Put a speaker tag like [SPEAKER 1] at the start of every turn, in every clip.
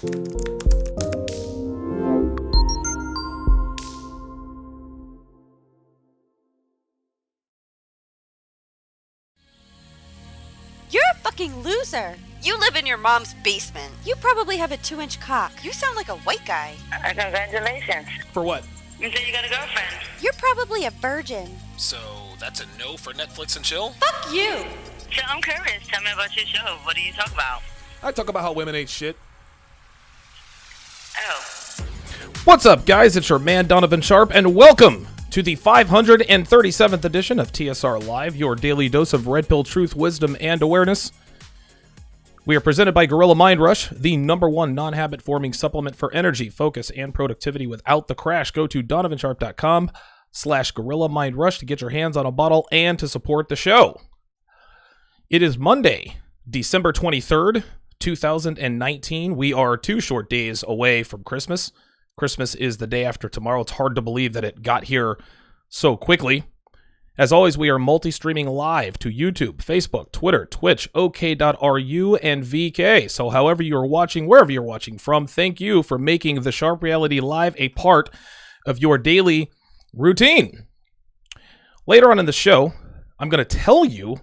[SPEAKER 1] You're a fucking loser.
[SPEAKER 2] You live in your mom's basement.
[SPEAKER 1] You probably have a 2-inch cock.
[SPEAKER 2] You sound like a white guy.
[SPEAKER 3] Congratulations.
[SPEAKER 4] For what?
[SPEAKER 3] You said you got a girlfriend.
[SPEAKER 1] You're probably a virgin.
[SPEAKER 4] So that's a no for Netflix and chill?
[SPEAKER 1] Fuck you.
[SPEAKER 3] So I'm curious. Tell me about your show. What do you talk about?
[SPEAKER 4] I talk about how women ain't shit.
[SPEAKER 3] Oh.
[SPEAKER 4] What's up, guys? It's your man, Donovan Sharpe, and welcome to the 537th edition of TSR Live, your daily dose of red pill truth, wisdom, and awareness. We are presented by Gorilla Mind Rush, the #1 non-habit forming supplement for energy, focus, and productivity without the crash. Go to donovansharpe.com/Gorilla Mind Rush to get your hands on a bottle and to support the show. It is Monday, December 23rd, 2019. We are 2 short days away from Christmas. Christmas is the day after tomorrow. It's hard to believe that it got here so quickly. As always, we are multi-streaming live to YouTube, Facebook, Twitter, Twitch, OK.ru, and VK. So however you're watching, wherever you're watching from, thank you for making the Sharpe Reality Live a part of your daily routine. Later on in the show, I'm going to tell you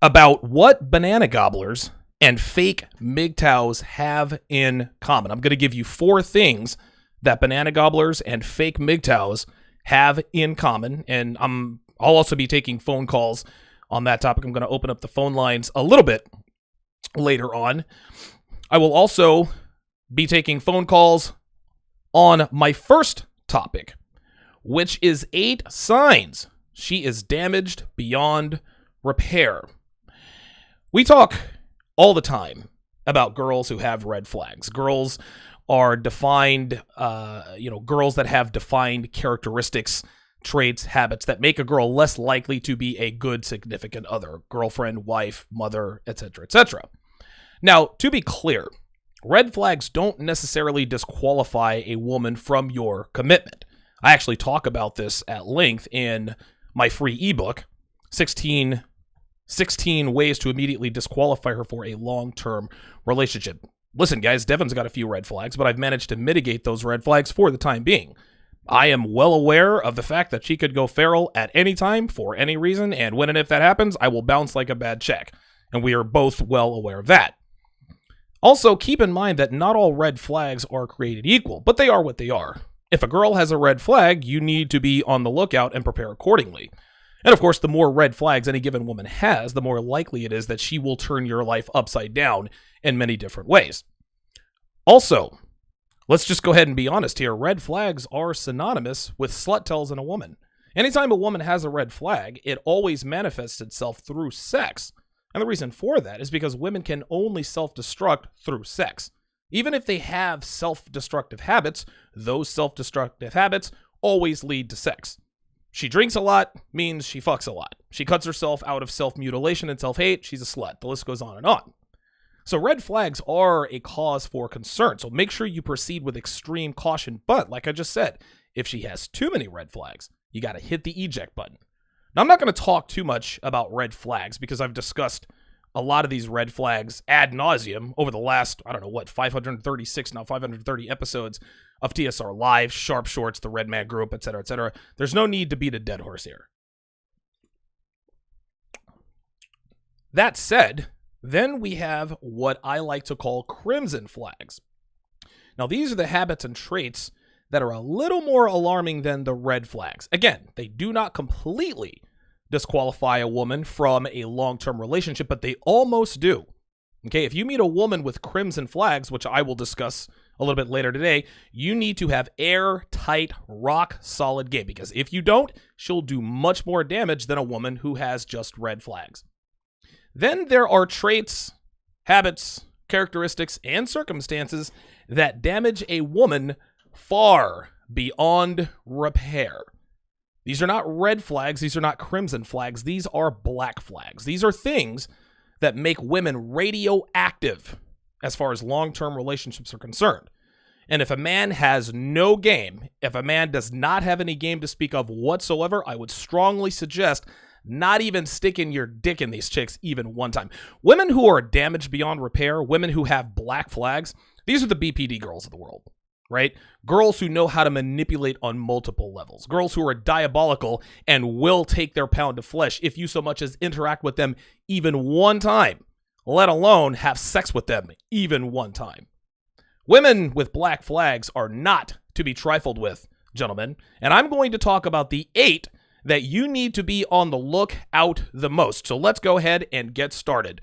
[SPEAKER 4] about what banana gobblers and fake MGTOWs have in common. I'm going to give you 4 things that banana gobblers and fake MGTOWs have in common, and I'll also be taking phone calls on that topic. I'm going to open up the phone lines a little bit later on. I will also be taking phone calls on my first topic, which is 8 signs she is damaged beyond repair. We talk all the time about girls who have red flags. Girls are defined, girls that have defined characteristics, traits, habits that make a girl less likely to be a good significant other, girlfriend, wife, mother, etc., etc. Now, to be clear, red flags don't necessarily disqualify a woman from your commitment. I actually talk about this at length in my free ebook, 16 ways to immediately disqualify her for a long-term relationship. Listen, guys, Devin's got a few red flags, but I've managed to mitigate those red flags for the time being. I am well aware of the fact that she could go feral at any time for any reason, and when and if that happens, I will bounce like a bad check. And we are both well aware of that. Also, keep in mind that not all red flags are created equal, but they are what they are. If a girl has a red flag, you need to be on the lookout and prepare accordingly. And of course, the more red flags any given woman has, the more likely it is that she will turn your life upside down in many different ways. Also, let's just go ahead and be honest here. Red flags are synonymous with slut tells in a woman. Anytime a woman has a red flag, it always manifests itself through sex. And the reason for that is because women can only self-destruct through sex. Even if they have self-destructive habits, those self-destructive habits always lead to sex. She drinks a lot, means she fucks a lot. She cuts herself out of self-mutilation and self-hate, she's a slut. The list goes on and on. So red flags are a cause for concern. So make sure you proceed with extreme caution. But like I just said, if she has too many red flags, you got to hit the eject button. Now, I'm not going to talk too much about red flags because I've discussed a lot of these red flags ad nauseum over the last, 536, now 530 episodes of TSR Live, Sharpe Shorts, the Red Man Group, etc., etc. There's no need to beat a dead horse here. That said, then we have what I like to call crimson flags. Now, these are the habits and traits that are a little more alarming than the red flags. Again, they do not completely disqualify a woman from a long-term relationship, but they almost do. Okay, if you meet a woman with crimson flags, which I will discuss a little bit later today, you need to have airtight, rock-solid game, because if you don't, she'll do much more damage than a woman who has just red flags. Then there are traits, habits, characteristics, and circumstances that damage a woman far beyond repair. These are not red flags. These are not crimson flags. These are black flags. These are things that make women radioactive as far as long-term relationships are concerned. And if a man has no game, if a man does not have any game to speak of whatsoever, I would strongly suggest not even sticking your dick in these chicks even one time. Women who are damaged beyond repair, women who have black flags, these are the BPD girls of the world, right? Girls who know how to manipulate on multiple levels. Girls who are diabolical and will take their pound of flesh if you so much as interact with them even one time, let alone have sex with them even one time. Women with black flags are not to be trifled with, gentlemen, and I'm going to talk about the 8 that you need to be on the lookout the most. So let's go ahead and get started.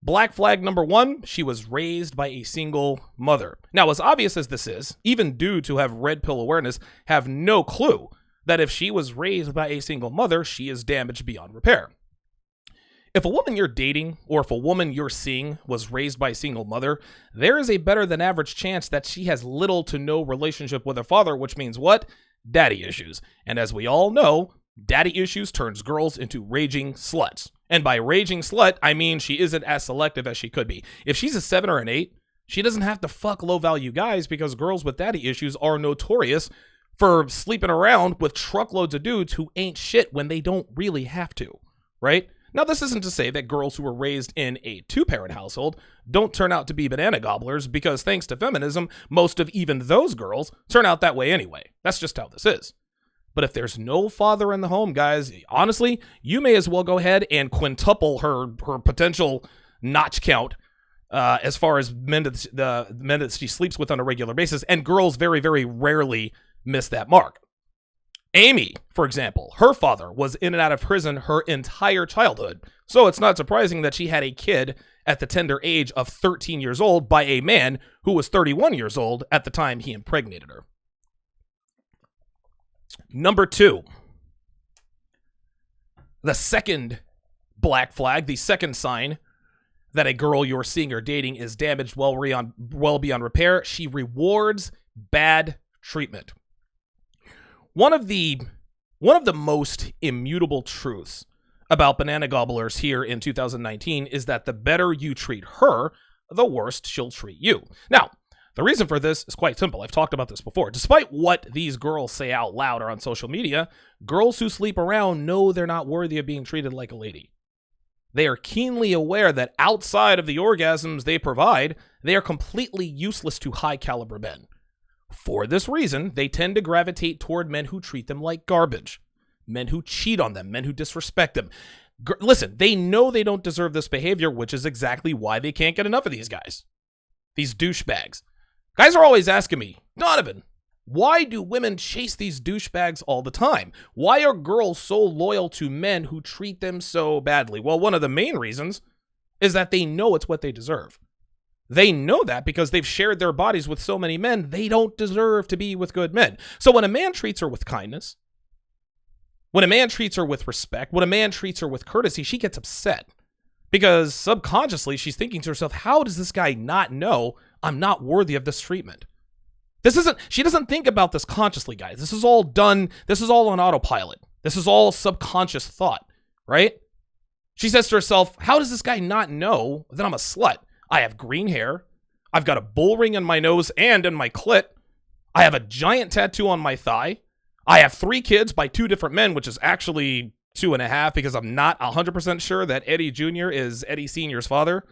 [SPEAKER 4] Black flag number 1, she was raised by a single mother. Now, as obvious as this is, even dudes who have red pill awareness have no clue that if she was raised by a single mother, she is damaged beyond repair. If a woman you're dating or if a woman you're seeing was raised by a single mother, there is a better than average chance that she has little to no relationship with her father, which means what? Daddy issues. And as we all know, daddy issues turns girls into raging sluts. And by raging slut, I mean she isn't as selective as she could be. If she's a 7 or an 8, she doesn't have to fuck low-value guys because girls with daddy issues are notorious for sleeping around with truckloads of dudes who ain't shit when they don't really have to, right? Now, this isn't to say that girls who were raised in a 2-parent household don't turn out to be banana gobblers because thanks to feminism, most of even those girls turn out that way anyway. That's just how this is. But if there's no father in the home, guys, honestly, you may as well go ahead and quintuple her potential notch count as far as the men that she sleeps with on a regular basis. And girls very, very rarely miss that mark. Amy, for example, her father was in and out of prison her entire childhood. So it's not surprising that she had a kid at the tender age of 13 years old by a man who was 31 years old at the time he impregnated her. Number 2, the second black flag, the second sign that a girl you're seeing or dating is damaged well beyond repair, she rewards bad treatment. One of the most immutable truths about banana gobblers here in 2019 is that the better you treat her, the worse she'll treat you. Now, the reason for this is quite simple. I've talked about this before. Despite what these girls say out loud or on social media, girls who sleep around know they're not worthy of being treated like a lady. They are keenly aware that outside of the orgasms they provide, they are completely useless to high-caliber men. For this reason, they tend to gravitate toward men who treat them like garbage, men who cheat on them, men who disrespect them. Listen, they know they don't deserve this behavior, which is exactly why they can't get enough of these guys. These douchebags. Guys are always asking me, Donovan, why do women chase these douchebags all the time? Why are girls so loyal to men who treat them so badly? Well, one of the main reasons is that they know it's what they deserve. They know that because they've shared their bodies with so many men, they don't deserve to be with good men. So when a man treats her with kindness, when a man treats her with respect, when a man treats her with courtesy, she gets upset. Because subconsciously, she's thinking to herself, how does this guy not know I'm not worthy of this treatment? She doesn't think about this consciously, guys. This is all on autopilot. This is all subconscious thought, right? She says to herself, how does this guy not know that I'm a slut? I have green hair. I've got a bull ring in my nose and in my clit. I have a giant tattoo on my thigh. I have 3 kids by 2 different men, which is actually 2.5 because I'm not 100% sure that Eddie Jr. is Eddie Sr.'s father.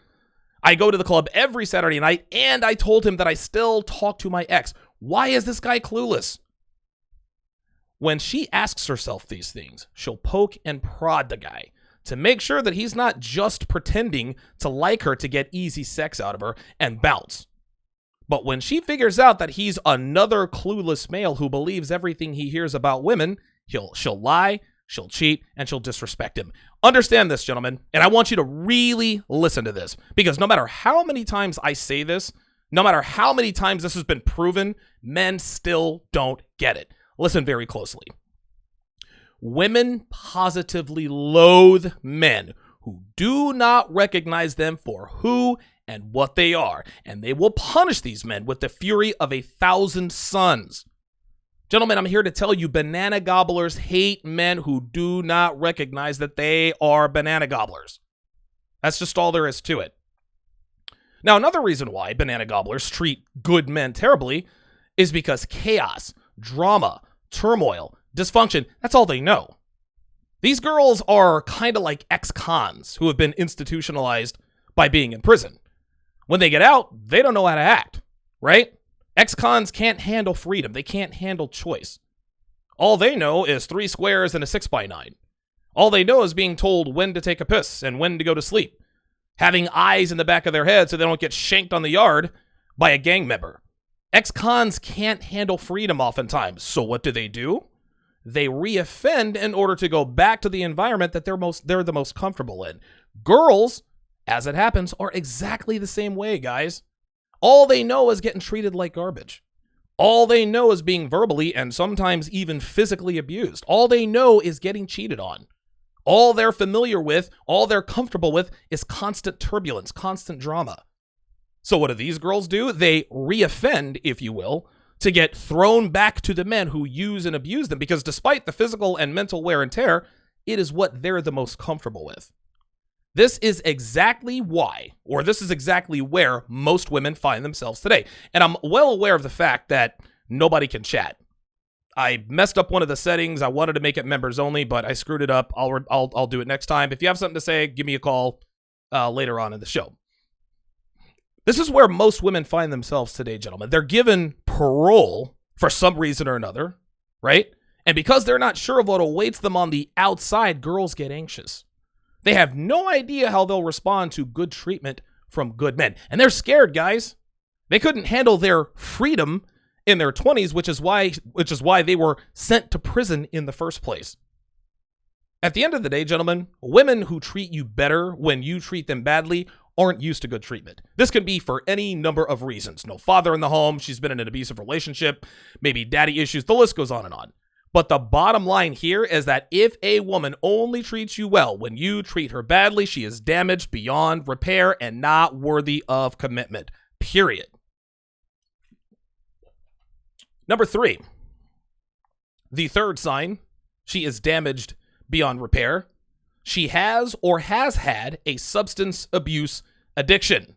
[SPEAKER 4] I go to the club every Saturday night, and I told him that I still talk to my ex. Why is this guy clueless? When she asks herself these things, she'll poke and prod the guy to make sure that he's not just pretending to like her to get easy sex out of her and bounce. But when she figures out that he's another clueless male who believes everything he hears about women, she'll lie, she'll cheat, and she'll disrespect him. Understand this, gentlemen, and I want you to really listen to this, because no matter how many times I say this, no matter how many times this has been proven, men still don't get it. Listen very closely. Women positively loathe men who do not recognize them for who and what they are, and they will punish these men with the fury of 1,000 suns. Gentlemen, I'm here to tell you, banana gobblers hate men who do not recognize that they are banana gobblers. That's just all there is to it. Now, another reason why banana gobblers treat good men terribly is because chaos, drama, turmoil, dysfunction, that's all they know. These girls are kind of like ex-cons who have been institutionalized by being in prison. When they get out, they don't know how to act, right? Ex-cons can't handle freedom. They can't handle choice. All they know is 3 squares and a 6x9. All they know is being told when to take a piss and when to go to sleep. Having eyes in the back of their head so they don't get shanked on the yard by a gang member. Ex-cons can't handle freedom oftentimes. So what do? They reoffend in order to go back to the environment that they're the most comfortable in. Girls, as it happens, are exactly the same way, guys. All they know is getting treated like garbage. All they know is being verbally and sometimes even physically abused. All they know is getting cheated on. All they're familiar with, all they're comfortable with is constant turbulence, constant drama. So what do these girls do? They reoffend, if you will, to get thrown back to the men who use and abuse them, because despite the physical and mental wear and tear, it is what they're the most comfortable with. This is exactly why, or this is exactly where most women find themselves today. And I'm well aware of the fact that nobody can chat. I messed up one of the settings. I wanted to make it members only, but I screwed it up. I'll do it next time. If you have something to say, give me a call later on in the show. This is where most women find themselves today, gentlemen. They're given parole for some reason or another, right? And because they're not sure of what awaits them on the outside, girls get anxious. They have no idea how they'll respond to good treatment from good men. And they're scared, guys. They couldn't handle their freedom in their 20s, which is why they were sent to prison in the first place. At the end of the day, gentlemen, women who treat you better when you treat them badly aren't used to good treatment. This can be for any number of reasons. No father in the home, she's been in an abusive relationship, maybe daddy issues, the list goes on and on. But the bottom line here is that if a woman only treats you well when you treat her badly, she is damaged beyond repair and not worthy of commitment. Period. Number 3. The third sign, she is damaged beyond repair. She has or has had a substance abuse addiction.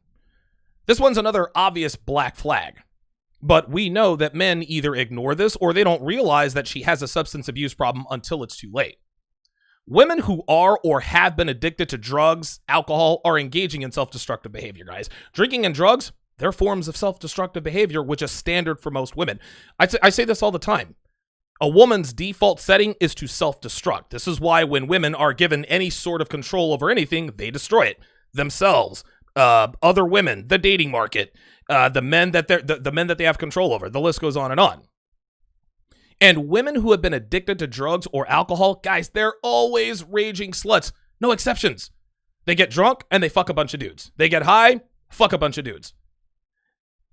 [SPEAKER 4] This one's another obvious black flag. But we know that men either ignore this or they don't realize that she has a substance abuse problem until it's too late. Women who are or have been addicted to drugs, alcohol, are engaging in self-destructive behavior, guys. Drinking and drugs, they're forms of self-destructive behavior, which is standard for most women. I say this all the time. A woman's default setting is to self-destruct. This is why when women are given any sort of control over anything, they destroy it. Themselves, other women, the dating market, the men that they have control over. The list goes on and on. And women who have been addicted to drugs or alcohol, guys, they're always raging sluts. No exceptions. They get drunk and they fuck a bunch of dudes. They get high, fuck a bunch of dudes.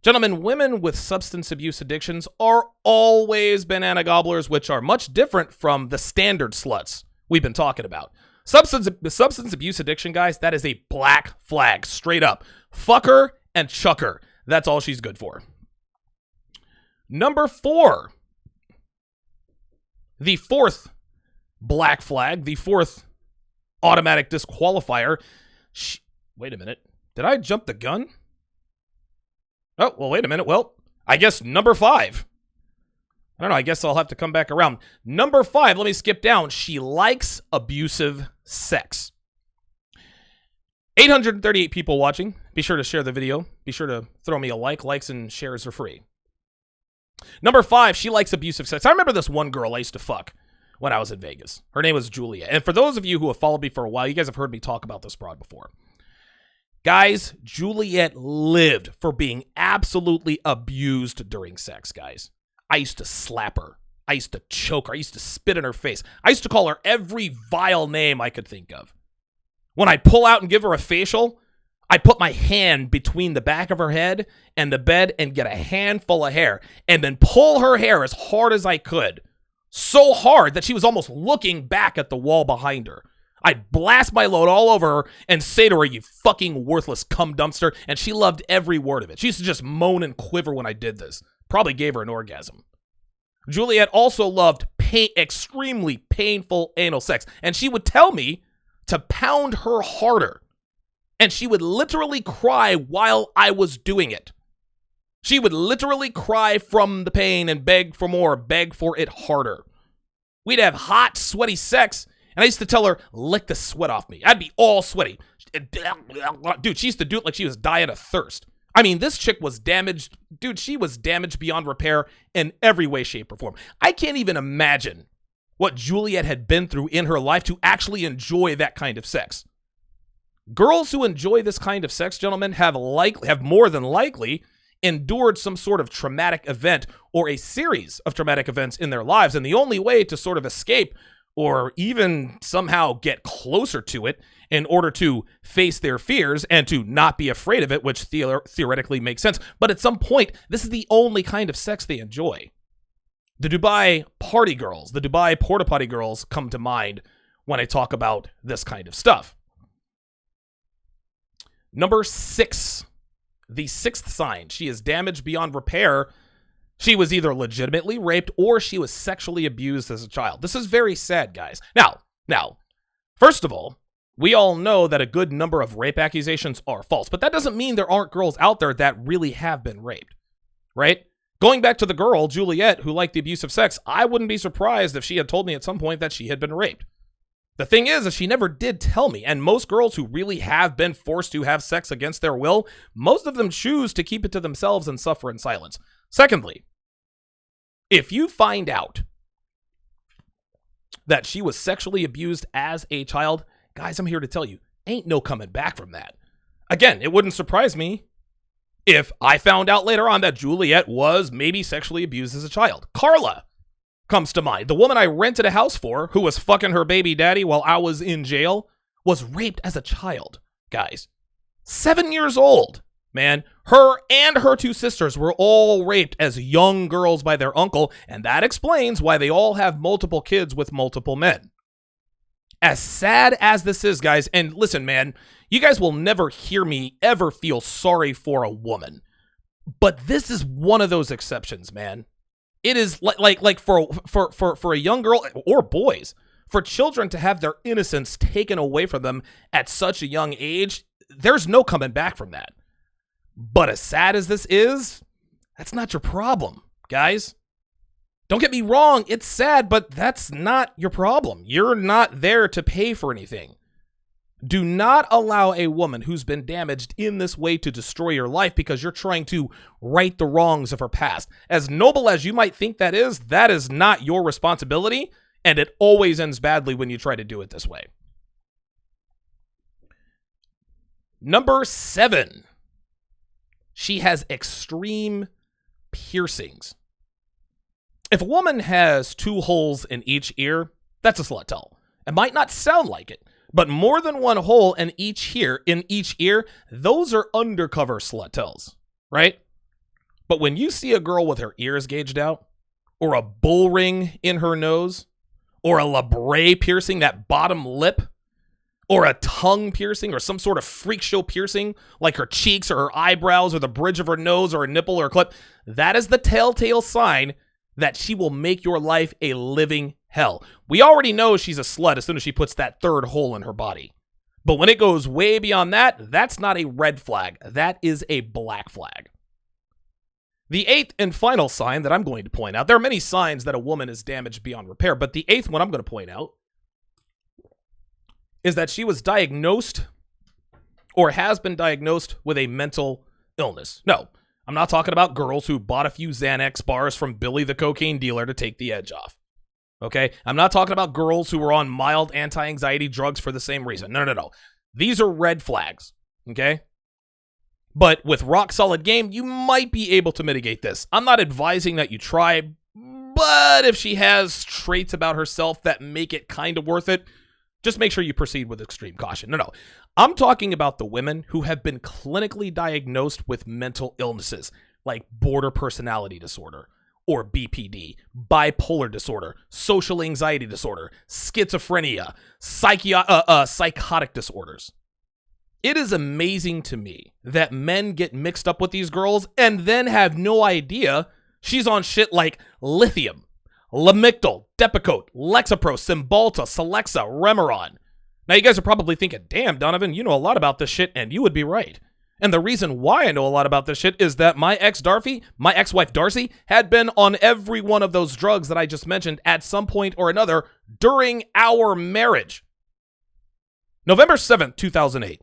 [SPEAKER 4] Gentlemen, women with substance abuse addictions are always banana gobblers, which are much different from the standard sluts we've been talking about. Substance abuse addiction, guys, that is a black flag, straight up. Fuck her and chuck her. That's all she's good for. Number 4. The fourth black flag, the fourth automatic disqualifier. Wait a minute. Did I jump the gun? Oh, well, wait a minute. Well, I guess number 5. I don't know. I guess I'll have to come back around. Number 5, let me skip down. She likes abusive sex. 838 people watching. Be sure to share the video. Be sure to throw me a like. Likes and shares are free. Number 5, she likes abusive sex. I remember this one girl I used to fuck when I was in Vegas. Her name was Julia. And for those of you who have followed me for a while, you guys have heard me talk about this broad before. Guys, Juliet lived for being absolutely abused during sex, guys. I used to slap her. I used to choke her. I used to spit in her face. I used to call her every vile name I could think of. When I'd pull out and give her a facial, I'd put my hand between the back of her head and the bed and get a handful of hair and then pull her hair as hard as I could. So hard that she was almost looking back at the wall behind her. I'd blast my load all over her and say to her, "You fucking worthless cum dumpster," and she loved every word of it. She used to just moan and quiver when I did this. Probably gave her an orgasm. Juliet also loved extremely painful anal sex, and she would tell me to pound her harder, and she would literally cry while I was doing it. She would literally cry from the pain and beg for more, beg for it harder. We'd have hot, sweaty sex, And I used to tell her, lick the sweat off me. I'd be all sweaty. Dude, she used to do it like she was dying of thirst. I mean, this chick was damaged. Dude, she was damaged beyond repair in every way, shape, or form. I can't even imagine what Juliet had been through in her life to actually enjoy that kind of sex. Girls who enjoy this kind of sex, gentlemen, have more than likely endured some sort of traumatic event or a series of traumatic events in their lives. And the only way to sort of escape or even somehow get closer to it in order to face their fears and to not be afraid of it, which theoretically makes sense. But at some point, this is the only kind of sex they enjoy. The Dubai party girls, the Dubai porta potty girls come to mind when I talk about this kind of stuff. Number 6, the 6th sign. She is damaged beyond repair. She was either legitimately raped or she was sexually abused as a child. This is very sad, guys. Now, first of all, we all know that a good number of rape accusations are false, but that doesn't mean there aren't girls out there that really have been raped, right? Going back to the girl, Juliet, who liked the abusive sex, I wouldn't be surprised if she had told me at some point that she had been raped. The thing is she never did tell me, and most girls who really have been forced to have sex against their will, most of them choose to keep it to themselves and suffer in silence. Secondly, if you find out that she was sexually abused as a child, guys, I'm here to tell you, ain't no coming back from that. Again, it wouldn't surprise me if I found out later on that Juliet was maybe sexually abused as a child. Carla comes to mind. The woman I rented a house for, who was fucking her baby daddy while I was in jail, was raped as a child, guys. 7 years old, man. Her and her 2 sisters were all raped as young girls by their uncle, and that explains why they all have multiple kids with multiple men. As sad as this is, guys, and listen, man, you guys will never hear me ever feel sorry for a woman, but this is one of those exceptions, man. It is like for a young girl or boys, for children to have their innocence taken away from them at such a young age, there's no coming back from that. But as sad as this is, that's not your problem, guys. Don't get me wrong, it's sad, but that's not your problem. You're not there to pay for anything. Do not allow a woman who's been damaged in this way to destroy your life because you're trying to right the wrongs of her past. As noble as you might think that is not your responsibility, and it always ends badly when you try to do it this way. Number 7. She has extreme piercings. If a woman has 2 holes in each ear, that's a slut tell. It might not sound like it, but more than 1 hole in each ear, those are undercover slut tells, right? But when you see a girl with her ears gauged out, or a bull ring in her nose, or a labrae piercing, that bottom lip, or a tongue piercing, or some sort of freak show piercing, like her cheeks or her eyebrows or the bridge of her nose or a nipple or a clip, that is the telltale sign that she will make your life a living hell. We already know she's a slut as soon as she puts that 3rd hole in her body. But when it goes way beyond that, that's not a red flag. That is a black flag. The 8th and final sign that I'm going to point out, there are many signs that a woman is damaged beyond repair, but the 8th one I'm going to point out is that she was diagnosed or has been diagnosed with a mental illness. No, I'm not talking about girls who bought a few Xanax bars from Billy the cocaine dealer to take the edge off. Okay? I'm not talking about girls who were on mild anti-anxiety drugs for the same reason. No. These are red flags. Okay? But with rock solid game, you might be able to mitigate this. I'm not advising that you try, but if she has traits about herself that make it kind of worth it, just make sure you proceed with extreme caution. No. I'm talking about the women who have been clinically diagnosed with mental illnesses like border personality disorder or BPD, bipolar disorder, social anxiety disorder, schizophrenia, psychotic disorders. It is amazing to me that men get mixed up with these girls and then have no idea she's on shit like lithium, Lamictal, Depakote, Lexapro, Cymbalta, Celexa, Remeron. Now you guys are probably thinking, damn, Donovan, you know a lot about this shit, and you would be right. And the reason why I know a lot about this shit is that my ex-wife Darcy, had been on every one of those drugs that I just mentioned at some point or another during our marriage. November 7th, 2008.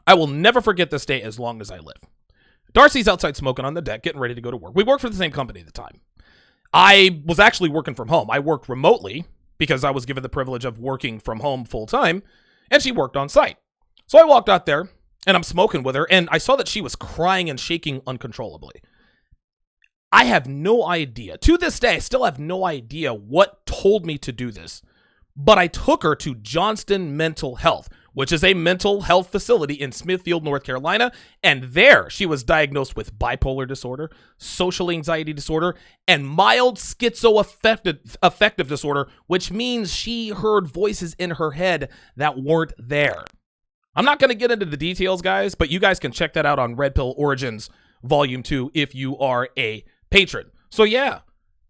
[SPEAKER 4] I will never forget this day as long as I live. Darcy's outside smoking on the deck, getting ready to go to work. We worked for the same company at the time. I was actually working from home. I worked remotely because I was given the privilege of working from home full time, and she worked on site. So I walked out there, and I'm smoking with her, and I saw that she was crying and shaking uncontrollably. I have no idea. To this day, I still have no idea what told me to do this. But I took her to Johnston Mental Health, which is a mental health facility in Smithfield, North Carolina. And there she was diagnosed with bipolar disorder, social anxiety disorder, and mild schizoaffective disorder, which means she heard voices in her head that weren't there. I'm not going to get into the details, guys, but you guys can check that out on Red Pill Origins Volume 2 if you are a patron. So yeah,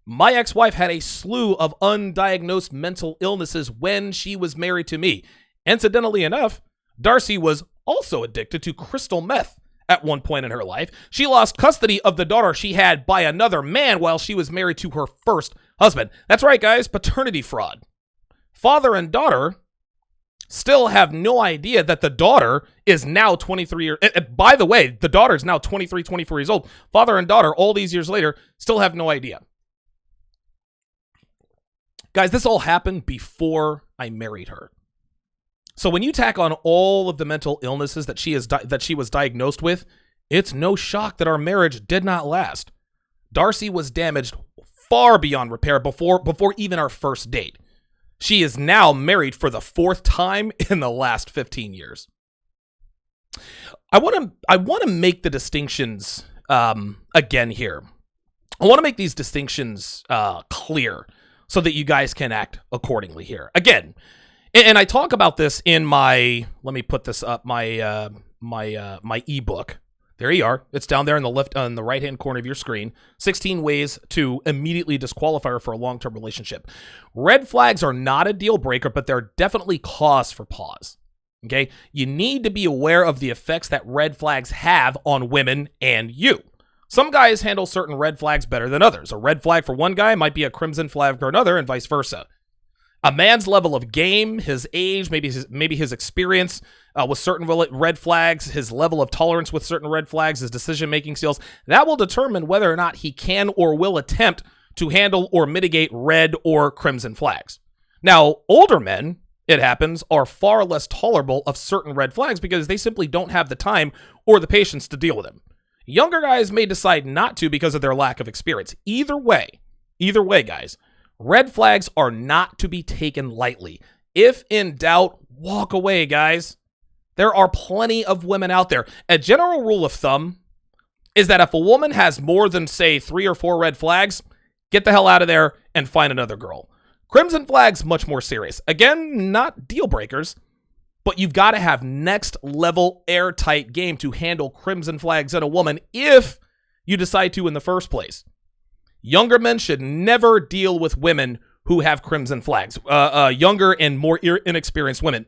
[SPEAKER 4] my ex-wife had a slew of undiagnosed mental illnesses when she was married to me. Incidentally enough, Darcy was also addicted to crystal meth at one point in her life. She lost custody of the daughter she had by another man while she was married to her first husband. That's right, guys, paternity fraud. Father and daughter still have no idea that the daughter is now 23 years. By the way, the daughter is now 23, 24 years old. Father and daughter, all these years later, still have no idea. Guys, this all happened before I married her. So when you tack on all of the mental illnesses that she was diagnosed with, it's no shock that our marriage did not last. Darcy was damaged far beyond repair before even our first date. She is now married for the fourth time in the last 15 years. I want to make the distinctions again here. I want to make these distinctions clear so that you guys can act accordingly here. Again, and I talk about this in my, let me put this up, my ebook. There you are. It's down there on the right-hand corner of your screen. 16 ways to immediately disqualify her for a long-term relationship. Red flags are not a deal breaker, but they're definitely cause for pause. Okay? You need to be aware of the effects that red flags have on women and you. Some guys handle certain red flags better than others. A red flag for one guy might be a crimson flag for another, and vice versa. A man's level of game, his age, maybe his experience with certain red flags, his level of tolerance with certain red flags, his decision-making skills, that will determine whether or not he can or will attempt to handle or mitigate red or crimson flags. Now, older men, it happens, are far less tolerable of certain red flags because they simply don't have the time or the patience to deal with them. Younger guys may decide not to because of their lack of experience. Either way, guys, red flags are not to be taken lightly. If in doubt, walk away, guys. There are plenty of women out there. A general rule of thumb is that if a woman has more than, say, 3 or 4 red flags, get the hell out of there and find another girl. Crimson flags, much more serious. Again, not deal breakers, but you've got to have next level airtight game to handle crimson flags in a woman if you decide to in the first place. Younger men should never deal with women who have crimson flags. Younger and more inexperienced men.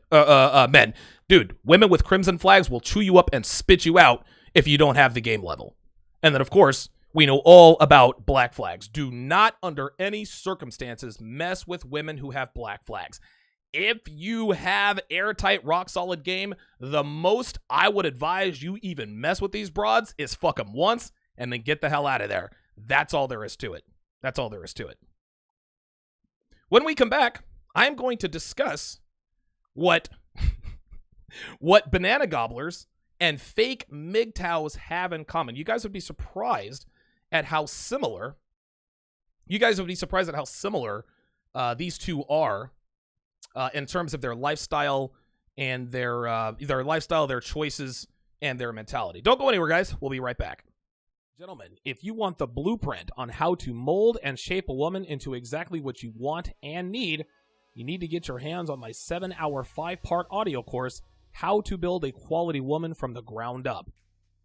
[SPEAKER 4] Dude, women with crimson flags will chew you up and spit you out if you don't have the game level. And then, of course, we know all about black flags. Do not, under any circumstances, mess with women who have black flags. If you have airtight, rock-solid game, the most I would advise you even mess with these broads is fuck them once and then get the hell out of there. That's all there is to it. That's all there is to it. When we come back, I'm going to discuss what banana gobblers and fake MGTOWs have in common. You guys would be surprised at how similar these two are in terms of their lifestyle and their choices and their mentality. Don't go anywhere, guys. We'll be right back. Gentlemen, if you want the blueprint on how to mold and shape a woman into exactly what you want and need, you need to get your hands on my 7-hour 5-part audio course, How to Build a Quality Woman from the Ground Up.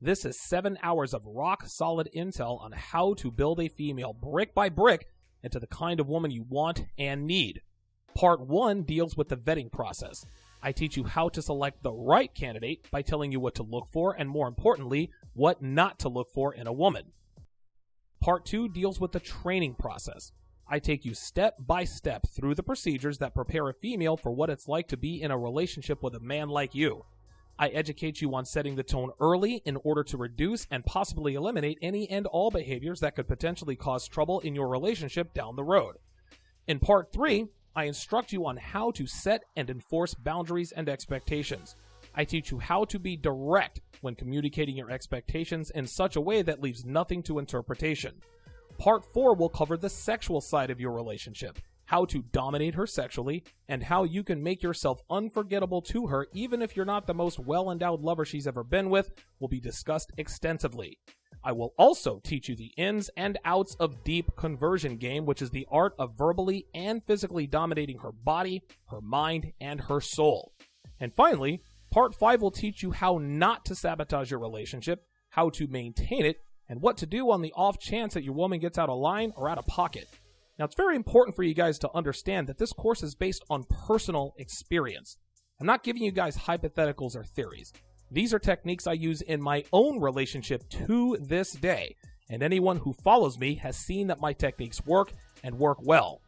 [SPEAKER 4] This is 7 hours of rock-solid intel on how to build a female brick by brick into the kind of woman you want and need. Part 1 deals with the vetting process. I teach you how to select the right candidate by telling you what to look for and, more importantly, what not to look for in a woman. Part 2 deals with the training process. I take you step by step through the procedures that prepare a female for what it's like to be in a relationship with a man like you. I educate you on setting the tone early in order to reduce and possibly eliminate any and all behaviors that could potentially cause trouble in your relationship down the road. In Part 3, I instruct you on how to set and enforce boundaries and expectations. I teach you how to be direct when communicating your expectations in such a way that leaves nothing to interpretation. Part 4 will cover the sexual side of your relationship, how to dominate her sexually, and how you can make yourself unforgettable to her even if you're not the most well-endowed lover she's ever been with, will be discussed extensively. I will also teach you the ins and outs of deep conversion game, which is the art of verbally and physically dominating her body, her mind, and her soul. And finally, Part 5 will teach you how not to sabotage your relationship, how to maintain it, and what to do on the off chance that your woman gets out of line or out of pocket. Now, it's very important for you guys to understand that this course is based on personal experience. I'm not giving you guys hypotheticals or theories. These are techniques I use in my own relationship to this day, and anyone who follows me has seen that my techniques work and work well.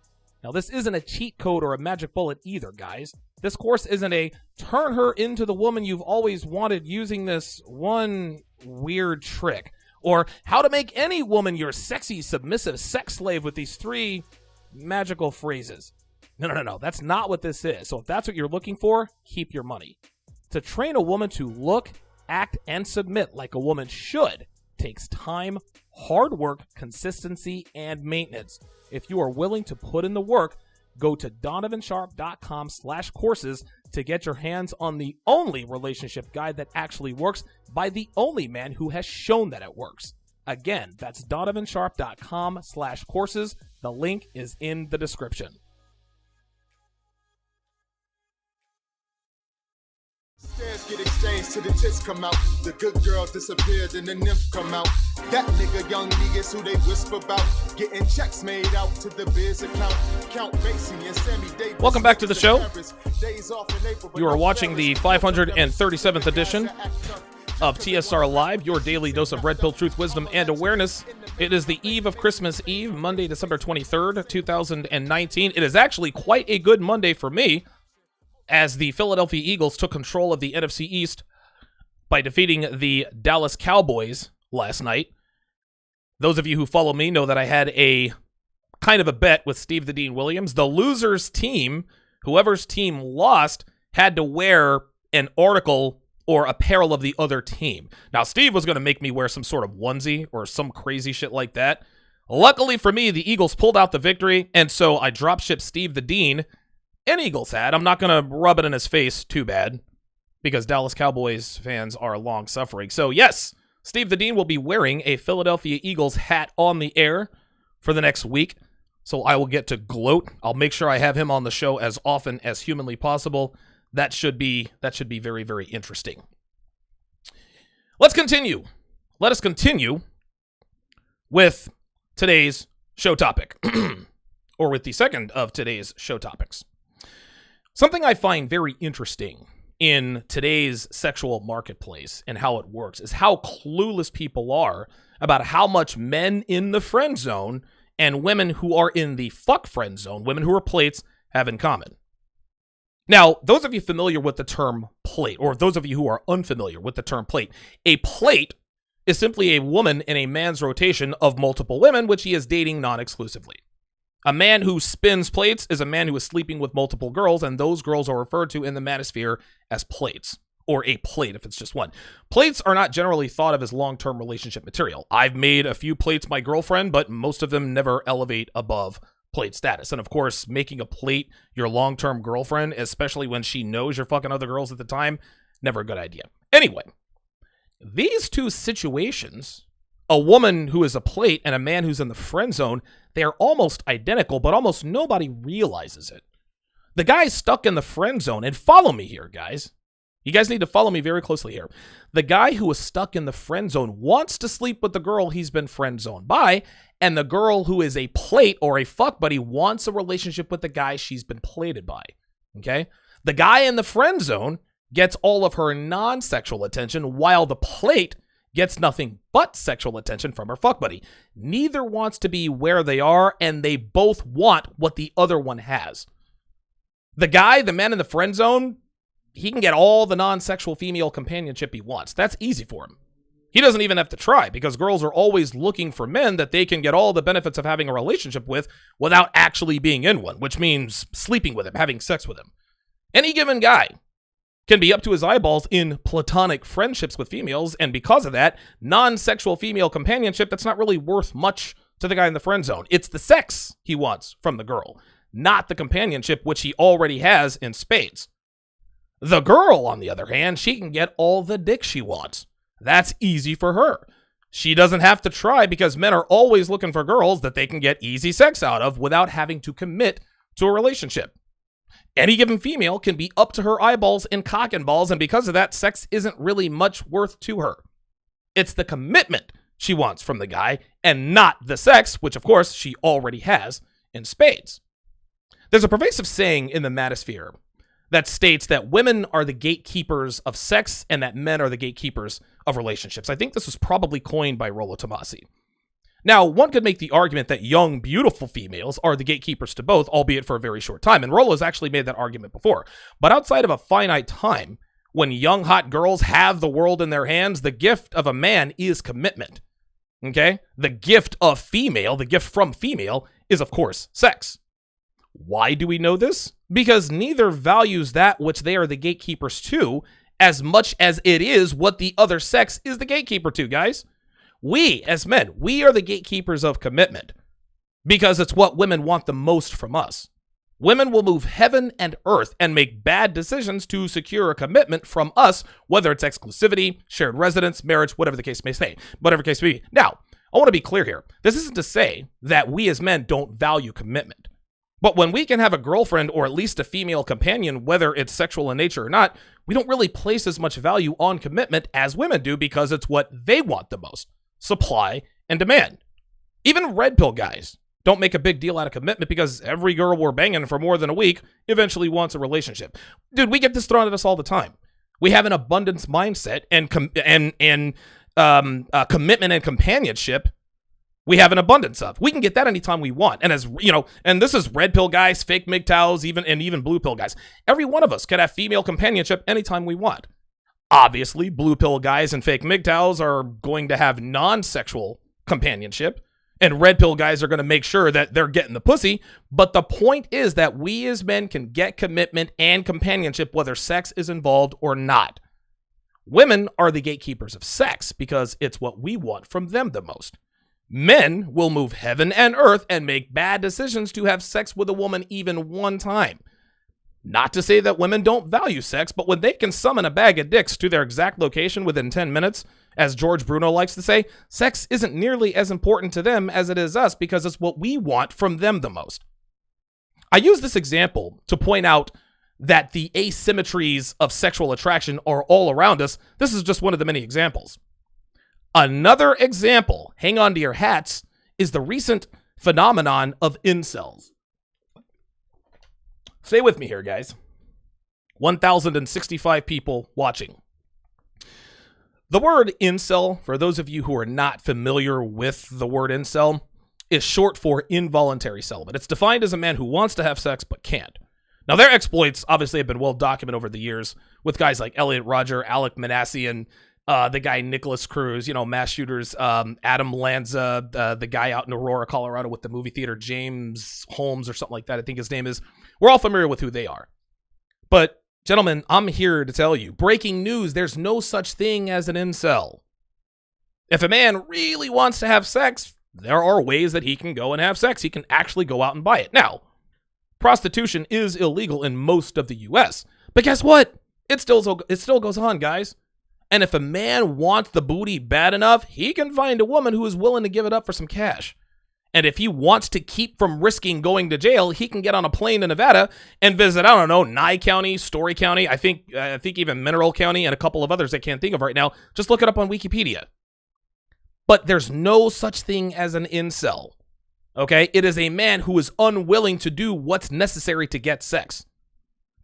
[SPEAKER 4] Now, this isn't a cheat code or a magic bullet either, guys. This course isn't a turn her into the woman you've always wanted using this one weird trick, or how to make any woman your sexy, submissive sex slave with these 3 magical phrases. No. That's not what this is. So if that's what you're looking for, keep your money. To train a woman to look, act, and submit like a woman should takes time, hard work, consistency, and maintenance. If you are willing to put in the work, go to donovansharpe.com/courses to get your hands on the only relationship guide that actually works by the only man who has shown that it works. Again, that's donovansharpe.com/courses. The link is in the description.
[SPEAKER 5] Stairs get exchanged till the tits come out. The good girl disappeared and the nymph come out. That nigga young D is who they whisper about. Getting checks made out to the biz account. Count Basie and Sammy Davis.
[SPEAKER 4] Welcome back to the show. You are watching the 537th edition of TSR Live, your daily dose of red pill truth, wisdom, and awareness. It is the eve of Christmas Eve, Monday, December 23rd, 2019. It is actually quite a good Monday for me, as the Philadelphia Eagles took control of the NFC East by defeating the Dallas Cowboys last night. Those of you who follow me know that I had a kind of a bet with Steve the Dean Williams. The loser's team, whoever's team lost, had to wear an article or apparel of the other team. Now, Steve was going to make me wear some sort of onesie or some crazy shit like that. Luckily for me, the Eagles pulled out the victory, and so I drop-shipped Steve the Dean an Eagles hat. I'm not going to rub it in his face too bad, because Dallas Cowboys fans are long-suffering. So yes, Steve the Dean will be wearing a Philadelphia Eagles hat on the air for the next week, so I will get to gloat. I'll make sure I have him on the show as often as humanly possible. That should be very, very interesting. Let's continue. Let us continue with today's show topic, or with the second of today's show topics. Something I find very interesting in today's sexual marketplace and how it works is how clueless people are about how much men in the friend zone and women who are in the fuck friend zone, women who are plates, have in common. Now, those of you familiar with the term plate, or those of you who are unfamiliar with the term plate, a plate is simply a woman in a man's rotation of multiple women, which he is dating non-exclusively. A man who spins plates is a man who is sleeping with multiple girls, and those girls are referred to in the manosphere as plates, or a plate if it's just one. Plates are not generally thought of as long-term relationship material. I've made a few plates my girlfriend, but most of them never elevate above plate status. And of course, making a plate your long-term girlfriend, especially when she knows you're fucking other girls at the time, never a good idea. Anyway, these two situations, a woman who is a plate and a man who's in the friend zone, they are almost identical, but almost nobody realizes it. The guy's stuck in the friend zone, and follow me here, guys. You guys need to follow me very closely here. The guy who is stuck in the friend zone wants to sleep with the girl he's been friend zoned by, and the girl who is a plate or a fuck buddy wants a relationship with the guy she's been plated by. Okay? The guy in the friend zone gets all of her non-sexual attention, while the plate gets nothing but sexual attention from her fuck buddy. Neither wants to be where they are, and they both want what the other one has. The guy, the man in the friend zone, he can get all the non-sexual female companionship he wants. That's easy for him. He doesn't even have to try, because girls are always looking for men that they can get all the benefits of having a relationship with without actually being in one, which means sleeping with him, having sex with him. Any given guy can be up to his eyeballs in platonic friendships with females, and because of that, non-sexual female companionship that's not really worth much to the guy in the friend zone. It's the sex he wants from the girl, not the companionship which he already has in spades. The girl, on the other hand, she can get all the dick she wants. That's easy for her. She doesn't have to try, because men are always looking for girls that they can get easy sex out of without having to commit to a relationship. Any given female can be up to her eyeballs in cock and balls, and because of that, sex isn't really much worth to her. It's the commitment she wants from the guy, and not the sex, which of course she already has in spades. There's a pervasive saying in the manosphere that states that women are the gatekeepers of sex and that men are the gatekeepers of relationships. I think this was probably coined by Rollo. Now, one could make the argument that young, beautiful females are the gatekeepers to both, albeit for a very short time, and Rollo's actually made that argument before. But outside of a finite time, when young, hot girls have the world in their hands, the gift of a man is commitment. Okay? The gift of female, the gift from female, is, of course, sex. Why do we know this? Because neither values that which they are the gatekeepers to as much as it is what the other sex is the gatekeeper to, guys. We, as men, we are the gatekeepers of commitment because it's what women want the most from us. Women will move heaven and earth and make bad decisions to secure a commitment from us, whether it's exclusivity, shared residence, marriage, whatever the case may say, whatever case may be. Now, I want to be clear here. This isn't to say that we as men don't value commitment. But when we can have a girlfriend or at least a female companion, whether it's sexual in nature or not, we don't really place as much value on commitment as women do because it's what they want the most. Supply and demand. Even red pill guys don't make a big deal out of commitment because every girl we're banging for more than a week eventually wants a relationship. Dude, we get this thrown at us all the time. We have an abundance mindset and commitment and companionship. We have an abundance of. We can get that anytime we want. And as you know, and this is red pill guys, fake MGTOWs, even blue pill guys. Every one of us can have female companionship anytime we want. Obviously, blue pill guys and fake MGTOWs are going to have non-sexual companionship, and red pill guys are going to make sure that they're getting the pussy. But the point is that we as men can get commitment and companionship whether sex is involved or not. Women are the gatekeepers of sex because it's what we want from them the most. Men will move heaven and earth and make bad decisions to have sex with a woman even one time. Not to say that women don't value sex, but when they can summon a bag of dicks to their exact location within 10 minutes, as George Bruno likes to say, sex isn't nearly as important to them as it is us because it's what we want from them the most. I use this example to point out that the asymmetries of sexual attraction are all around us. This is just one of the many examples. Another example, hang on to your hats, is the recent phenomenon of incels. Stay with me here, guys. 1,065 people watching. The word incel, for those of you who are not familiar with the word incel, is short for involuntary celibate. It's defined as a man who wants to have sex but can't. Now, their exploits obviously have been well documented over the years with guys like Elliot Rodger, Alec Manassian, the guy Nicholas Cruz, mass shooters, Adam Lanza, the guy out in Aurora, Colorado with the movie theater, James Holmes or something like that, I think his name is. We're all familiar with who they are. But, gentlemen, I'm here to tell you, breaking news, there's no such thing as an incel. If a man really wants to have sex, there are ways that he can go and have sex. He can actually go out and buy it. Now, prostitution is illegal in most of the U.S., but guess what? It still goes on, guys. And if a man wants the booty bad enough, he can find a woman who is willing to give it up for some cash. And if he wants to keep from risking going to jail, he can get on a plane to Nevada and visit, I don't know, Nye County, Story County, I think even Mineral County, and a couple of others I can't think of right now. Just look it up on Wikipedia. But there's no such thing as an incel. Okay? It is a man who is unwilling to do what's necessary to get sex.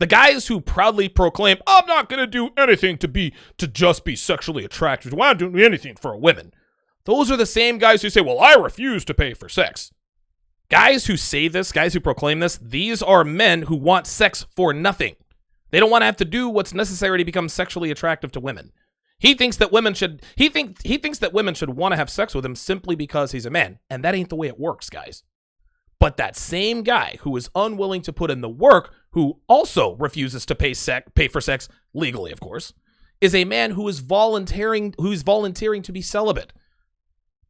[SPEAKER 4] The guys who proudly proclaim, I'm not going to do anything to just be sexually attracted. Why don't do anything for a woman? Those are the same guys who say, well, I refuse to pay for sex. Guys who say this, guys who proclaim this, these are men who want sex for nothing. They don't want to have to do what's necessary to become sexually attractive to women. He thinks that women should want to have sex with him simply because he's a man, and that ain't the way it works, guys. But that same guy who is unwilling to put in the work, who also refuses to pay for sex legally, of course, is a man who is volunteering to be celibate.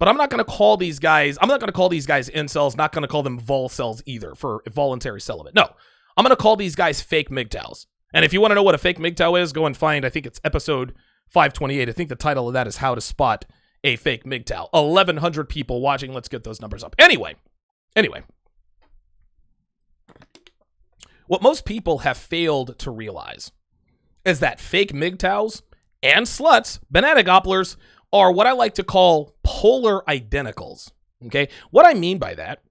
[SPEAKER 4] But I'm not going to call these guys incels, not going to call them volcells either for voluntary celibate. No, I'm going to call these guys fake MGTOWs. And if you want to know what a fake MGTOW is, go and find, I think it's episode 528. I think the title of that is How to Spot a Fake MGTOW. 1,100 people watching. Let's get those numbers up. Anyway. What most people have failed to realize is that fake MGTOWs and sluts, banana gobblers, are what I like to call polar identicals. Okay? What I mean by that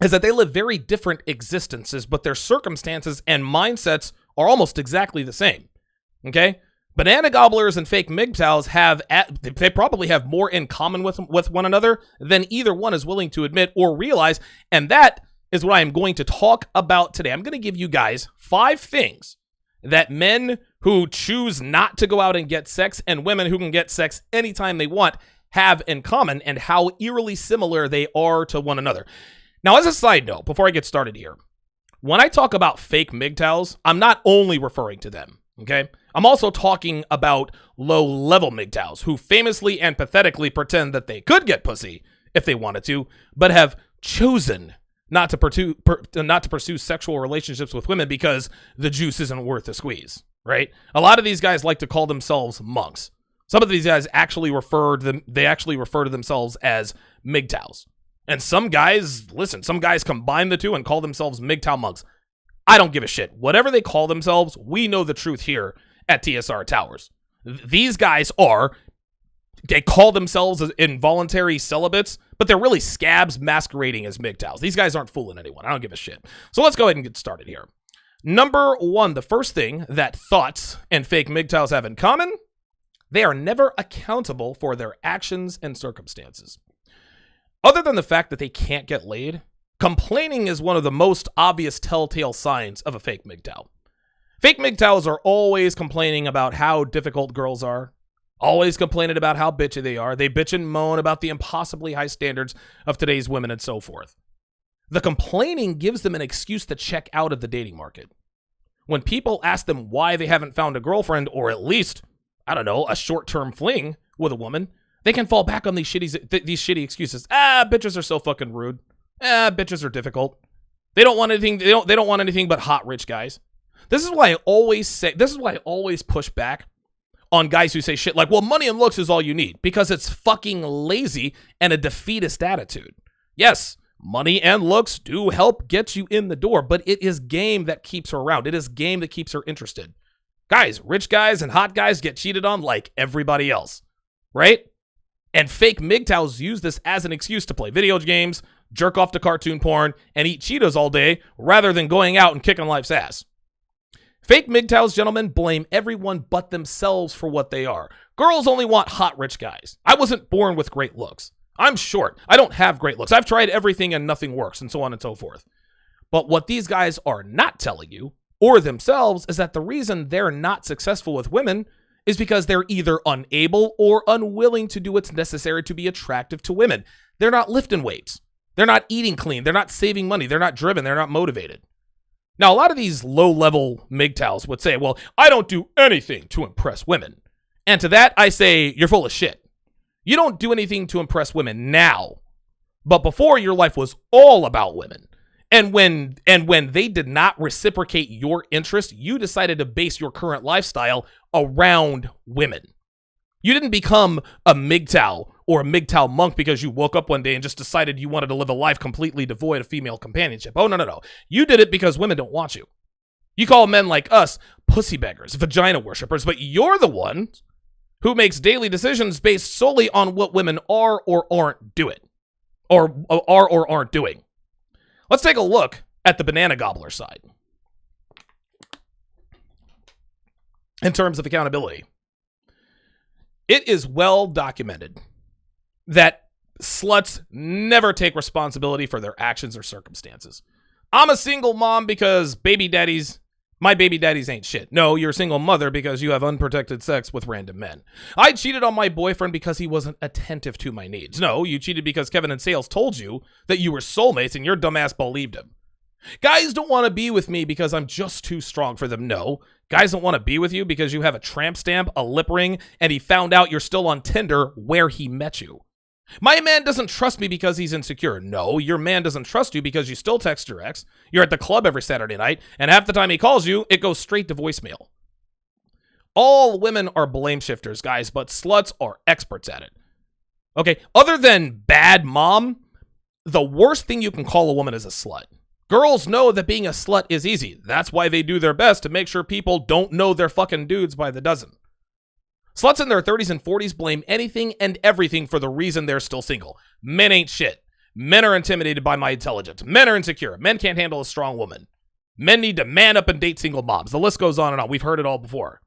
[SPEAKER 4] is that they live very different existences, but their circumstances and mindsets are almost exactly the same. Okay? Banana gobblers and fake MGTOWs they probably have more in common with one another than either one is willing to admit or realize, and that is what I am going to talk about today. I'm going to give you guys 5 things that men who choose not to go out and get sex and women who can get sex anytime they want have in common, and how eerily similar they are to one another. Now, as a side note, before I get started here, when I talk about fake MGTOWs, I'm not only referring to them, okay? I'm also talking about low-level MGTOWs who famously and pathetically pretend that they could get pussy if they wanted to, but have chosen not to pursue sexual relationships with women because the juice isn't worth the squeeze, right? A lot of these guys like to call themselves monks. Some of these guys actually refer to themselves as MGTOWs. And some guys combine the two and call themselves MGTOW monks. I don't give a shit. Whatever they call themselves, we know the truth here at TSR Towers. These guys they call themselves involuntary celibates, but they're really scabs masquerading as MGTOWs. These guys aren't fooling anyone. I don't give a shit. So let's go ahead and get started here. Number 1, the first thing that THOTS and fake MGTOWs have in common, they are never accountable for their actions and circumstances. Other than the fact that they can't get laid, complaining is one of the most obvious telltale signs of a fake MGTOW. Fake MGTOWs are always complaining about how difficult girls are, always complaining about how bitchy they are. They bitch and moan about the impossibly high standards of today's women and so forth. The complaining gives them an excuse to check out of the dating market. When people ask them why they haven't found a girlfriend, or at least, I don't know, a short-term fling with a woman, they can fall back on these shitty excuses. Bitches are so fucking rude. Bitches are difficult. They don't want anything. They don't want anything but hot rich guys. This is why I always push back on guys who say shit like, well, money and looks is all you need, because it's fucking lazy and a defeatist attitude. Yes, money and looks do help get you in the door, but it is game that keeps her around. It is game that keeps her interested. Guys, rich guys and hot guys get cheated on like everybody else, right? And fake MGTOWs use this as an excuse to play video games, jerk off to cartoon porn, and eat Cheetos all day rather than going out and kicking life's ass. Fake MGTOWs, gentlemen, blame everyone but themselves for what they are. Girls only want hot, rich guys. I wasn't born with great looks. I'm short. I don't have great looks. I've tried everything and nothing works, and so on and so forth. But what these guys are not telling you, or themselves, is that the reason they're not successful with women is because they're either unable or unwilling to do what's necessary to be attractive to women. They're not lifting weights. They're not eating clean. They're not saving money. They're not driven. They're not motivated. Now, a lot of these low-level MGTOWs would say, well, I don't do anything to impress women. And to that, I say, you're full of shit. You don't do anything to impress women now. But before, your life was all about women. And when they did not reciprocate your interest, you decided to base your current lifestyle around women. You didn't become a MGTOW or a MGTOW monk because you woke up one day and just decided you wanted to live a life completely devoid of female companionship. Oh, no. You did it because women don't want you. You call men like us pussy beggars, vagina worshippers, but you're the one who makes daily decisions based solely on what women are or aren't doing. Or aren't doing. Let's take a look at the banana gobbler side. in terms of accountability. It is well documented that sluts never take responsibility for their actions or circumstances. I'm a single mom because my baby daddies ain't shit. No, you're a single mother because you have unprotected sex with random men. I cheated on my boyfriend because he wasn't attentive to my needs. No, you cheated because Kevin in sales told you that you were soulmates and your dumbass believed him. Guys don't want to be with me because I'm just too strong for them. No. Guys don't want to be with you because you have a tramp stamp, a lip ring, and he found out you're still on Tinder where he met you. My man doesn't trust me because he's insecure. No, your man doesn't trust you because you still text your ex, you're at the club every Saturday night, and half the time he calls you, it goes straight to voicemail. All women are blame shifters, guys, but sluts are experts at it. Okay, other than bad mom, the worst thing you can call a woman is a slut. Girls know that being a slut is easy. That's why they do their best to make sure people don't know they're fucking dudes by the dozen. Sluts in their 30s and 40s blame anything and everything for the reason they're still single. Men ain't shit. Men are intimidated by my intelligence. Men are insecure. Men can't handle a strong woman. Men need to man up and date single moms. The list goes on and on. We've heard it all before.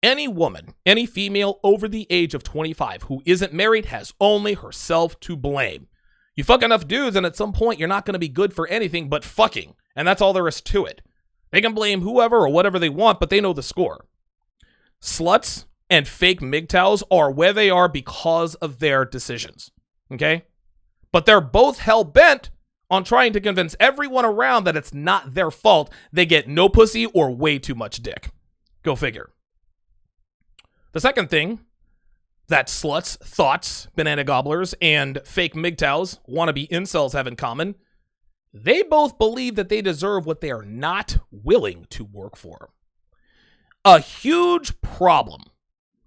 [SPEAKER 4] Any woman, any female over the age of 25 who isn't married has only herself to blame. You fuck enough dudes, and at some point, you're not going to be good for anything but fucking. And that's all there is to it. They can blame whoever or whatever they want, but they know the score. Sluts and fake MGTOWs are where they are because of their decisions. Okay? But they're both hell-bent on trying to convince everyone around that it's not their fault they get no pussy or way too much dick. Go figure. The second thing that sluts, thots, banana gobblers, and fake MGTOWs, wannabe incels have in common, they both believe that they deserve what they are not willing to work for. A huge problem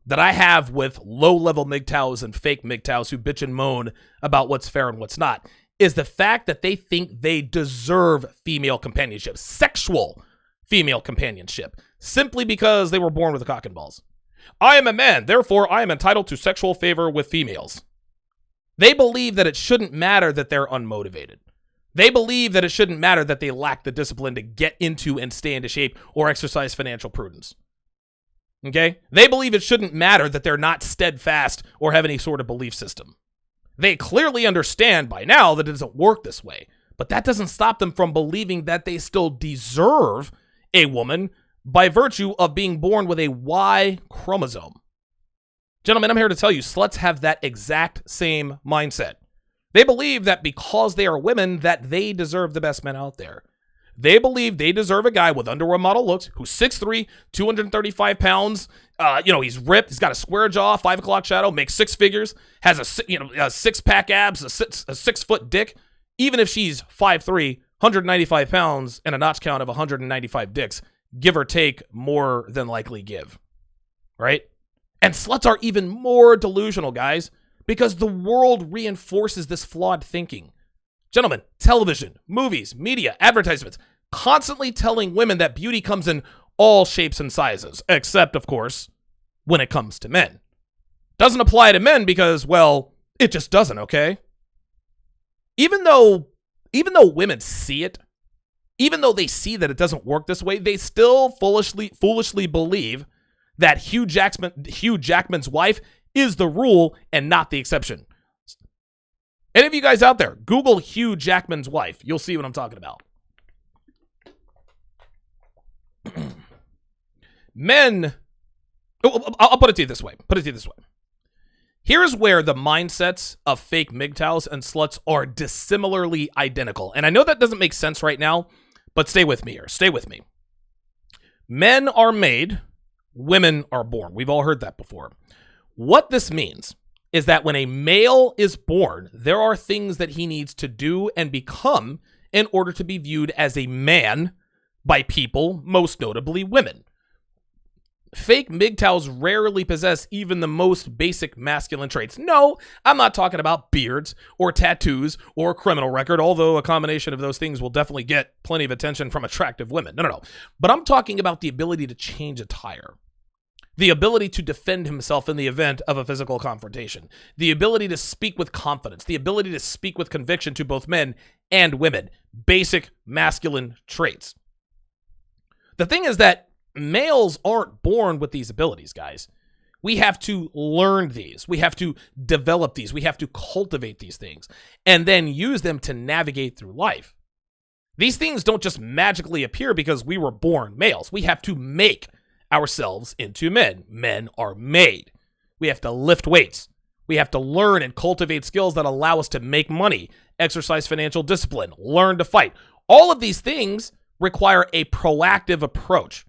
[SPEAKER 4] that I have with low-level MGTOWs and fake MGTOWs who bitch and moan about what's fair and what's not is the fact that they think they deserve female companionship, sexual female companionship, simply because they were born with a cock and balls. I am a man, therefore I am entitled to sexual favor with females. They believe that it shouldn't matter that they're unmotivated. They believe that it shouldn't matter that they lack the discipline to get into and stay into shape or exercise financial prudence. Okay? They believe it shouldn't matter that they're not steadfast or have any sort of belief system. They clearly understand by now that it doesn't work this way, but that doesn't stop them from believing that they still deserve a woman by virtue of being born with a Y chromosome. Gentlemen, I'm here to tell you, sluts have that exact same mindset. They believe that because they are women, that they deserve the best men out there. They believe they deserve a guy with underwear model looks, who's 6'3", 235 pounds, he's ripped, he's got a square jaw, 5 o'clock shadow, makes six figures, has a six-pack abs, a 6-foot dick. Even if she's 5'3", 195 pounds, and a notch count of 195 dicks, give or take, more than likely give, right? And sluts are even more delusional, guys, because the world reinforces this flawed thinking. Gentlemen, television, movies, media, advertisements, constantly telling women that beauty comes in all shapes and sizes, except, of course, when it comes to men. Doesn't apply to men because, well, it just doesn't, okay? Even though women see it, even though they see that it doesn't work this way, they still foolishly believe that Hugh Jackman's wife is the rule and not the exception. Any of you guys out there, Google Hugh Jackman's wife. You'll see what I'm talking about. Men, I'll put it to you this way. Here's where the mindsets of fake MGTOWs and sluts are dissimilarly identical. And I know that doesn't make sense right now, but stay with me here. Stay with me. Men are made, women are born. We've all heard that before. What this means is that when a male is born, there are things that he needs to do and become in order to be viewed as a man by people, most notably women. Fake MGTOWs rarely possess even the most basic masculine traits. No, I'm not talking about beards or tattoos or a criminal record, although a combination of those things will definitely get plenty of attention from attractive women. No. But I'm talking about the ability to change a tire. The ability to defend himself in the event of a physical confrontation. The ability to speak with confidence. The ability to speak with conviction to both men and women. Basic masculine traits. The thing is that males aren't born with these abilities, guys. We have to learn these. We have to develop these. We have to cultivate these things and then use them to navigate through life. These things don't just magically appear because we were born males. We have to make ourselves into men. Men are made. We have to lift weights. We have to learn and cultivate skills that allow us to make money, exercise financial discipline, learn to fight. All of these things require a proactive approach.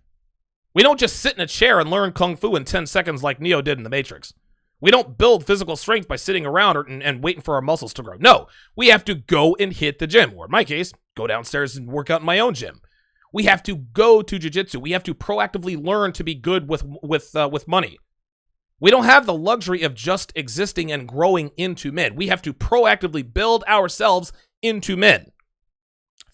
[SPEAKER 4] We don't just sit in a chair and learn Kung Fu in 10 seconds like Neo did in The Matrix. We don't build physical strength by sitting around and waiting for our muscles to grow. No, we have to go and hit the gym, or in my case, go downstairs and work out in my own gym. We have to go to jiu-jitsu. We have to proactively learn to be good with money. We don't have the luxury of just existing and growing into men. We have to proactively build ourselves into men.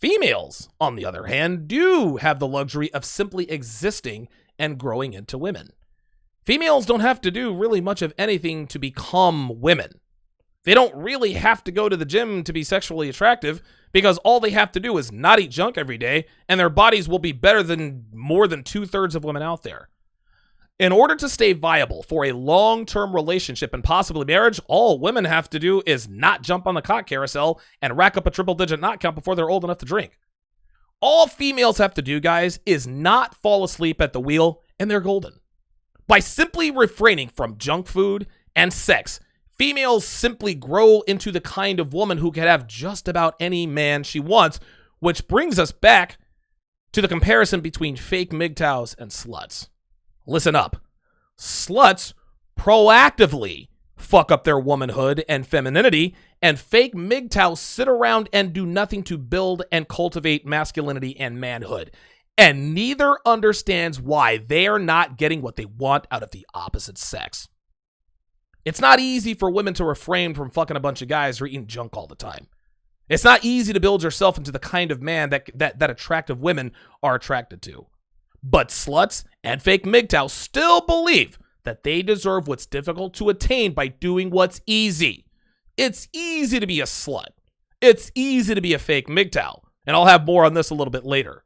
[SPEAKER 4] Females, on the other hand, do have the luxury of simply existing and growing into women. Females don't have to do really much of anything to become women. They don't really have to go to the gym to be sexually attractive because all they have to do is not eat junk every day and their bodies will be better than more than 2/3 of women out there. In order to stay viable for a long-term relationship and possibly marriage, all women have to do is not jump on the cock carousel and rack up a triple-digit knot count before they're old enough to drink. All females have to do, guys, is not fall asleep at the wheel, and they're golden. By simply refraining from junk food and sex, females simply grow into the kind of woman who can have just about any man she wants, which brings us back to the comparison between fake MGTOWs and sluts. Listen up. Sluts proactively fuck up their womanhood and femininity, and fake MGTOWs sit around and do nothing to build and cultivate masculinity and manhood. And neither understands why they are not getting what they want out of the opposite sex. It's not easy for women to refrain from fucking a bunch of guys or eating junk all the time. It's not easy to build yourself into the kind of man that attractive women are attracted to. But sluts and fake MGTOWs still believe that they deserve what's difficult to attain by doing what's easy. It's easy to be a slut. It's easy to be a fake MGTOW. And I'll have more on this a little bit later.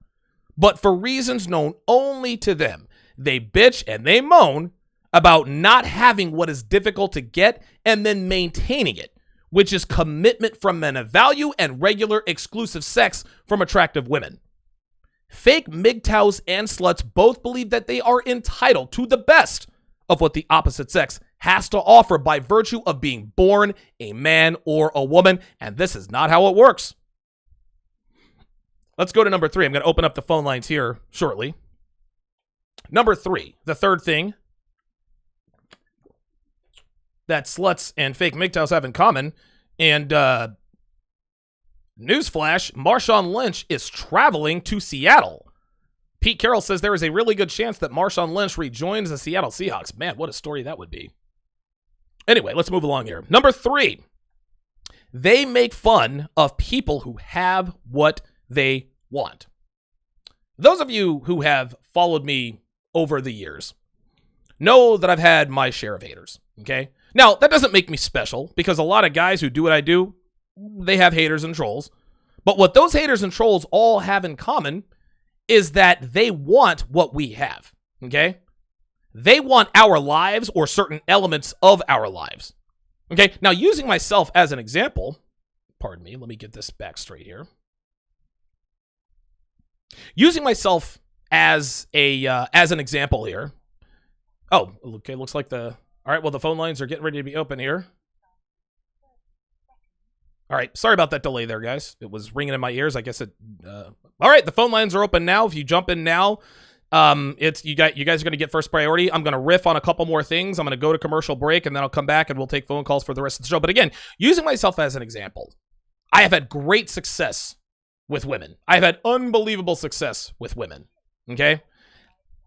[SPEAKER 4] But for reasons known only to them, they bitch and they moan about not having what is difficult to get and then maintaining it, which is commitment from men of value and regular exclusive sex from attractive women. Fake MGTOWs and sluts both believe that they are entitled to the best of what the opposite sex has to offer by virtue of being born a man or a woman, and this is not how it works. Let's go to number 3. I'm going to open up the phone lines here shortly. Number 3, the third thing that sluts and fake MGTOWs have in common, and newsflash, Marshawn Lynch is traveling to Seattle. Pete Carroll says there is a really good chance that Marshawn Lynch rejoins the Seattle Seahawks. Man, what a story that would be. Anyway, let's move along here. Number 3, they make fun of people who have what they want. Those of you who have followed me over the years know that I've had my share of haters, okay? Now, that doesn't make me special because a lot of guys who do what I do, they have haters and trolls. But what those haters and trolls all have in common is that they want what we have, okay? They want our lives or certain elements of our lives, okay? Now, using myself as an example, pardon me, let me get this back straight here. Using myself as an example here. Oh, okay, looks like all right, well, the phone lines are getting ready to be open here. All right, sorry about that delay there, guys. It was ringing in my ears. I guess it. All right, the phone lines are open now. If you jump in now, you guys are going to get first priority. I'm going to riff on a couple more things. I'm going to go to commercial break, and then I'll come back and we'll take phone calls for the rest of the show. But again, using myself as an example, I have had great success with women. I've had unbelievable success with women. Okay,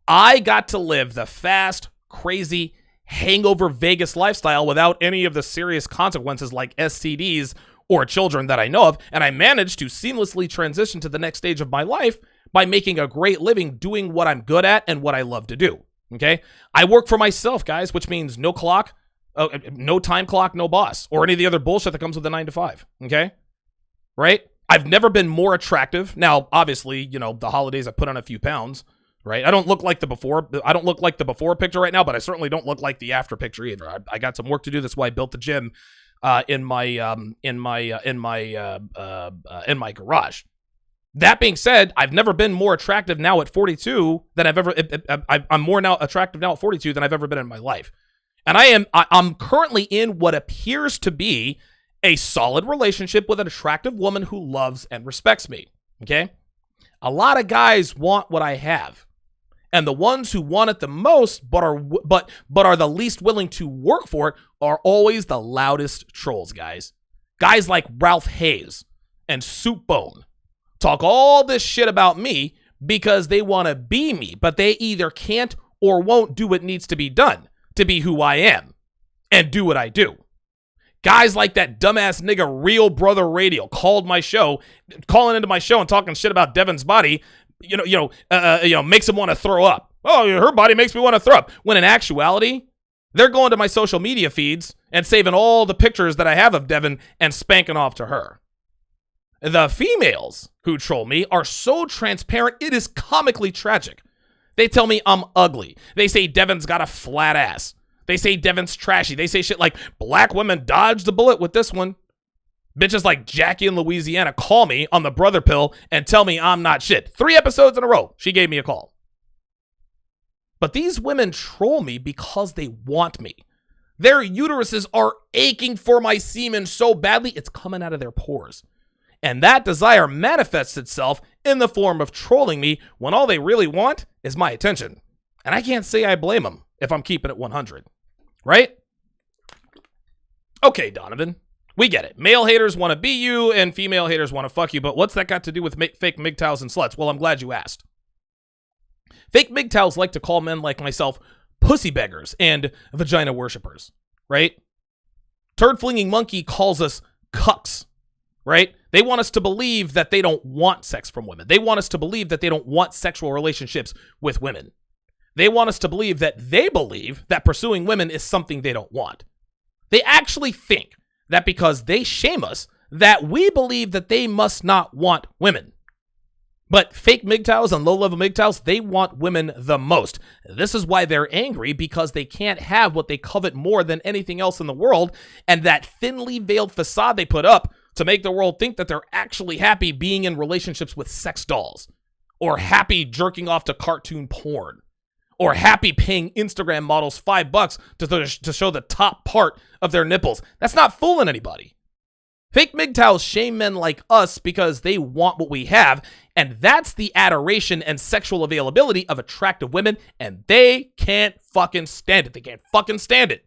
[SPEAKER 4] I got to live the fast, crazy, hangover Vegas lifestyle without any of the serious consequences like STDs or children that I know of, and I managed to seamlessly transition to the next stage of my life by making a great living doing what I'm good at and what I love to do, okay? I work for myself, guys, which means no clock, no time clock, no boss, or any of the other bullshit that comes with a 9 to 5, okay? Right? I've never been more attractive. Now, obviously, the holidays I put on a few pounds, right? I don't look like the before picture right now, but I certainly don't look like the after picture either. I got some work to do. That's why I built the gym in my garage. That being said, I've never been more attractive now at 42 than I'm more now attractive now at 42 than I've ever been in my life. And I'm currently in what appears to be a solid relationship with an attractive woman who loves and respects me. Okay? A lot of guys want what I have. And the ones who want it the most but are the least willing to work for it are always the loudest trolls, guys. Guys like Ralph Hayes and Soup Bone talk all this shit about me because they want to be me, but they either can't or won't do what needs to be done to be who I am and do what I do. Guys like that dumbass nigga Real Brother Radio calling into my show and talking shit about Devin's body, makes him want to throw up. Oh, her body makes me want to throw up. When in actuality, they're going to my social media feeds and saving all the pictures that I have of Devin and spanking off to her. The females who troll me are so transparent, it is comically tragic. They tell me I'm ugly. They say Devin's got a flat ass. They say Devin's trashy. They say shit like, black women dodged a bullet with this one. Bitches like Jackie in Louisiana call me on the brother pill and tell me I'm not shit. 3 episodes in a row, she gave me a call. But these women troll me because they want me. Their uteruses are aching for my semen so badly, it's coming out of their pores. And that desire manifests itself in the form of trolling me when all they really want is my attention. And I can't say I blame them if I'm keeping it 100. Right? Okay, Donovan. We get it. Male haters want to be you and female haters want to fuck you, but what's that got to do with fake MGTOWs and sluts? Well, I'm glad you asked. Fake MGTOWs like to call men like myself pussy beggars and vagina worshippers, right? Turd flinging monkey calls us cucks, right? They want us to believe that they don't want sex from women. They want us to believe that they don't want sexual relationships with women. They want us to believe that pursuing women is something they don't want. They actually think that because they shame us, that we believe that they must not want women. But fake MGTOWs and low-level MGTOWs, they want women the most. This is why they're angry, because they can't have what they covet more than anything else in the world, and that thinly veiled facade they put up to make the world think that they're actually happy being in relationships with sex dolls, or happy jerking off to cartoon porn, or happy paying Instagram models $5 to show the top part of their nipples. That's not fooling anybody. Fake MGTOWs shame men like us because they want what we have, and that's the adoration and sexual availability of attractive women, and they can't fucking stand it. They can't fucking stand it.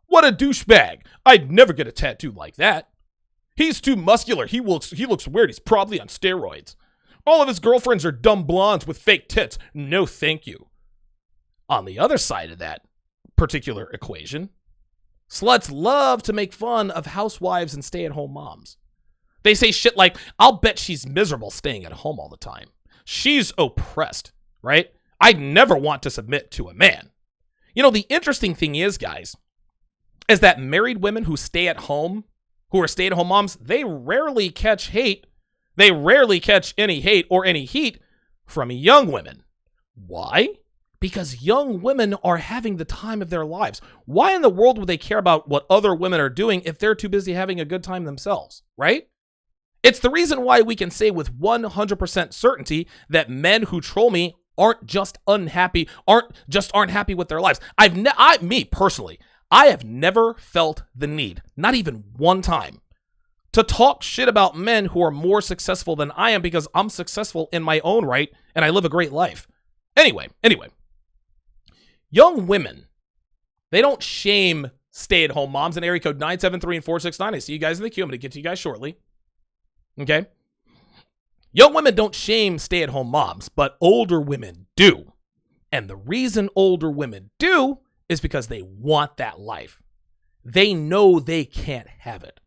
[SPEAKER 4] What a douchebag. I'd never get a tattoo like that. He's too muscular. He looks weird. He's probably on steroids. All of his girlfriends are dumb blondes with fake tits. No thank you. On the other side of that particular equation, sluts love to make fun of housewives and stay-at-home moms. They say shit like, I'll bet she's miserable staying at home all the time. She's oppressed, right? I'd never want to submit to a man. You know, the interesting thing is, guys, is that married women who stay at home, who are stay-at-home moms, they rarely catch hate. They rarely catch any hate or any heat from young women. Why? Because young women are having the time of their lives. Why in the world would they care about what other women are doing if they're too busy having a good time themselves, right? It's the reason why we can say with 100% certainty that men who troll me aren't happy with their lives. Me personally, I have never felt the need, not even one time, to talk shit about men who are more successful than I am because I'm successful in my own right and I live a great life. Anyway. Young women, they don't shame stay-at-home moms in area code 973 and 469. I see you guys in the queue. I'm going to get to you guys shortly. Okay? Young women don't shame stay-at-home moms, but older women do. And the reason older women do is because they want that life. They know they can't have it.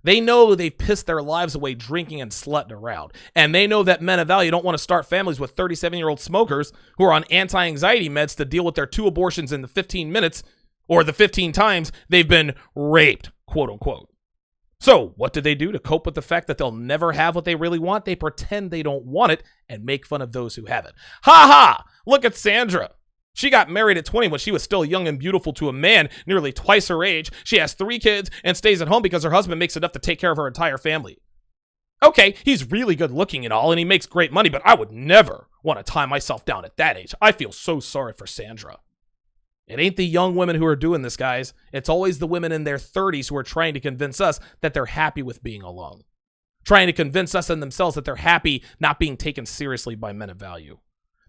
[SPEAKER 4] They know they've pissed their lives away drinking and slutting around. And they know that men of value don't want to start families with 37-year-old smokers who are on anti-anxiety meds to deal with their 2 abortions in the 15 minutes or the 15 times they've been raped, quote unquote. So what do they do to cope with the fact that they'll never have what they really want? They pretend they don't want it and make fun of those who have it. Ha ha! Look at Sandra. She got married at 20 when she was still young and beautiful to a man nearly twice her age. She has 3 kids and stays at home because her husband makes enough to take care of her entire family. Okay, he's really good looking and all, and he makes great money, but I would never want to tie myself down at that age. I feel so sorry for Sandra. It ain't the young women who are doing this, guys. It's always the women in their 30s who are trying to convince us that they're happy with being alone. Trying to convince us and themselves that they're happy not being taken seriously by men of value.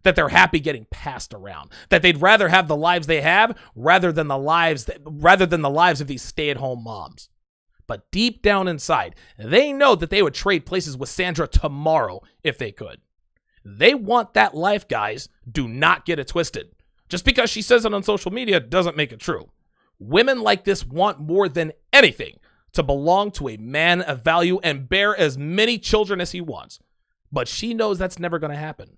[SPEAKER 4] That they're happy getting passed around. That they'd rather have the lives they have rather than the lives of these stay-at-home moms. But deep down inside, they know that they would trade places with Sandra tomorrow if they could. They want that life, guys. Do not get it twisted. Just because she says it on social media doesn't make it true. Women like this want more than anything to belong to a man of value and bear as many children as he wants. But she knows that's never going to happen.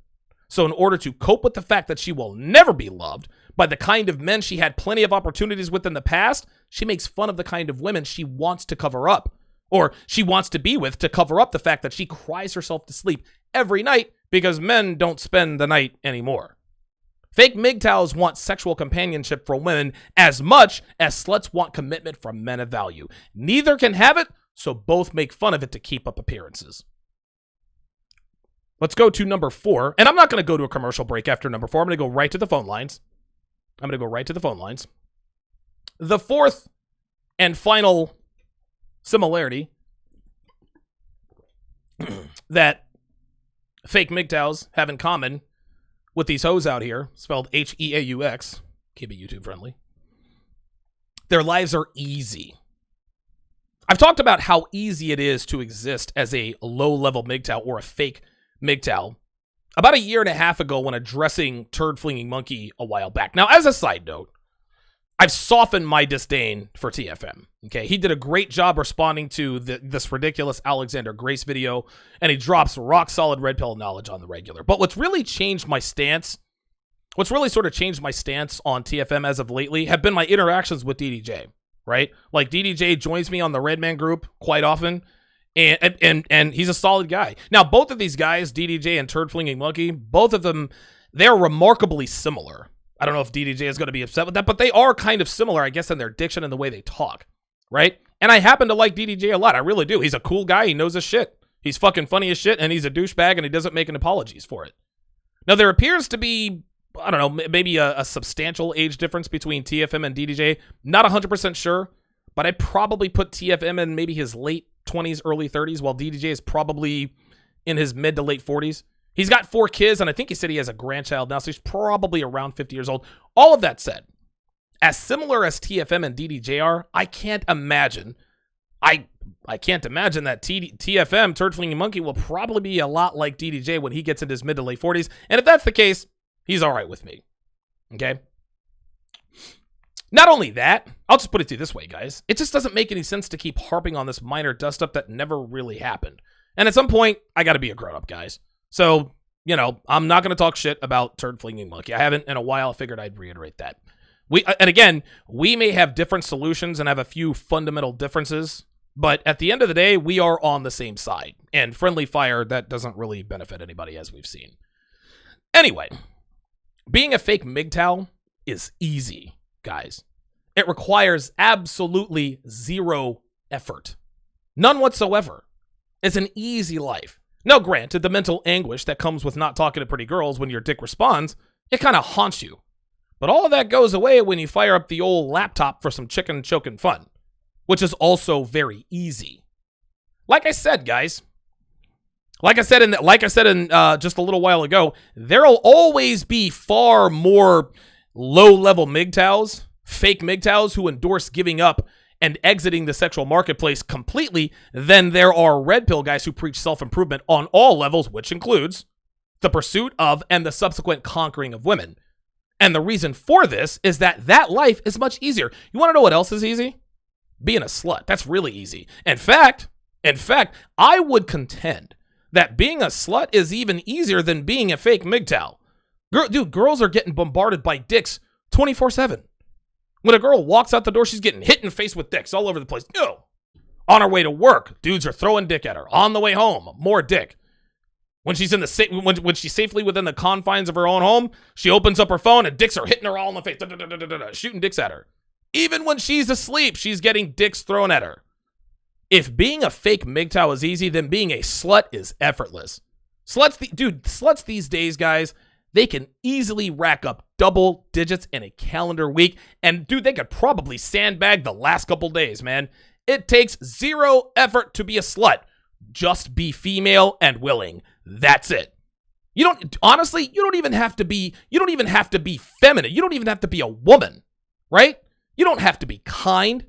[SPEAKER 4] So in order to cope with the fact that she will never be loved by the kind of men she had plenty of opportunities with in the past, she makes fun of the kind of women she wants to cover up, or she wants to be with to cover up the fact that she cries herself to sleep every night because men don't spend the night anymore. Fake MGTOWs want sexual companionship from women as much as sluts want commitment from men of value. Neither can have it, so both make fun of it to keep up appearances. Let's go to number 4. And I'm not going to go to a commercial break after number 4. I'm going to go right to the phone lines. The fourth and final similarity that fake MGTOWs have in common with these hoes out here, spelled H-E-A-U-X, keep it YouTube friendly, their lives are easy. I've talked about how easy it is to exist as a low-level MGTOW or a fake MGTOW about a year and a half ago when addressing Turd Flinging Monkey a while back. Now, as a side note, I've softened my disdain for TFM. Okay, he did a great job responding to this ridiculous Alexander Grace video, and he drops rock solid red pill knowledge on the regular. But what's really changed my stance, on TFM as of lately, have been my interactions with DDJ. Right, like DDJ joins me on the Redman group quite often, and he's a solid guy. Now, both of these guys, DDJ and Turd Flinging Monkey, both of them, they're remarkably similar. I don't know if DDJ is going to be upset with that, but they are kind of similar, I guess, in their diction and the way they talk, right? And I happen to like DDJ a lot. I really do. He's a cool guy. He knows his shit. He's fucking funny as shit, and he's a douchebag, and he doesn't make an apologies for it. Now, there appears to be, I don't know, maybe a substantial age difference between TFM and DDJ. Not 100% sure, but I'd probably put TFM in maybe his late 20s, early 30s, while DDJ is probably in his mid to late 40s. He's got 4 kids, and I think he said he has a grandchild now, so he's probably around 50 years old. All of that said, as similar as TFM and DDJ are, I can't imagine that TFM, Turd Flinging Monkey, will probably be a lot like DDJ when he gets into his mid to late 40s. And if that's the case, he's all right with me. Okay? Not only that, I'll just put it to you this way, guys. It just doesn't make any sense to keep harping on this minor dust-up that never really happened. And at some point, I got to be a grown-up, guys. So, I'm not going to talk shit about Turd Flinging Monkey. I haven't in a while. I figured I'd reiterate that. We may have different solutions and have a few fundamental differences, but at the end of the day, we are on the same side. And friendly fire, that doesn't really benefit anybody, as we've seen. Anyway, being a fake MGTOW is easy, guys. It requires absolutely zero effort. None whatsoever. It's an easy life. Now, granted, the mental anguish that comes with not talking to pretty girls when your dick responds, it kind of haunts you. But all of that goes away when you fire up the old laptop for some chicken choking fun, which is also very easy. Like I said, guys, like I said in just a little while ago, there'll always be far more low-level MGTOWs, fake MGTOWs who endorse giving up and exiting the sexual marketplace completely than there are red pill guys who preach self-improvement on all levels, which includes the pursuit of and the subsequent conquering of women. And the reason for this is that life is much easier. You want to know what else is easy? Being a slut. That's really easy. In fact, I would contend that being a slut is even easier than being a fake MGTOW. Girls are getting bombarded by dicks 24/7. When a girl walks out the door, she's getting hit in the face with dicks all over the place. On her way to work, dudes are throwing dick at her. On the way home, more dick. When she's in the when she's safely within the confines of her own home, she opens up her phone and dicks are hitting her all in the face, shooting dicks at her. Even when she's asleep, she's getting dicks thrown at her. If being a fake MGTOW is easy, then being a slut is effortless. Sluts these days, guys, they can easily rack up double digits in a calendar week. And dude, they could probably sandbag the last couple days, man. It takes zero effort to be a slut. Just be female and willing. That's it. You don't even have to be feminine. You don't even have to be a woman, right? You don't have to be kind.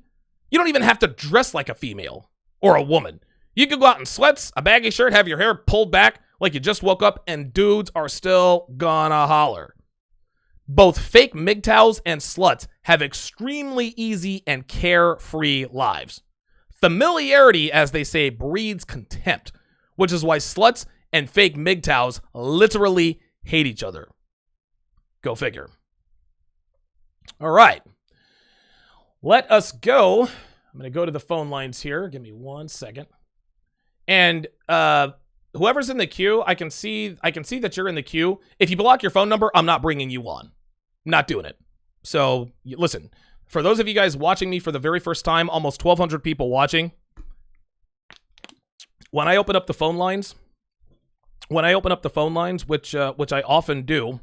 [SPEAKER 4] You don't even have to dress like a female or a woman. You could go out in sweats, a baggy shirt, have your hair pulled back like you just woke up, and dudes are still gonna holler. Both fake MGTOWs and sluts have extremely easy and carefree lives. Familiarity, as they say, breeds contempt, which is why sluts and fake MGTOWs literally hate each other. Go figure. All right. Let us go. I'm going to go to the phone lines here. Give me 1 second. And whoever's in the queue, I can see that you're in the queue. If you block your phone number, I'm not bringing you on. I'm not doing it. So listen, for those of you guys watching me for the very first time, almost 1,200 people watching. When I open up the phone lines, which I often do,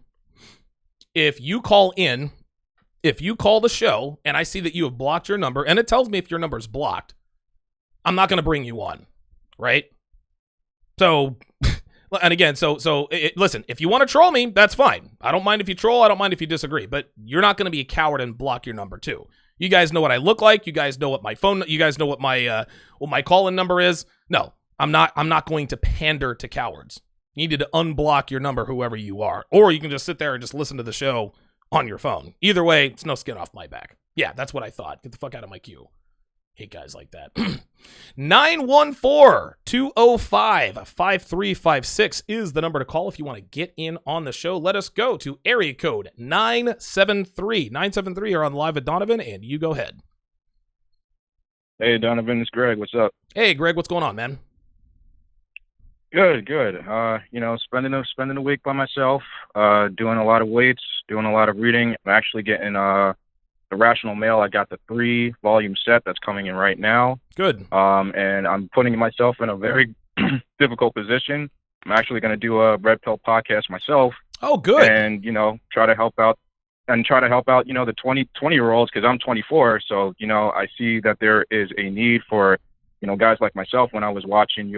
[SPEAKER 4] if you call the show and I see that you have blocked your number, and it tells me if your number is blocked, I'm not going to bring you on, right? So, and again, listen, if you want to troll me, that's fine. I don't mind if you troll. I don't mind if you disagree, but you're not going to be a coward and block your number too. You guys know what I look like. You guys know what my phone, you guys know what my call-in number is. No, I'm not going to pander to cowards. You need to unblock your number, whoever you are, or you can just sit there and just listen to the show on your phone. Either way, it's no skin off my back. Yeah, that's what I thought. Get the fuck out of my queue. Hate guys like that. 914-205-5356 is the number to call if you want to get in on the show. Let us go to area code 973. 973 are on Live with Donovan, and you go ahead.
[SPEAKER 6] Hey, Donovan, it's Greg. What's up?
[SPEAKER 4] Hey, Greg, what's going on, man?
[SPEAKER 6] Good. Spending the week by myself, doing a lot of weights, doing a lot of reading. I'm actually getting the Rational Mail. I got the 3-volume set that's coming in right now.
[SPEAKER 4] Good.
[SPEAKER 6] And I'm putting myself in a very difficult position. I'm actually going to do a Red Pill podcast myself.
[SPEAKER 4] Oh, good.
[SPEAKER 6] And, try to help out, the 20-year-olds, because I'm 24. So, I see that there is a need for, guys like myself. When I was watching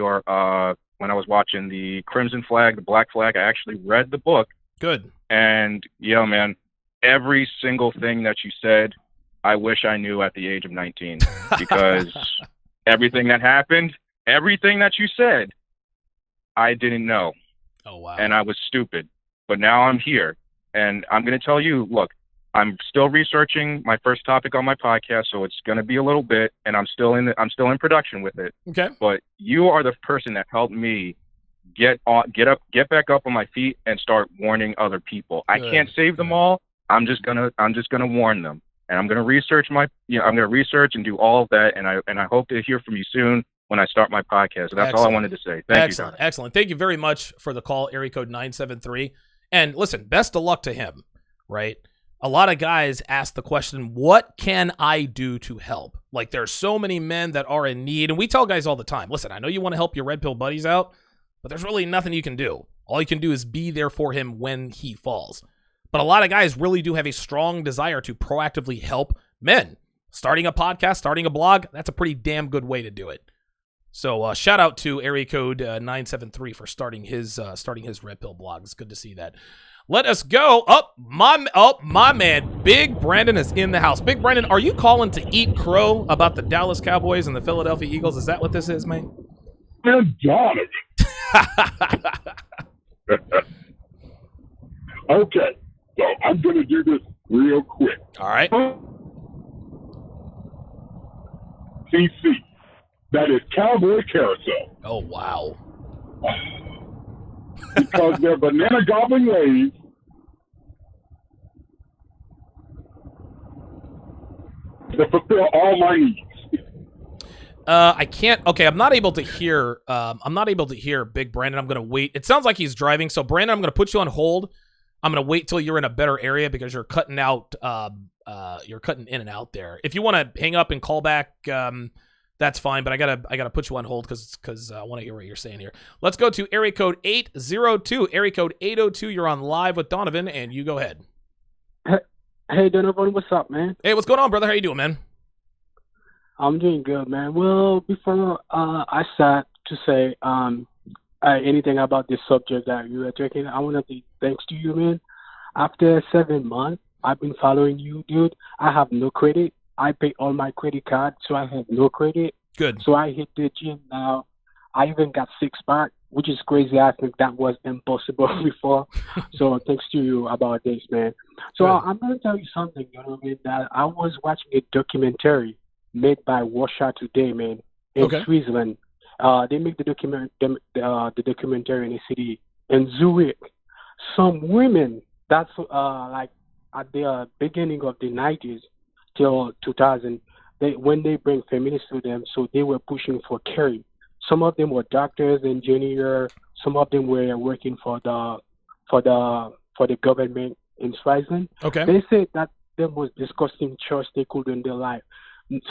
[SPEAKER 6] the Crimson Flag, the Black Flag, I actually read the book.
[SPEAKER 4] Good. And,
[SPEAKER 6] man, every single thing that you said, I wish I knew at the age of 19, because everything that happened, everything that you said, I didn't know.
[SPEAKER 4] Oh, wow.
[SPEAKER 6] And I was stupid. But now I'm here, and I'm going to tell you, look, I'm still researching my first topic on my podcast, so it's going to be a little bit, and I'm still in production with it.
[SPEAKER 4] Okay.
[SPEAKER 6] But you are the person that helped me get back up on my feet and start warning other people. Good. I can't save them all. I'm just gonna warn them, and I'm gonna research I'm gonna research and do all of that, and I hope to hear from you soon when I start my podcast. So that's all I wanted to say. Thank you.
[SPEAKER 4] Excellent. Thank you very much for the call, area code 973. And listen, best of luck to him, right? A lot of guys ask the question, what can I do to help? Like, there's so many men that are in need, and we tell guys all the time, listen, I know you want to help your red pill buddies out, but there's really nothing you can do. All you can do is be there for him when he falls. But a lot of guys really do have a strong desire to proactively help men. Starting a podcast, starting a blog, that's a pretty damn good way to do it. So shout out to area code 973 for starting his red pill blog. It's good to see that. Let us go. My man, Big Brandon is in the house. Big Brandon, are you calling to eat crow about the Dallas Cowboys and the Philadelphia Eagles? Is that what this is, man?
[SPEAKER 7] Donovan. Okay, so I'm going to do this real quick.
[SPEAKER 4] All right.
[SPEAKER 7] CC. That is Cowboy Carousel.
[SPEAKER 4] Oh, wow.
[SPEAKER 7] Because their banana gobbling ways to fulfill all my needs.
[SPEAKER 4] I can't. Okay, I'm not able to hear. I'm not able to hear Big Brandon. I'm gonna wait. It sounds like he's driving. So Brandon, I'm gonna put you on hold. I'm gonna wait till you're in a better area because you're cutting out. You're cutting in and out there. If you want to hang up and call back, that's fine. But I gotta put you on hold because I want to hear what you're saying here. Let's go to area code 802. Area code 802. You're on live with Donovan, and you go ahead.
[SPEAKER 8] Hey Donovan, what's up, man?
[SPEAKER 4] Hey, what's going on, brother? How you doing, man?
[SPEAKER 8] I'm doing good, man. Well, before I start to say anything about this subject that you are taking, I want to say thanks to you, man. After 7 months, I've been following you, dude. I have no credit. I pay all my credit cards, so I have no credit.
[SPEAKER 4] Good.
[SPEAKER 8] So I hit the gym now. I even got 6-pack, which is crazy. I think that was impossible before. So thanks to you about this, man. So I'm going to tell you something, you know what I mean, that I was watching a documentary made by Russia Today, man, in Switzerland. They make the documentary in a city in Zurich. Some women, that's like at the beginning of the 90s till 2000, when they bring feminists to them, so they were pushing for care. Some of them were doctors, engineers. Some of them were working for the government in Switzerland.
[SPEAKER 4] Okay.
[SPEAKER 8] They said that the most disgusting choice they could do in their life.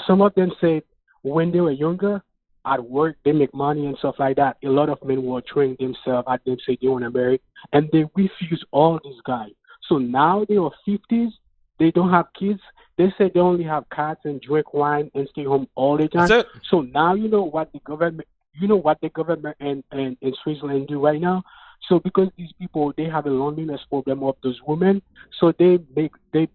[SPEAKER 8] Some of them said when they were younger, at work, they make money and stuff like that. A lot of men were throwing themselves at them, say they want to marry, and they refuse all these guys. So now they are 50s, they don't have kids. They say they only have cats and drink wine and stay home all the time.
[SPEAKER 4] That's it.
[SPEAKER 8] So now you know what the government in Switzerland do right now. So because these people, they have a loneliness problem of those women, so they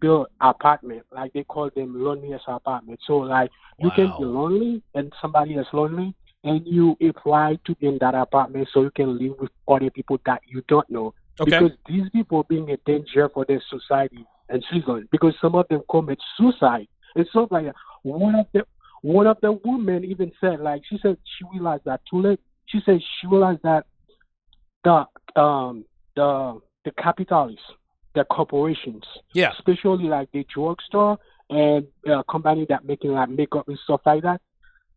[SPEAKER 8] build apartment, like they call them loneliness apartment. So like you can be lonely and somebody is lonely, and you apply to be in that apartment so you can live with other people that you don't know.
[SPEAKER 4] Okay.
[SPEAKER 8] Because these people being a danger for their society in Switzerland, because some of them commit suicide and stuff like that. One of the women even said, like, she said she realized that too late. She said she realized that the capitalists, the corporations, especially like the drugstore and company that making like makeup and stuff like that,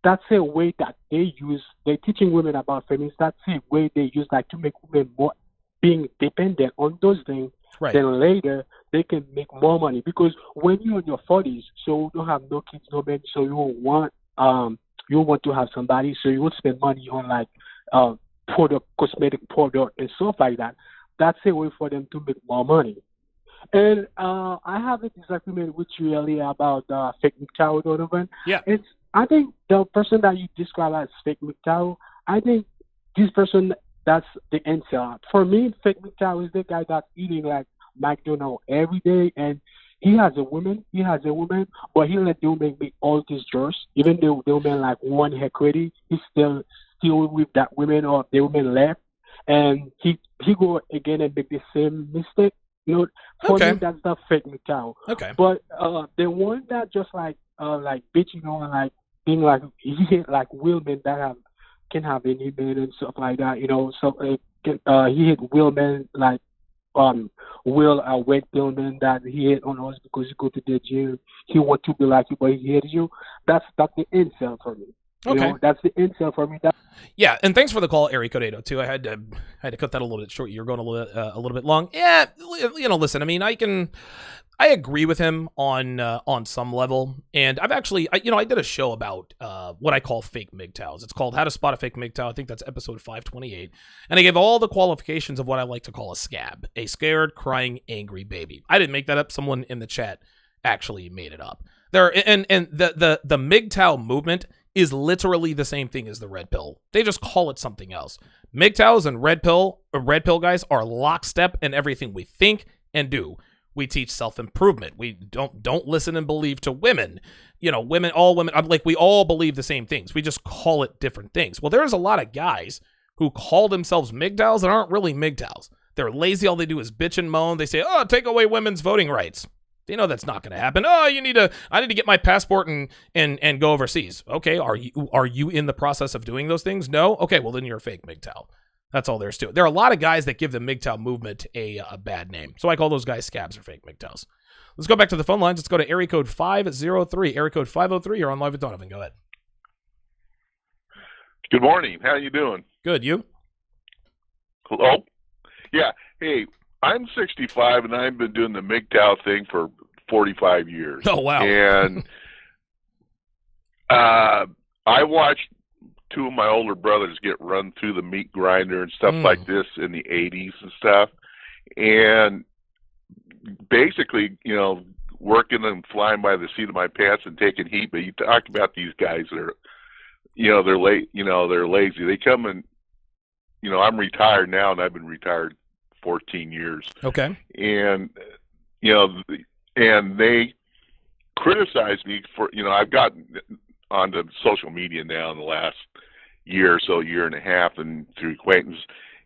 [SPEAKER 8] that's a way that they use. They're teaching women about feminism. That's a way they use, like, to make women more being dependent on those things.
[SPEAKER 4] Right.
[SPEAKER 8] Then later they can make more money, because when you're in your 40s, so you don't have no kids, no men, so you want to have somebody, so you would spend money on like cosmetic product and stuff like that. That's a way for them to make more money. And I have a disagreement with you earlier about fake MGTOW, Donovan.
[SPEAKER 4] Yeah.
[SPEAKER 8] I think the person that you describe as fake MGTOW, I think this person, that's the answer. For me, fake MGTOW is the guy that's eating like McDonald's every day, and he has a woman, but he let the woman make all these jobs. Even though the woman like won her credit, he's still with that woman, or the woman left, and he go again and make the same mistake. You know, for me, that's the fake MGTOW. Okay. But the one that just like bitching on, like being like, he hate like women that can have any man and stuff like that. You know, so he hate women like wet women that he hate on us because you go to the gym. He want to be like you, but he hates you. That's the incel for me. You know, that's the incel for me.
[SPEAKER 4] Yeah, and thanks for the call, area code 802. I had to cut that a little bit short. You're going a little bit long. Yeah, you know, listen. I mean, I agree with him on some level, and I've actually, I did a show about what I call fake MGTOWs. It's called How to Spot a Fake MGTOW. I think that's episode 528, and I gave all the qualifications of what I like to call a scab, a scared, crying, angry baby. I didn't make that up. Someone in the chat actually made it up. And the MGTOW movement is literally the same thing as the red pill. They just call it something else. MGTOWs and red pill guys are lockstep in everything we think and do. We teach self-improvement. We don't listen and believe to women. You know, all women, like, we all believe the same things. We just call it different things. Well, there's a lot of guys who call themselves MGTOWs and aren't really MGTOWs. They're lazy. All they do is bitch and moan. They say, oh, take away women's voting rights. You know that's not going to happen. Oh, I need to get my passport and go overseas. Okay, are you in the process of doing those things? No? Okay, well then you're a fake MGTOW. That's all there's to it. There are a lot of guys that give the MGTOW movement a bad name. So I call those guys scabs or fake MGTOWs. Let's go back to the phone lines. Let's go to area code 503. Area code 503, you're on live with Donovan. Go ahead.
[SPEAKER 7] Good morning. How you doing?
[SPEAKER 4] Good, you?
[SPEAKER 7] Hello? Yeah. Hey, I'm 65, and I've been doing the MGTOW thing for 45 years.
[SPEAKER 4] Oh, wow.
[SPEAKER 7] And I watched two of my older brothers get run through the meat grinder and stuff like this in the 80s and stuff. And basically, working and flying by the seat of my pants and taking heat. But you talk about these guys that are, they're late. They're lazy. They come and, I'm retired now, and I've been retired 14 years.
[SPEAKER 4] Okay.
[SPEAKER 7] And and they criticize me for, I've gotten onto social media now in the last year or so, year and a half, and through acquaintance.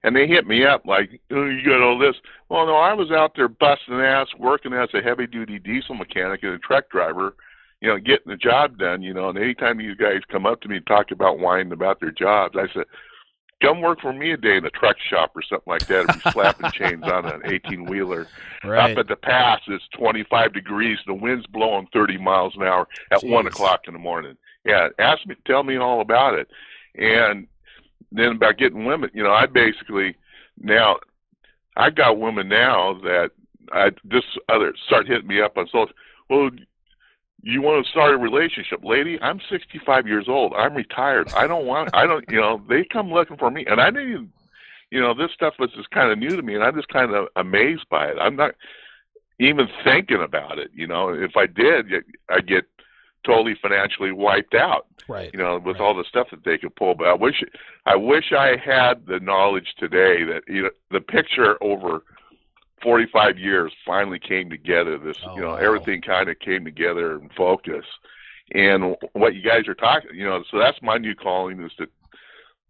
[SPEAKER 7] And they hit me up like, oh, you got all this. Well, no, I was out there busting ass, working as a heavy-duty diesel mechanic and a truck driver, getting the job done, and anytime these guys come up to me and talk about whining about their jobs, I said, come work for me a day in a truck shop or something like that and be slapping chains on an 18-wheeler.
[SPEAKER 4] Right.
[SPEAKER 7] Up at the pass, it's 25 degrees. The wind's blowing 30 miles an hour at 1 o'clock in the morning. Yeah, tell me all about it. And then about getting women, I basically now, I got women now that start hitting me up on social. Well, you want to start a relationship, lady? I'm 65 years old. I'm retired. They come looking for me, and I didn't even, this stuff was just kind of new to me, and I'm just kind of amazed by it. I'm not even thinking about it. If I did, I'd get totally financially wiped out.
[SPEAKER 4] Right.
[SPEAKER 7] With all the stuff that they could pull. But I wish I had the knowledge today that the picture over 45 years finally came together. This, everything kind of came together in focus. And what you guys are talking, so that's my new calling, is to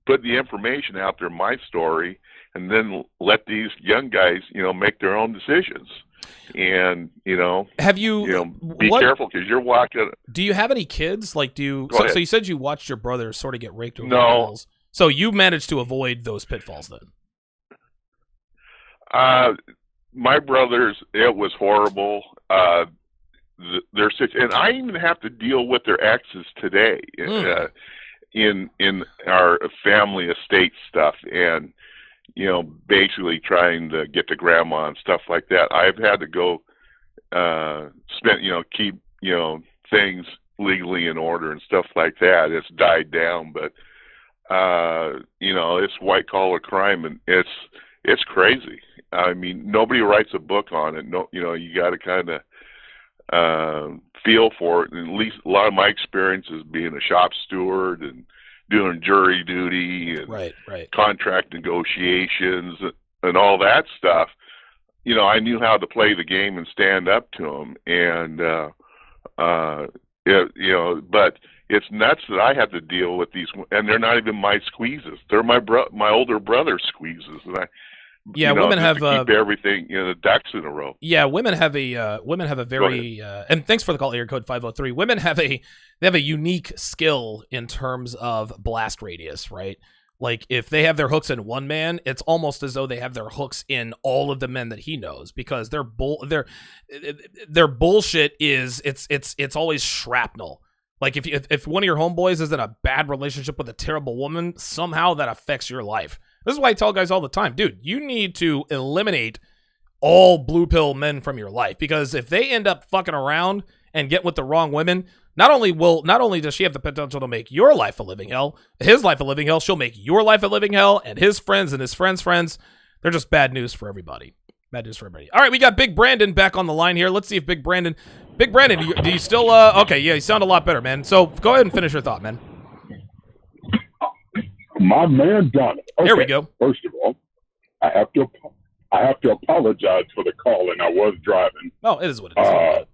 [SPEAKER 7] put the information out there, my story, and then let these young guys, make their own decisions. And
[SPEAKER 4] have you
[SPEAKER 7] be careful, because you're walking.
[SPEAKER 4] Do you have any kids? Like, so you said you watched your brother sort of get raked over the balls. So you managed to avoid those pitfalls then?
[SPEAKER 7] My brothers, it was horrible. They're six, and I even have to deal with their exes today in our family estate stuff, and basically trying to get to grandma and stuff like that. I've had to go keep things legally in order and stuff like that. It's died down, but it's white collar crime, and it's crazy. I mean, nobody writes a book on it. No, you got to kind of feel for it. And at least a lot of my experience is being a shop steward and doing jury duty and contract negotiations and all that stuff. I knew how to play the game and stand up to them. And but it's nuts that I have to deal with these, and they're not even my squeezes. They're my older brother's squeezes, and
[SPEAKER 4] women have
[SPEAKER 7] keep everything, the ducks in a row.
[SPEAKER 4] Yeah, women have a very and thanks for the call, area code 503. Women have a unique skill in terms of blast radius, right? Like, if they have their hooks in one man, it's almost as though they have their hooks in all of the men that he knows, because their bullshit is it's always shrapnel. Like, if one of your homeboys is in a bad relationship with a terrible woman, somehow that affects your life. This is why I tell guys all the time, dude, you need to eliminate all blue pill men from your life, because if they end up fucking around and get with the wrong women, not only does she have the potential to make your life a living hell, his life a living hell, she'll make your life a living hell, and his friends and his friends' friends. They're just bad news for everybody. Bad news for everybody. All right, we got Big Brandon back on the line here. Let's see if Big Brandon, do you still, okay, yeah, you sound a lot better, man. So go ahead and finish your thought, man.
[SPEAKER 7] My man, Donovan. Okay,
[SPEAKER 4] there we go.
[SPEAKER 7] First of all, I have to apologize for the call, and I was driving.
[SPEAKER 4] Oh, it is what it is.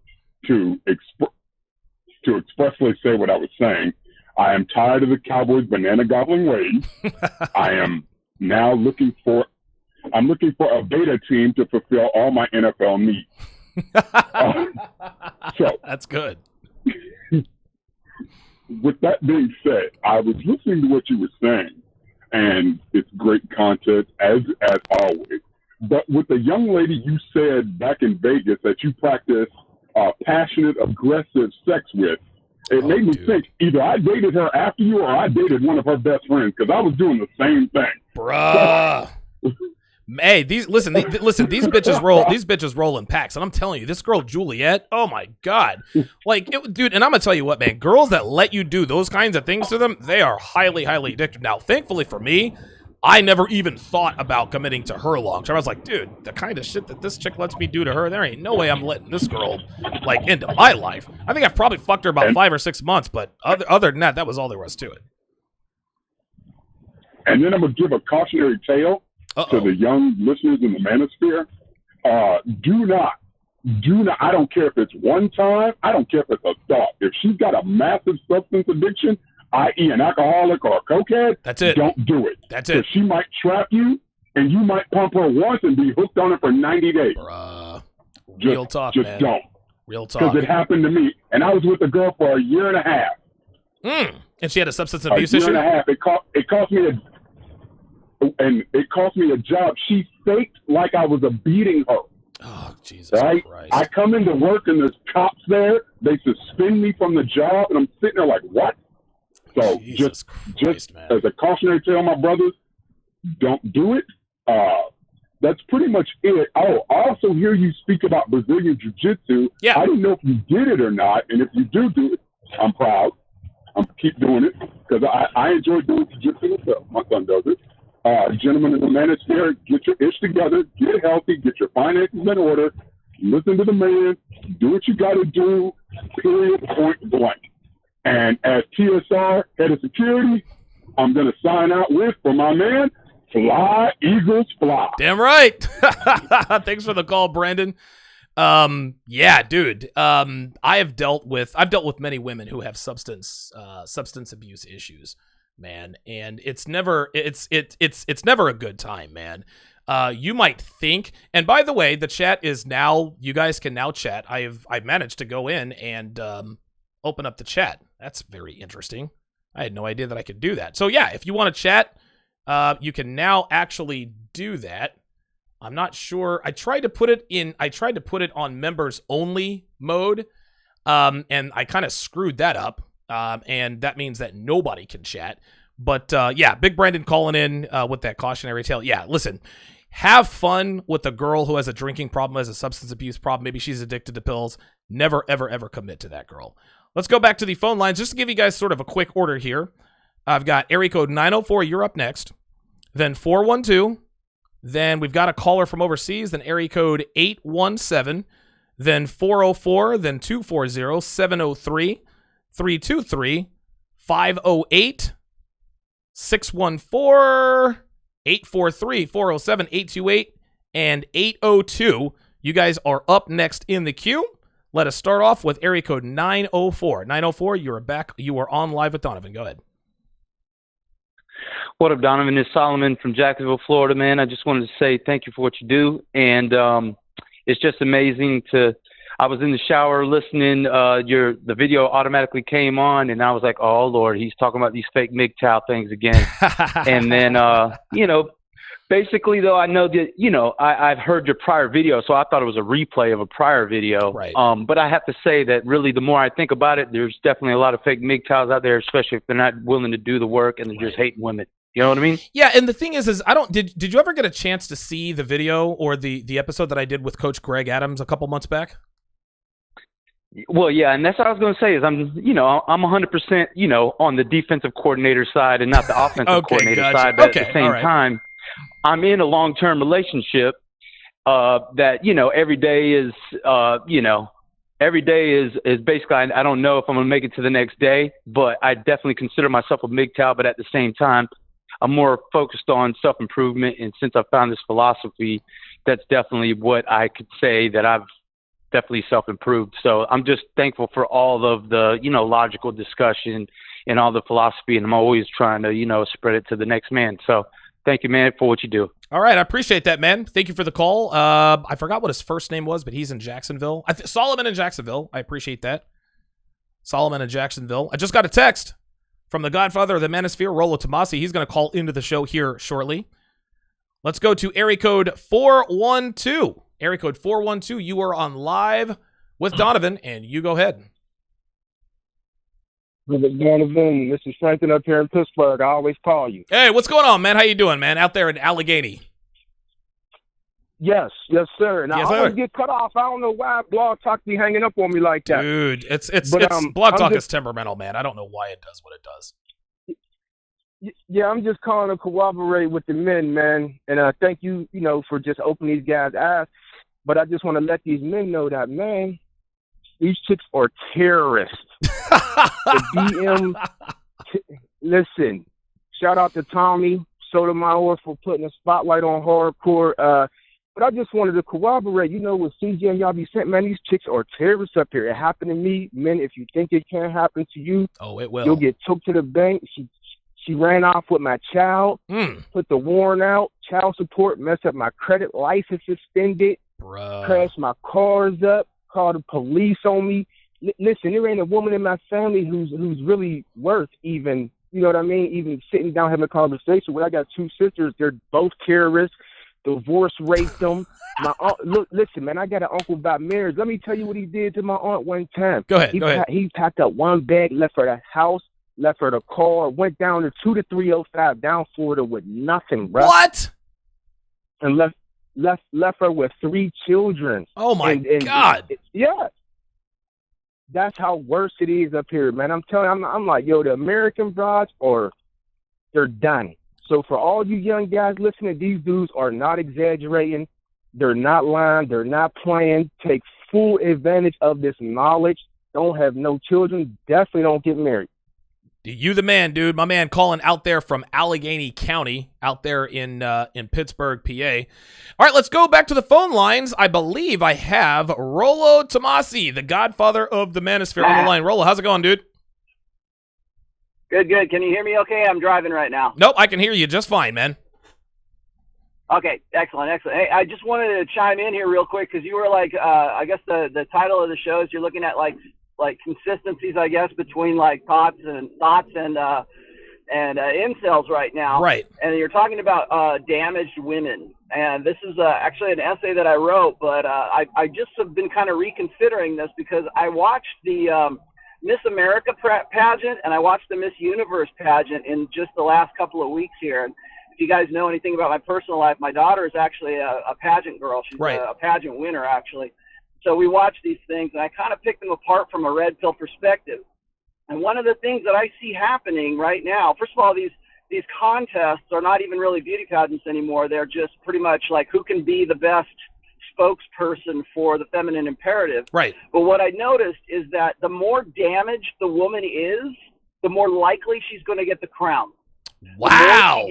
[SPEAKER 7] To expressly say what I was saying, I am tired of the Cowboys' banana gobbling ways. I am now looking for a beta team to fulfill all my NFL needs. So
[SPEAKER 4] that's good.
[SPEAKER 7] With that being said, I was listening to what you were saying, and it's great content as always. But with the young lady you said back in Vegas that you practice passionate, aggressive sex with,
[SPEAKER 9] It made me think either I dated her after you or I dated one of her best friends because I was doing the same thing.
[SPEAKER 4] Bruh. Hey, these bitches roll in packs, and I'm telling you, this girl Juliet, oh my god, like, dude, and I'm gonna tell you what, man, girls that let you do those kinds of things to them, they are highly, highly addictive. Now, thankfully for me, I never even thought about committing to her long term. I was like, dude, the kind of shit that this chick lets me do to her, there ain't no way I'm letting this girl, like, into my life. I think I've probably fucked her about 5 or 6 months, but other than that, that was all there was to it.
[SPEAKER 9] And then I'm going to give a cautionary tale to the young listeners in the manosphere. Do not, I don't care if it's one time, I don't care if it's a thought. If she's got a massive substance addiction, i.e. an alcoholic or a cokehead,
[SPEAKER 4] that's it.
[SPEAKER 9] Don't do it.
[SPEAKER 4] That's it.
[SPEAKER 9] She might trap you, and you might pump her once and be hooked on it for 90 days.
[SPEAKER 4] Real talk,
[SPEAKER 9] just
[SPEAKER 4] man.
[SPEAKER 9] Don't.
[SPEAKER 4] Real talk.
[SPEAKER 9] Because it happened to me, and I was with a girl for a year and a half.
[SPEAKER 4] And she had a substance abuse issue?
[SPEAKER 9] A year and a half. It cost me a job. She faked like I was beating her.
[SPEAKER 4] Oh, Jesus
[SPEAKER 9] right?
[SPEAKER 4] Christ.
[SPEAKER 9] I come into work, and there's cops there. They suspend me from the job, and I'm sitting there like, what? So just as a cautionary tale, my brothers, don't do it. That's pretty much it. Oh, I also hear you speak about Brazilian Jiu-Jitsu. Yeah. I don't know if you did it or not, and if you do it, I'm proud. I'm keep doing it because I enjoy doing Jiu-Jitsu myself. My son does it. Gentlemen in the manosphere, get your ish together, get healthy, get your finances in order, listen to the man, do what you got to do, period, point blank. And as TSR, head of security, I'm going to sign out with, for my man, Fly, Eagles, Fly.
[SPEAKER 4] Damn right. Thanks for the call, Brandon. Yeah, dude. I've dealt with many women who have substance abuse issues, man. And it's never a good time, man. You might think, and by the way, the chat is now, you guys can now chat. I've managed to go in and, open up the chat. That's very interesting. I had no idea that I could do that. So yeah, if you want to chat, you can now actually do that. I'm not sure. I tried to put it on members only mode. And I kind of screwed that up. And that means that nobody can chat. But yeah, Big Brandon calling in with that cautionary tale. Yeah, listen, have fun with a girl who has a drinking problem, has a substance abuse problem. Maybe she's addicted to pills. Never, ever, ever commit to that girl. Let's go back to the phone lines just to give you guys sort of a quick order here. I've got area code 904, you're up next. Then 412. Then we've got a caller from overseas, then area code 817. Then 404, then 240, 703, 323, 508, 614, 843, 407, 828, and 802. You guys are up next in the queue. Let us start off with area code 904. 904, you are back. You are on live with Donovan. Go ahead.
[SPEAKER 10] What up, Donovan? It's Solomon from Jacksonville, Florida, man. I just wanted to say thank you for what you do. And it's just amazing I was in the shower listening, the video automatically came on, and I was like, oh, Lord, he's talking about these fake MGTOW things again. And then, basically, though, I know that, I've heard your prior video, so I thought it was a replay of a prior video.
[SPEAKER 4] Right.
[SPEAKER 10] But I have to say that really the more I think about it, there's definitely a lot of fake MGTOWs out there, especially if they're not willing to do the work and they're just hating women. You know what I mean?
[SPEAKER 4] Yeah, and the thing is did you ever get a chance to see the video or the episode that I did with Coach Greg Adams a couple months back?
[SPEAKER 10] Well, yeah, and that's what I was going to say is I'm 100%, on the defensive coordinator side and not the offensive coordinator side. But at the same time, I'm in a long-term relationship that, every day is, every day is basically, I don't know if I'm going to make it to the next day, but I definitely consider myself a MGTOW. But at the same time, I'm more focused on self-improvement. And since I found this philosophy, that's definitely what I could say that I've definitely self-improved. So I'm just thankful for all of the, logical discussion and all the philosophy. And I'm always trying to, spread it to the next man. So thank you, man, for what you do.
[SPEAKER 4] All right. I appreciate that, man. Thank you for the call. I forgot what his first name was, but he's in Jacksonville. Solomon in Jacksonville. I appreciate that. Solomon in Jacksonville. I just got a text from the godfather of the manosphere, Rollo Tomasi. He's going to call into the show here shortly. Let's go to area code 412. Area code 412, you are on live with Donovan, and you go ahead.
[SPEAKER 11] Brother Donovan, this is Franklin up here in Pittsburgh. I always call you.
[SPEAKER 4] Hey, what's going on, man? How you doing, man? Out there in Allegheny.
[SPEAKER 11] Yes, sir. And
[SPEAKER 4] yes,
[SPEAKER 11] I always get cut off. I don't know why Blog Talk be hanging up on me like that.
[SPEAKER 4] Dude, it's Blog Talk is temperamental, man. I don't know why it does what it does.
[SPEAKER 11] Yeah, I'm just calling to cooperate with the men, man. And thank you, for just opening these guys' eyes. But I just want to let these men know that, man, these chicks are terrorists. The DM, listen, shout out to Tommy Sotomayor for putting a spotlight on hardcore. But I just wanted to corroborate, with CJ and y'all be saying, man, these chicks are terrorists up here. It happened to me. Men, if you think it can't happen to you,
[SPEAKER 4] it will.
[SPEAKER 11] You'll get took to the bank. She ran off with my child, put the warrant out, child support, messed up my credit, license suspended, crashed my cars up, called the police on me. Listen, there ain't a woman in my family who's really worth even, even sitting down having a conversation with. I got two sisters. They're both terrorists. Divorce raped them. My aunt, look, listen, man, I got an uncle about marriage. Let me tell you what he did to my aunt one time.
[SPEAKER 4] Go ahead.
[SPEAKER 11] He packed up one bag, left her the house, left her the car, went down to 2 to 305 down Florida with nothing, bro.
[SPEAKER 4] What?
[SPEAKER 11] And left her with 3 children.
[SPEAKER 4] Oh my God.
[SPEAKER 11] Yeah. That's how worse it is up here, man. I'm telling you, I'm like, the American brides they're done. So for all you young guys listening, these dudes are not exaggerating. They're not lying. They're not playing. Take full advantage of this knowledge. Don't have no children. Definitely don't get married.
[SPEAKER 4] You the man, dude. My man calling out there from Allegheny County, out there in Pittsburgh, PA. All right, let's go back to the phone lines. I believe I have Rollo Tomasi, the godfather of the manosphere, on the line. Rollo, how's it going, dude?
[SPEAKER 12] Good. Can you hear me okay? I'm driving right now.
[SPEAKER 4] Nope, I can hear you just fine, man.
[SPEAKER 12] Okay, excellent. Hey, I just wanted to chime in here real quick because you were like, I guess the title of the show is you're looking at like consistencies, I guess, between like thoughts and incels right now.
[SPEAKER 4] Right.
[SPEAKER 12] And you're talking about damaged women. And this is actually an essay that I wrote, but I just have been kind of reconsidering this because I watched the Miss America pageant and I watched the Miss Universe pageant in just the last couple of weeks here. And if you guys know anything about my personal life, my daughter is actually a pageant girl. She's a pageant winner, actually. So we watch these things, and I kind of pick them apart from a red pill perspective. And one of the things that I see happening right now, first of all, these contests are not even really beauty pageants anymore. They're just pretty much like who can be the best spokesperson for the feminine imperative.
[SPEAKER 4] Right.
[SPEAKER 12] But what I noticed is that the more damaged the woman is, the more likely she's going to get the crown.
[SPEAKER 4] Wow.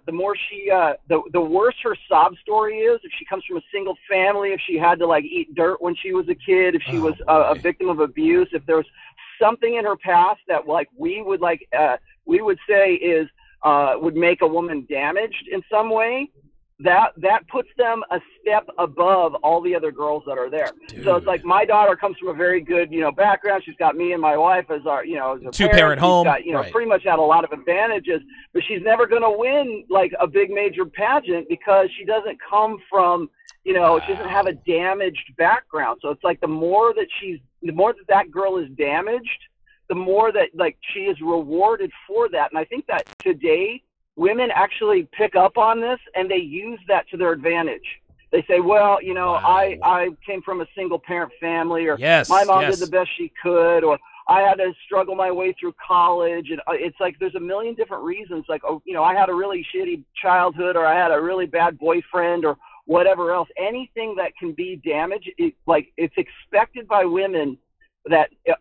[SPEAKER 12] The more she gets, the worse her sob story is. If she comes from a single family, if she had to like eat dirt when she was a kid, if she was a victim of abuse, if there was something in her past that like we would say is would make a woman damaged in some way, that puts them a step above all the other girls that are there. Dude. So it's like my daughter comes from a very good, background. She's got me and my wife as our, as a
[SPEAKER 4] two-parent home.
[SPEAKER 12] Got,
[SPEAKER 4] right.
[SPEAKER 12] Pretty much had a lot of advantages, but she's never going to win like a big major pageant because she doesn't come from, she doesn't have a damaged background. So it's like the more that girl is damaged, the more that like she is rewarded for that. And I think that today, women actually pick up on this and they use that to their advantage. They say, well, I came from a single parent family, or my mom did the best she could, or I had to struggle my way through college. And it's like there's a million different reasons. Like, I had a really shitty childhood, or I had a really bad boyfriend, or whatever else. Anything that can be damaged, it's expected by women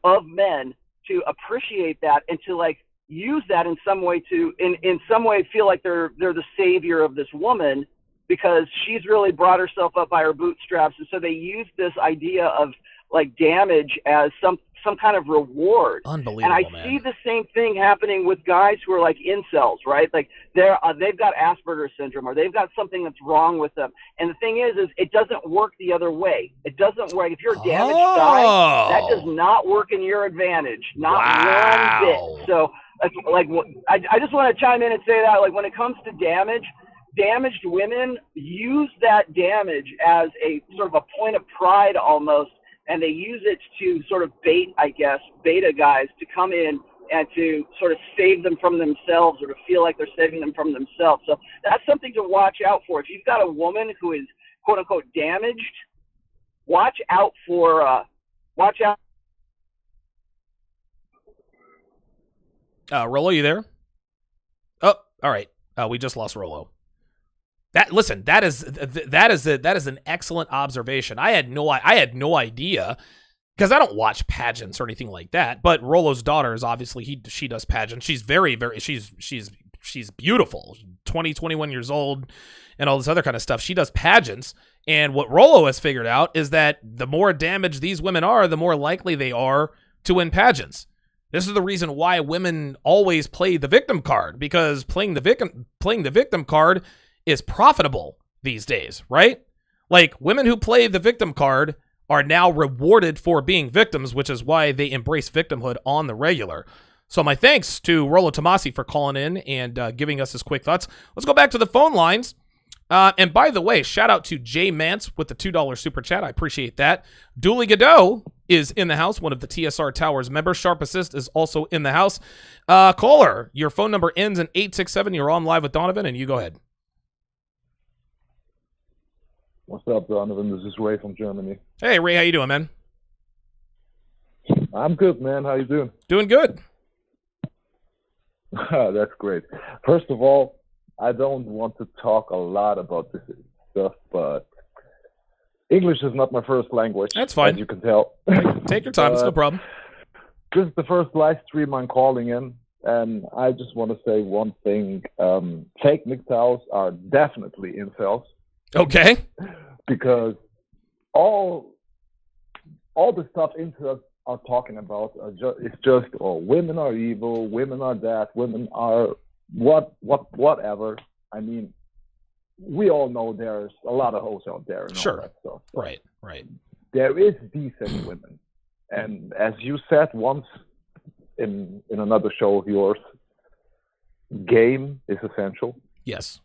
[SPEAKER 12] of men to appreciate that and to like use that in some way to in some way feel like they're the savior of this woman because she's really brought herself up by her bootstraps. And so they use this idea of like damage as some kind of reward.
[SPEAKER 4] Unbelievable.
[SPEAKER 12] And I see the same thing happening with guys who are like incels, right? Like they've got Asperger's syndrome, or they've got something that's wrong with them. And the thing is it doesn't work the other way. It doesn't work. If you're a damaged guy, that does not work in your advantage. Not one bit. So I just want to chime in and say that, like, when it comes to damaged women use that damage as a sort of a point of pride almost, and they use it to sort of bait, I guess, beta guys to come in and to sort of save them from themselves or to feel like they're saving them from themselves. So that's something to watch out for. If you've got a woman who is quote unquote damaged, watch out.
[SPEAKER 4] Rollo, you there? Oh, all right. We just lost Rollo. That is an excellent observation. I had no idea, because I don't watch pageants or anything like that. But Rollo's daughter is obviously she does pageants. She's she's beautiful, 21 years old, and all this other kind of stuff. She does pageants, and what Rollo has figured out is that the more damaged these women are, the more likely they are to win pageants. This is the reason why women always play the victim card, because playing the victim card is profitable these days, right? Like, women who play the victim card are now rewarded for being victims, which is why they embrace victimhood on the regular. So my thanks to Rollo Tomasi for calling in and giving us his quick thoughts. Let's go back to the phone lines. And by the way, shout out to Jay Mance with the $2 super chat. I appreciate that. Dooley Godot is in the house, one of the TSR Towers members. Sharpe Assist is also in the house. Caller, your phone number ends in 867. You're on live with Donovan, and you go ahead.
[SPEAKER 13] What's up, Donovan? This is Ray from Germany.
[SPEAKER 4] Hey, Ray, how you doing, man?
[SPEAKER 13] I'm good, man. How you doing?
[SPEAKER 4] Doing good.
[SPEAKER 13] That's great. First of all, I don't want to talk a lot about this stuff, but English is not my first language.
[SPEAKER 4] That's fine.
[SPEAKER 13] As you can tell.
[SPEAKER 4] Take your time. It's no problem.
[SPEAKER 13] This is the first live stream I'm calling in, and I just want to say one thing. Fake MGTOWs are definitely incels.
[SPEAKER 4] Okay.
[SPEAKER 13] Because all the stuff incels are talking about it's just, oh, women are evil, women are that, women are whatever. I mean, we all know there's a lot of hoes out there and all that stuff.
[SPEAKER 4] Right.
[SPEAKER 13] There is decent women. And as you said once in another show of yours, game is essential.
[SPEAKER 4] Yes.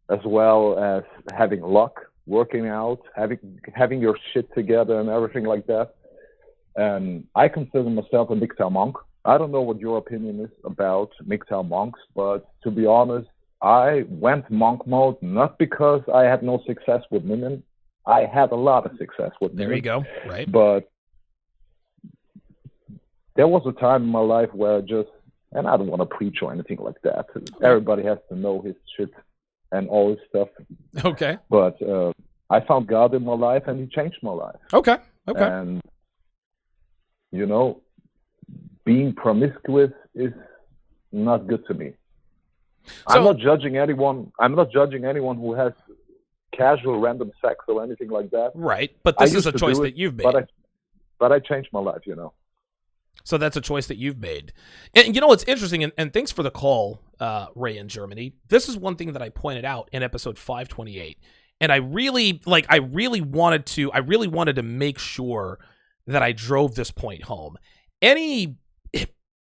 [SPEAKER 13] As well as having luck, working out, having your shit together and everything like that. And I consider myself a MGTOW monk. I don't know what your opinion is about MGTOW monks, but to be honest, I went monk mode not because I had no success with women. I had a lot of success with women.
[SPEAKER 4] There you go. Right.
[SPEAKER 13] But there was a time in my life where and I don't want to preach or anything like that. Everybody has to know his shit and all his stuff.
[SPEAKER 4] Okay.
[SPEAKER 13] But I found God in my life, and He changed my life.
[SPEAKER 4] Okay.
[SPEAKER 13] And, being promiscuous is not good to me. So, I'm not judging anyone who has casual random sex or anything like that.
[SPEAKER 4] Right. But this is a choice that you've made.
[SPEAKER 13] But I changed my life,
[SPEAKER 4] So that's a choice that you've made. And it's interesting, and thanks for the call, Ray in Germany. This is one thing that I pointed out in episode 528. And I really wanted to make sure that I drove this point home.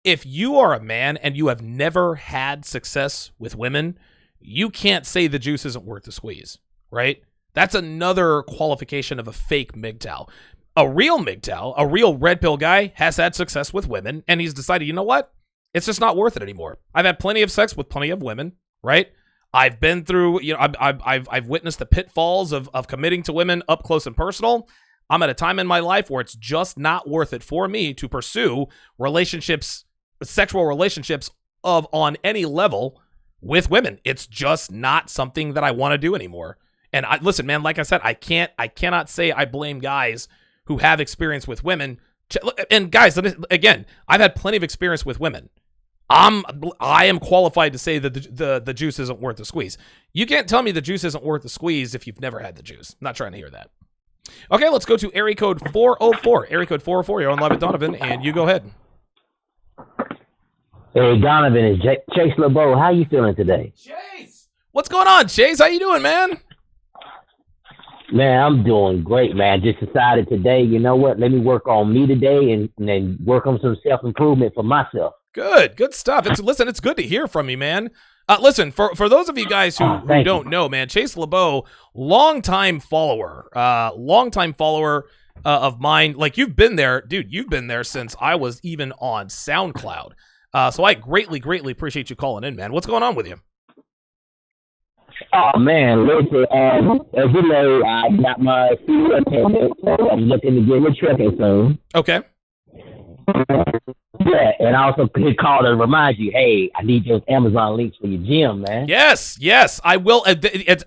[SPEAKER 4] If you are a man and you have never had success with women, you can't say the juice isn't worth the squeeze, right? That's another qualification of a fake MGTOW. A real MGTOW, a real red pill guy, has had success with women, and he's decided, you know what? It's just not worth it anymore. I've had plenty of sex with plenty of women, right? I've been through, I've witnessed the pitfalls of committing to women up close and personal. I'm at a time in my life where it's just not worth it for me to pursue sexual relationships on any level with women. It's just not something that I want to do anymore. And listen, man, like I said, I cannot say I blame guys who have experience with women. And guys, again, I've had plenty of experience with women. I am qualified to say that the juice isn't worth the squeeze. You can't tell me the juice isn't worth the squeeze if you've never had the juice. I'm not trying to hear that. Okay, let's go to area code 404. Area code 404, you're on live with Donovan, and you go ahead.
[SPEAKER 14] Hey, Donovan, it's Chase LeBeau. How you feeling today?
[SPEAKER 4] Chase! What's going on, Chase? How you doing, man?
[SPEAKER 14] Man, I'm doing great, man. Just decided today, you know what? Let me work on me today and then work on some self-improvement for myself.
[SPEAKER 4] Good stuff. It's good to hear from you, man. Listen, for those of you guys who don't know, man, Chase LeBeau, longtime follower, of mine. Like, you've been there, dude. You've been there since I was even on SoundCloud. So I greatly, greatly appreciate you calling in, man. What's going on with you?
[SPEAKER 14] Oh man, listen, as you know, I got my studio appointment. I'm looking to get my trucking soon.
[SPEAKER 4] Okay.
[SPEAKER 14] Yeah, and I also could call to remind you, hey, I need those Amazon links for your gym, man.
[SPEAKER 4] Yes, I will.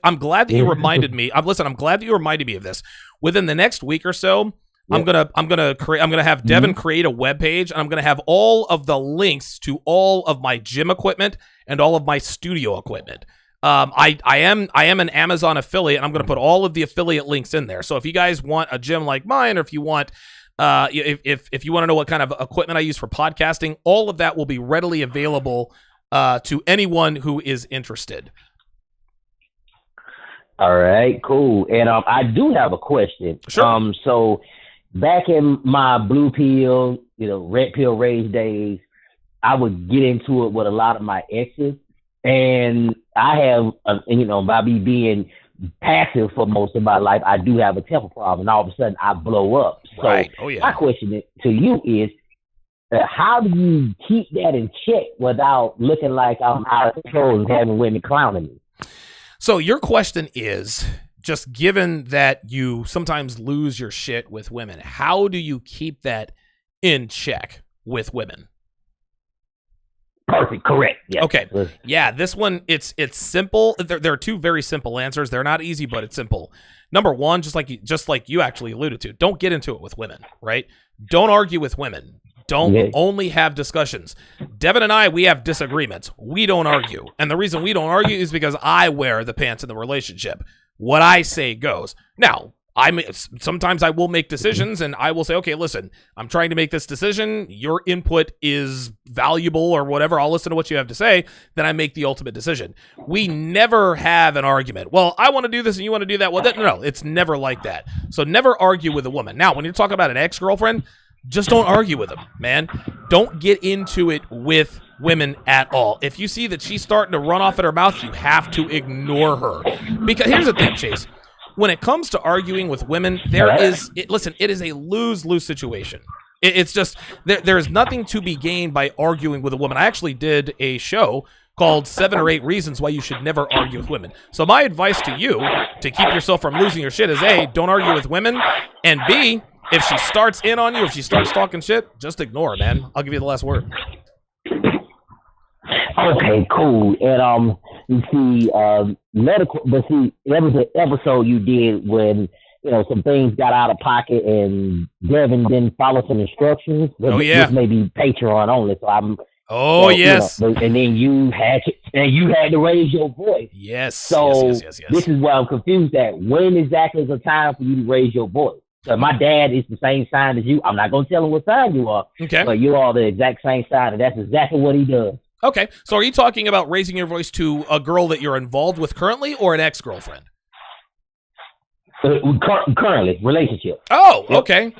[SPEAKER 4] I'm glad that you reminded me. I'm glad that you reminded me of this. Within the next week or so, I'm gonna have Devin create a web page, and I'm gonna have all of the links to all of my gym equipment and all of my studio equipment. I am an Amazon affiliate, and I'm going to put all of the affiliate links in there. So if you guys want a gym like mine, or if you want, if you want to know what kind of equipment I use for podcasting, all of that will be readily available to anyone who is interested.
[SPEAKER 14] All right, cool. And I do have a question.
[SPEAKER 4] Sure.
[SPEAKER 14] So back in my blue pill, red pill rage days, I would get into it with a lot of my exes. And I have, by me being passive for most of my life, I do have a temper problem. And all of a sudden, I blow up. So my question to you is, how do you keep that in check without looking like I'm out of control and having women clowning me?
[SPEAKER 4] So your question is, just given that you sometimes lose your shit with women, how do you keep that in check with women?
[SPEAKER 14] Perfect. Correct. Yes.
[SPEAKER 4] Okay. Yeah, this one, it's simple. There are two very simple answers. They're not easy, but it's simple. Number one, just like you actually alluded to, don't get into it with women, right? Don't argue with women. Don't only have discussions. Devin and I, we have disagreements. We don't argue. And the reason we don't argue is because I wear the pants in the relationship. What I say goes. Now, sometimes I will make decisions, and I will say, okay, listen, I'm trying to make this decision. Your input is valuable or whatever. I'll listen to what you have to say. Then I make the ultimate decision. We never have an argument. Well, I want to do this and you want to do that. Well, no, it's never like that. So never argue with a woman. Now, when you're talking about an ex-girlfriend, just don't argue with them, man. Don't get into it with women at all. If you see that she's starting to run off at her mouth, you have to ignore her. Because here's the thing, Chase. When it comes to arguing with women, it is a lose-lose situation. It's just, there's nothing to be gained by arguing with a woman. I actually did a show called 7 or 8 Reasons Why You Should Never Argue with Women. So my advice to you, to keep yourself from losing your shit, is A, don't argue with women, and B, if she starts in on you, if she starts talking shit, just ignore her, man. I'll give you the last word.
[SPEAKER 14] Okay, cool. And you see, medical. But see, there was an episode you did when some things got out of pocket and Devin didn't follow some instructions. This may be Patreon only, so I'm.
[SPEAKER 4] Oh, yes.
[SPEAKER 14] And then you had to raise your voice.
[SPEAKER 4] Yes.
[SPEAKER 14] So
[SPEAKER 4] yes.
[SPEAKER 14] This is where I'm confused at. When exactly is the time for you to raise your voice? So my dad is the same sign as you. I'm not going to tell him what sign you are.
[SPEAKER 4] Okay.
[SPEAKER 14] But you are the exact same sign, and that's exactly what he does.
[SPEAKER 4] Okay. So are you talking about raising your voice to a girl that you're involved with currently or an ex-girlfriend?
[SPEAKER 14] Currently, relationship.
[SPEAKER 4] Oh, okay.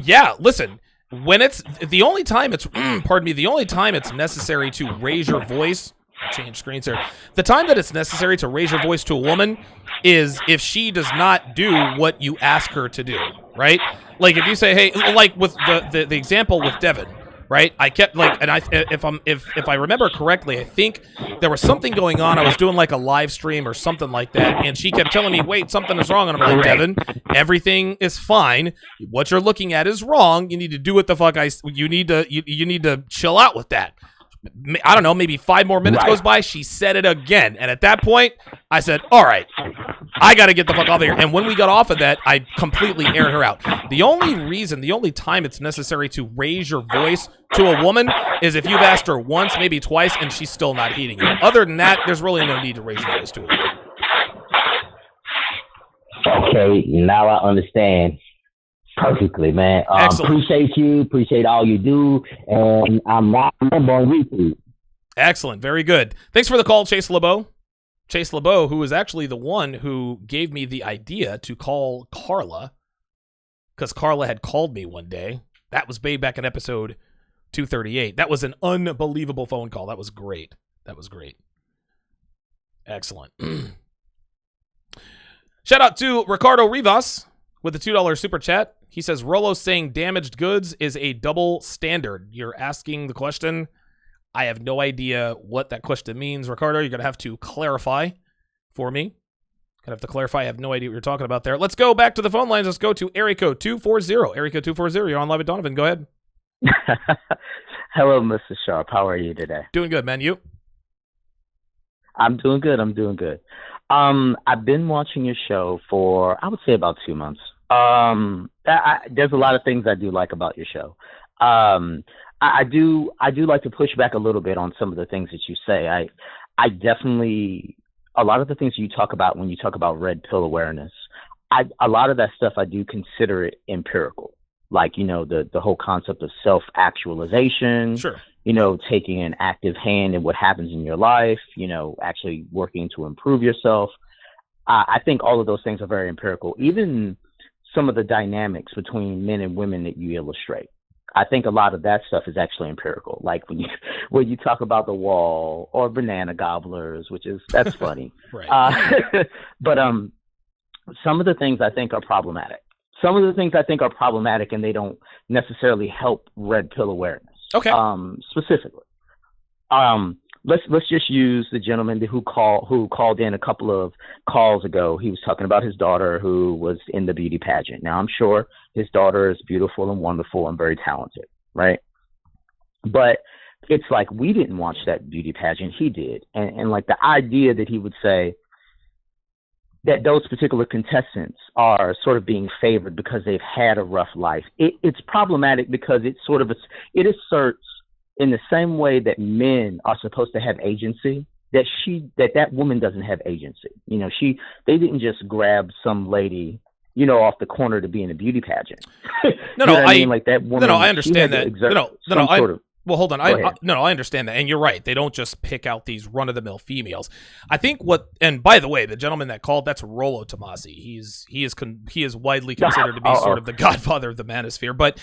[SPEAKER 4] Yeah, listen. When it's the only time it's the only time it's necessary to raise your voice, change screens here. The time that it's necessary to raise your voice to a woman is if she does not do what you ask her to do, right? Like if you say, hey, like with the example with Devin, right? I kept if I remember correctly, I think there was something going on. I was doing like a live stream or something like that, and she kept telling me, wait, something is wrong. And I'm like, Devin, everything is fine. What you're looking at is wrong. You need to do what the fuck you need to chill out with that. I don't know, maybe 5 more minutes goes by. She said it again. And at that point, I said, all right, I got to get the fuck off of here. And when we got off of that, I completely aired her out. The only time it's necessary to raise your voice to a woman is if you've asked her once, maybe twice, and she's still not heeding you. Other than that, there's really no need to raise your voice to a woman.
[SPEAKER 14] Okay, now I understand. Perfectly, man. Appreciate you. Appreciate all you do. And I'm on YouTube.
[SPEAKER 4] Excellent. Very good. Thanks for the call, Chase LeBeau. Chase LeBeau, who is actually the one who gave me the idea to call Carla, because Carla had called me one day. That was back in episode 238. That was an unbelievable phone call. That was great. Excellent. Shout out to Ricardo Rivas with the $2 super chat. He says, Rollo saying damaged goods is a double standard. You're asking the question. I have no idea what that question means. Ricardo, you're going to have to clarify for me. Going to have to clarify. I have no idea what you're talking about there. Let's go back to the phone lines. Let's go to area code 240. Area code 240. You're on live with Donovan. Go ahead.
[SPEAKER 14] Hello, Mr. Sharpe. How are you today?
[SPEAKER 4] Doing good, man. You?
[SPEAKER 14] I'm doing good. I've been watching your show for, I would say, about 2 months. There's a lot of things I do like about your show. I do like to push back a little bit on some of the things that you say. I definitely, a lot of the things you talk about when you talk about red pill awareness, a lot of that stuff I do consider it empirical. Like, the whole concept of self-actualization,
[SPEAKER 4] sure,
[SPEAKER 14] taking an active hand in what happens in your life, actually working to improve yourself. I think all of those things are very empirical. Even some of the dynamics between men and women that you illustrate, I think a lot of that stuff is actually empirical. Like when you talk about the wall or banana gobblers, that's funny.
[SPEAKER 4] Right.
[SPEAKER 14] But some of the things I think are problematic. Some of the things I think are problematic, and they don't necessarily help red pill awareness.
[SPEAKER 4] Okay.
[SPEAKER 14] Specifically, let's just use the gentleman who called in a couple of calls ago. He was talking about his daughter who was in the beauty pageant. Now, I'm sure his daughter is beautiful and wonderful and very talented, right? But it's like we didn't watch that beauty pageant. He did, and like the idea that he would say that those particular contestants are sort of being favored because they've had a rough life. It's problematic because it asserts in the same way that men are supposed to have agency, that woman doesn't have agency. They didn't just grab some lady, off the corner to be in a beauty pageant. Like that woman.
[SPEAKER 4] I understand that. Well, hold on. I understand that. And you're right. They don't just pick out these run-of-the-mill females. I think and by the way, the gentleman that called, that's Rollo Tomasi. He is widely considered to be sort of the godfather of the manosphere. But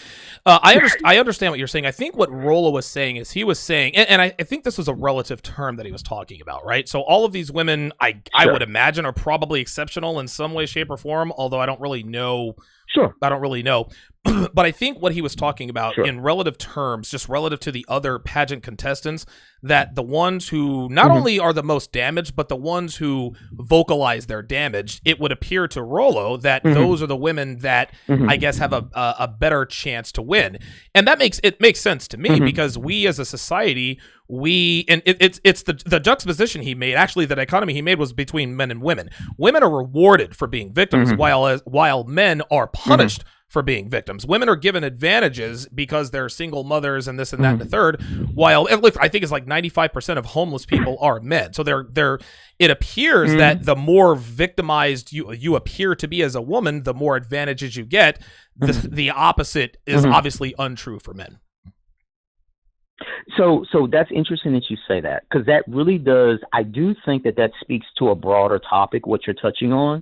[SPEAKER 4] I understand what you're saying. I think what Rollo was saying is he was saying, and I think this was a relative term that he was talking about, right? So all of these women, I would imagine, are probably exceptional in some way, shape, or form, although I don't really know.
[SPEAKER 14] Sure.
[SPEAKER 4] I don't really know. But I think what he was talking about in relative terms, just relative to the other pageant contestants, that the ones who not only are the most damaged, but the ones who vocalize their damage, it would appear to Rollo that those are the women that I guess have a better chance to win. And that makes sense to me because we as a society, it's the juxtaposition he made, actually the dichotomy he made was between men and women. Women are rewarded for being victims while men are punished for being victims. Women are given advantages because they're single mothers and this and that and the third, while I think it's like 95% of homeless people are men. So it appears that the more victimized you appear to be as a woman, the more advantages you get. The opposite is obviously untrue for men.
[SPEAKER 14] So that's interesting that you say that, because that really does. I do think that speaks to a broader topic, what you're touching on.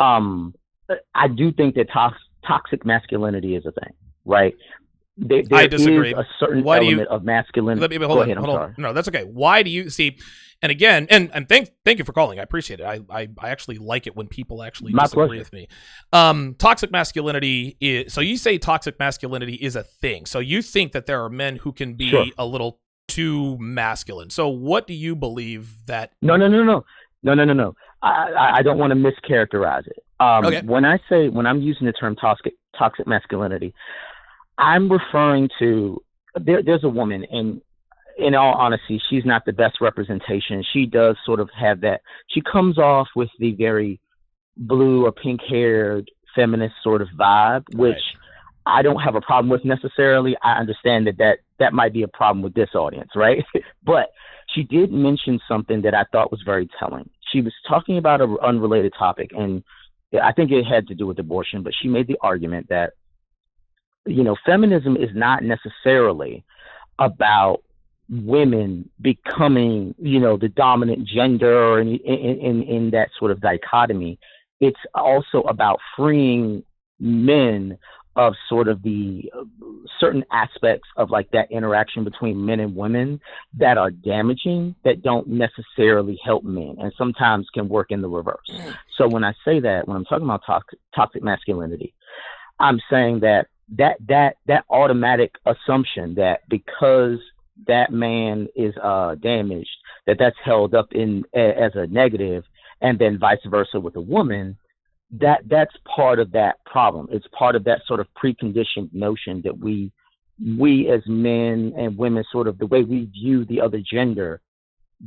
[SPEAKER 14] I do think that toxic masculinity is a thing, right? There
[SPEAKER 4] I disagree.
[SPEAKER 14] Is a certain element of masculinity.
[SPEAKER 4] Hold on. No, that's okay. Why do you see? And again, and thank you for calling. I appreciate it. I actually like it when people actually disagree with me. Toxic masculinity is, so you say toxic masculinity is a thing. So you think that there are men who can be a little too masculine. So what do you believe that?
[SPEAKER 14] No. I don't want to mischaracterize it.
[SPEAKER 4] Okay.
[SPEAKER 14] When I'm using the term toxic masculinity, I'm referring to there's a woman, and in all honesty, she's not the best representation. She does sort of have that. She comes off with the very blue or pink-haired feminist sort of vibe, which I don't have a problem with necessarily. I understand that might be a problem with this audience, right? But she did mention something that I thought was very telling. She was talking about an unrelated topic, and I think it had to do with abortion, but she made the argument that, feminism is not necessarily about women becoming, the dominant gender in that sort of dichotomy. It's also about freeing men of sort of the certain aspects of like that interaction between men and women that are damaging, that don't necessarily help men, and sometimes can work in the reverse. So when I say that, when I'm talking about toxic masculinity, I'm saying that automatic assumption that because that man is damaged, that's held up as a negative, and then vice versa with a woman, that's part of that problem. It's part of that sort of preconditioned notion that we as men and women, sort of the way we view the other gender,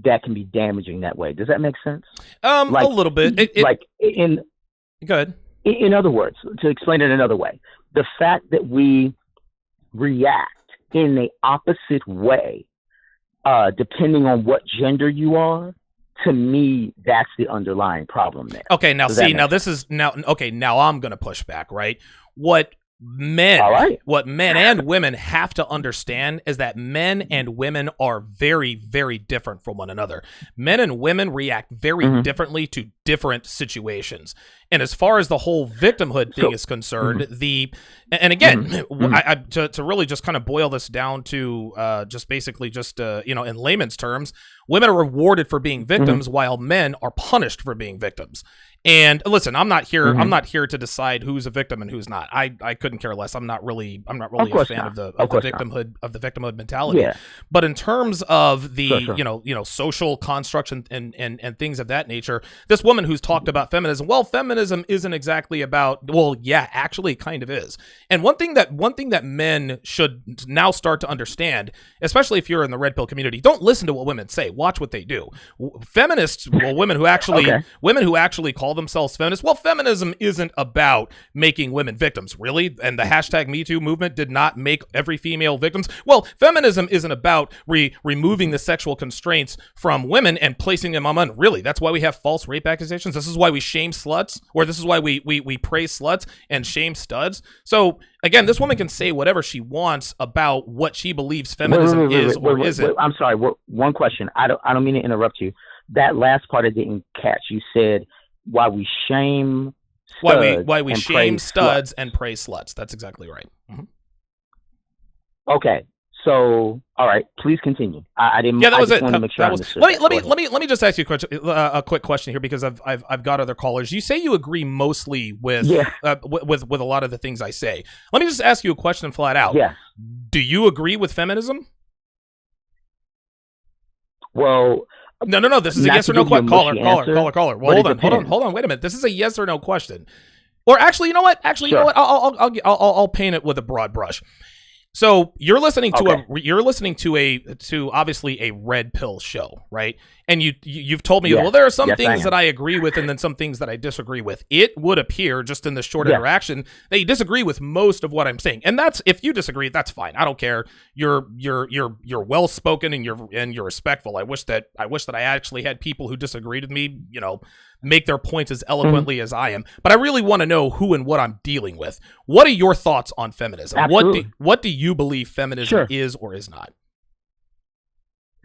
[SPEAKER 14] that can be damaging that way. Does that make sense?
[SPEAKER 4] A little bit. Go ahead.
[SPEAKER 14] In other words, to explain it another way, the fact that we react in the opposite way, depending on what gender you are, to me, that's the underlying problem there.
[SPEAKER 4] Okay, now now I'm going to push back, right? What men and women have to understand is that men and women are very, very different from one another. Men and women react very differently to different situations. And as far as the whole victimhood thing is concerned, to really just kind of boil this down to in layman's terms, women are rewarded for being victims while men are punished for being victims. And listen, I'm not here to decide who's a victim and who's not. I couldn't care less. I'm not really a fan of the victimhood mentality. Yeah. But in terms of the social constructs and things of that nature, this woman who's talked about feminism, well, feminism isn't exactly about, actually it kind of is. And one thing that men should now start to understand, especially if you're in the red pill community, don't listen to what women say. Watch what they do. Feminists, women who actually call themselves feminists. Well, feminism isn't about making women victims, really. And the hashtag #MeToo movement did not make every female victims. Well, feminism isn't about removing the sexual constraints from women and placing them on men. Really, that's why we have false rape accusations. This is why we shame sluts, or this is why we praise sluts and shame studs. So again, this woman can say whatever she wants about what she believes feminism is or isn't.
[SPEAKER 14] I'm sorry. One question. I don't mean to interrupt you. That last part I didn't catch. You said why we shame studs
[SPEAKER 4] and praise sluts. That's exactly right. Mm-hmm.
[SPEAKER 14] Okay. So, all right, please continue. I didn't. Yeah, that was it. Let
[SPEAKER 4] me just ask you a quick question here, because I've got other callers. You say you agree mostly with a lot of the things I say. Let me just ask you a question flat out.
[SPEAKER 14] Yeah.
[SPEAKER 4] Do you agree with feminism?
[SPEAKER 14] Well,
[SPEAKER 4] no. This is a yes or no question. Caller. Well, hold on. Wait a minute. This is a yes or no question. Or actually, you know what? I'll paint it with a broad brush. So you're listening to obviously a red pill show, right? And you've told me, well, there are some things that I agree with and then some things that I disagree with. It would appear just in this short interaction that you disagree with most of what I'm saying. And that's, if you disagree, that's fine. I don't care. You're well spoken and you're respectful. I wish that I actually had people who disagreed with me, make their points as eloquently as I am. But I really want to know who and what I'm dealing with. What are your thoughts on feminism?
[SPEAKER 14] Absolutely.
[SPEAKER 4] What do you believe feminism is or is not?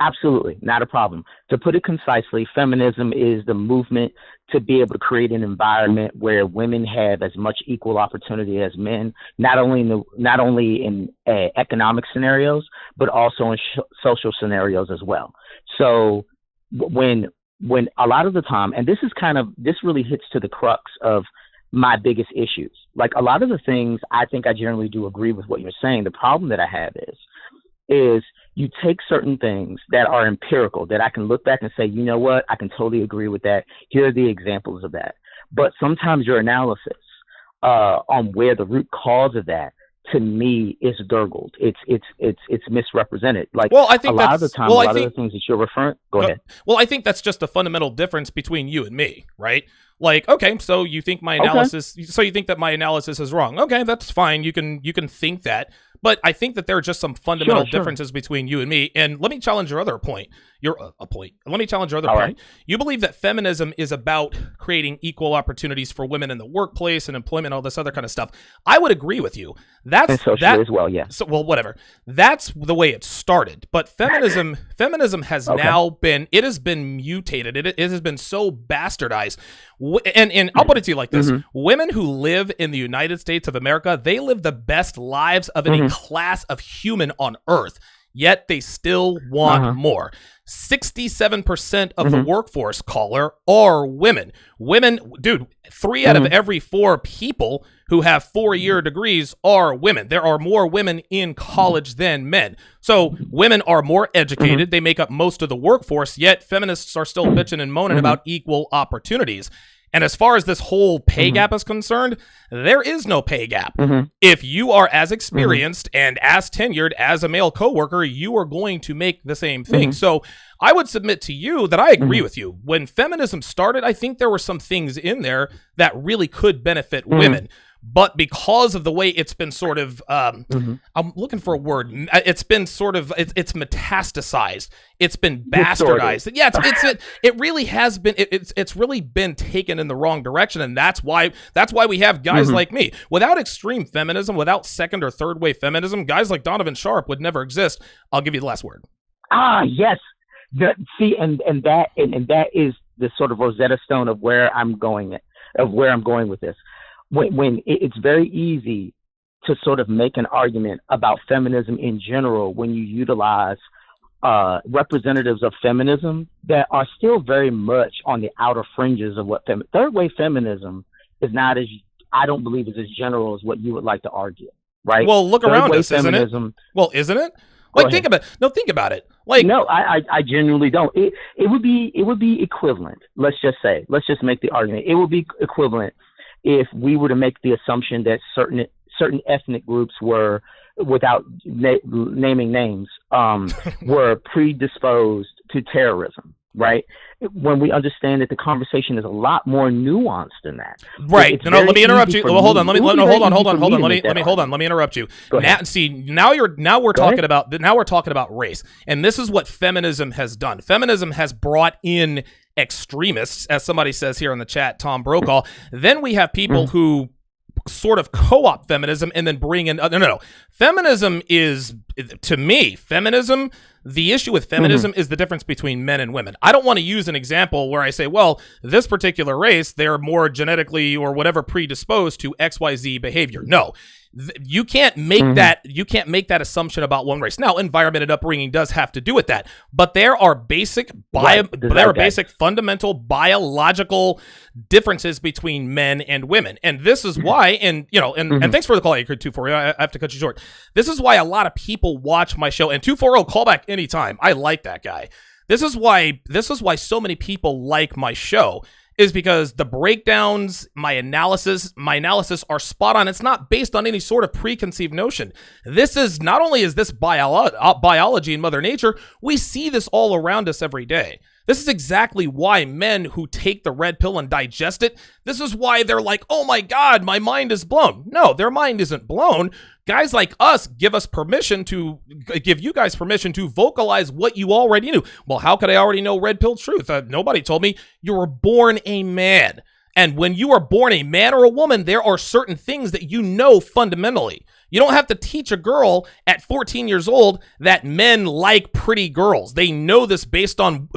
[SPEAKER 14] Absolutely. Not a problem. To put it concisely, feminism is the movement to be able to create an environment where women have as much equal opportunity as men, not only in economic scenarios, but also in social scenarios as well. So when a lot of the time, and this really hits to the crux of my biggest issues. Like, a lot of the things, I think I generally do agree with what you're saying. The problem that I have is you take certain things that are empirical, that I can look back and say, you know what, I can totally agree with that. Here are the examples of that. But sometimes your analysis on where the root cause of that, to me, is gurgled. It's misrepresented. Like, well, I think a lot of the time, a lot of the things that you're referring. Go ahead.
[SPEAKER 4] Well, I think that's just a fundamental difference between you and me, right? Like, okay, so you think my analysis, so you think that my analysis is wrong. Okay, that's fine. You can think that. But I think that there are just some fundamental differences between you and me. And let me challenge your other point. Let me challenge your other point. Right. You believe that feminism is about creating equal opportunities for women in the workplace and employment, all this other kind of stuff. I would agree with you. That's
[SPEAKER 14] as well, yeah.
[SPEAKER 4] So, well, whatever. That's the way it started. But feminism has now been mutated. It has been so bastardized. And I'll put it to you like this. Women who live in the United States of America, they live the best lives of any class of human on earth. yet they still want more. 67% of the workforce, caller, are women. Women, dude, 3 out of every 4 people who have 4-year degrees are women. There are more women in college than men. So women are more educated. They make up most of the workforce, yet feminists are still bitching and moaning about equal opportunities. And as far as this whole pay gap is concerned, there is no pay gap. If you are as experienced and as tenured as a male coworker, you are going to make the same thing. So I would submit to you that I agree with you. When feminism started, I think there were some things in there that really could benefit women. But because of the way it's been sort of, I'm looking for a word. It's been sort of, it's metastasized. It's been bastardized. Yeah, it really has been. It's really been taken in the wrong direction, and that's why we have guys like me. Without extreme feminism, without second or third wave feminism, guys like Donovan Sharpe would never exist. I'll give you the last word.
[SPEAKER 14] Yes. And that is the sort of Rosetta Stone of where I'm going with this. When it's very easy to sort of make an argument about feminism in general when you utilize representatives of feminism that are still very much on the outer fringes of what third wave feminism is not as, I don't believe, is as general as what you would like to argue, right?
[SPEAKER 4] Well, look around us, isn't it? Well, isn't it? Like, think about it. Like,
[SPEAKER 14] no, I genuinely don't. It would be equivalent. Let's just make the argument. It would be equivalent if we were to make the assumption that certain ethnic groups were, without naming names, were predisposed to terrorism, right? When we understand that the conversation is a lot more nuanced than that.
[SPEAKER 4] Right. No, let me interrupt you. Well, hold on. Let me interrupt you. Now we're talking about race. And this is what feminism has done. Feminism has brought in extremists, as somebody says here in the chat, Tom Brokaw. Then we have people who sort of co-opt feminism and then bring in no. Feminism is, to me, the issue with feminism is the difference between men and women. I don't want to use an example where I say, well, this particular race, they're more genetically or whatever predisposed to XYZ behavior. No. You can't make that assumption about one race. Now, environment and upbringing does have to do with that, but there are basic fundamental biological differences between men and women, and this is why. And and thanks for the call, Acre 240. I have to cut you short. This is why a lot of people watch my show. And 240, call back anytime. I like that guy. This is why so many people like my show. Is because the breakdowns, my analysis are spot on. It's not based on any sort of preconceived notion. This is not only is this biology in Mother Nature, we see this all around us every day. This is exactly why men who take the red pill and digest it, this is why they're like, oh my God, my mind is blown. No, their mind isn't blown. Guys like us give you guys permission to vocalize what you already knew. Well, how could I already know red pill truth? Nobody told me. You were born a man. And when you are born a man or a woman, there are certain things that you know fundamentally. You don't have to teach a girl at 14 years old that men like pretty girls. They know this based on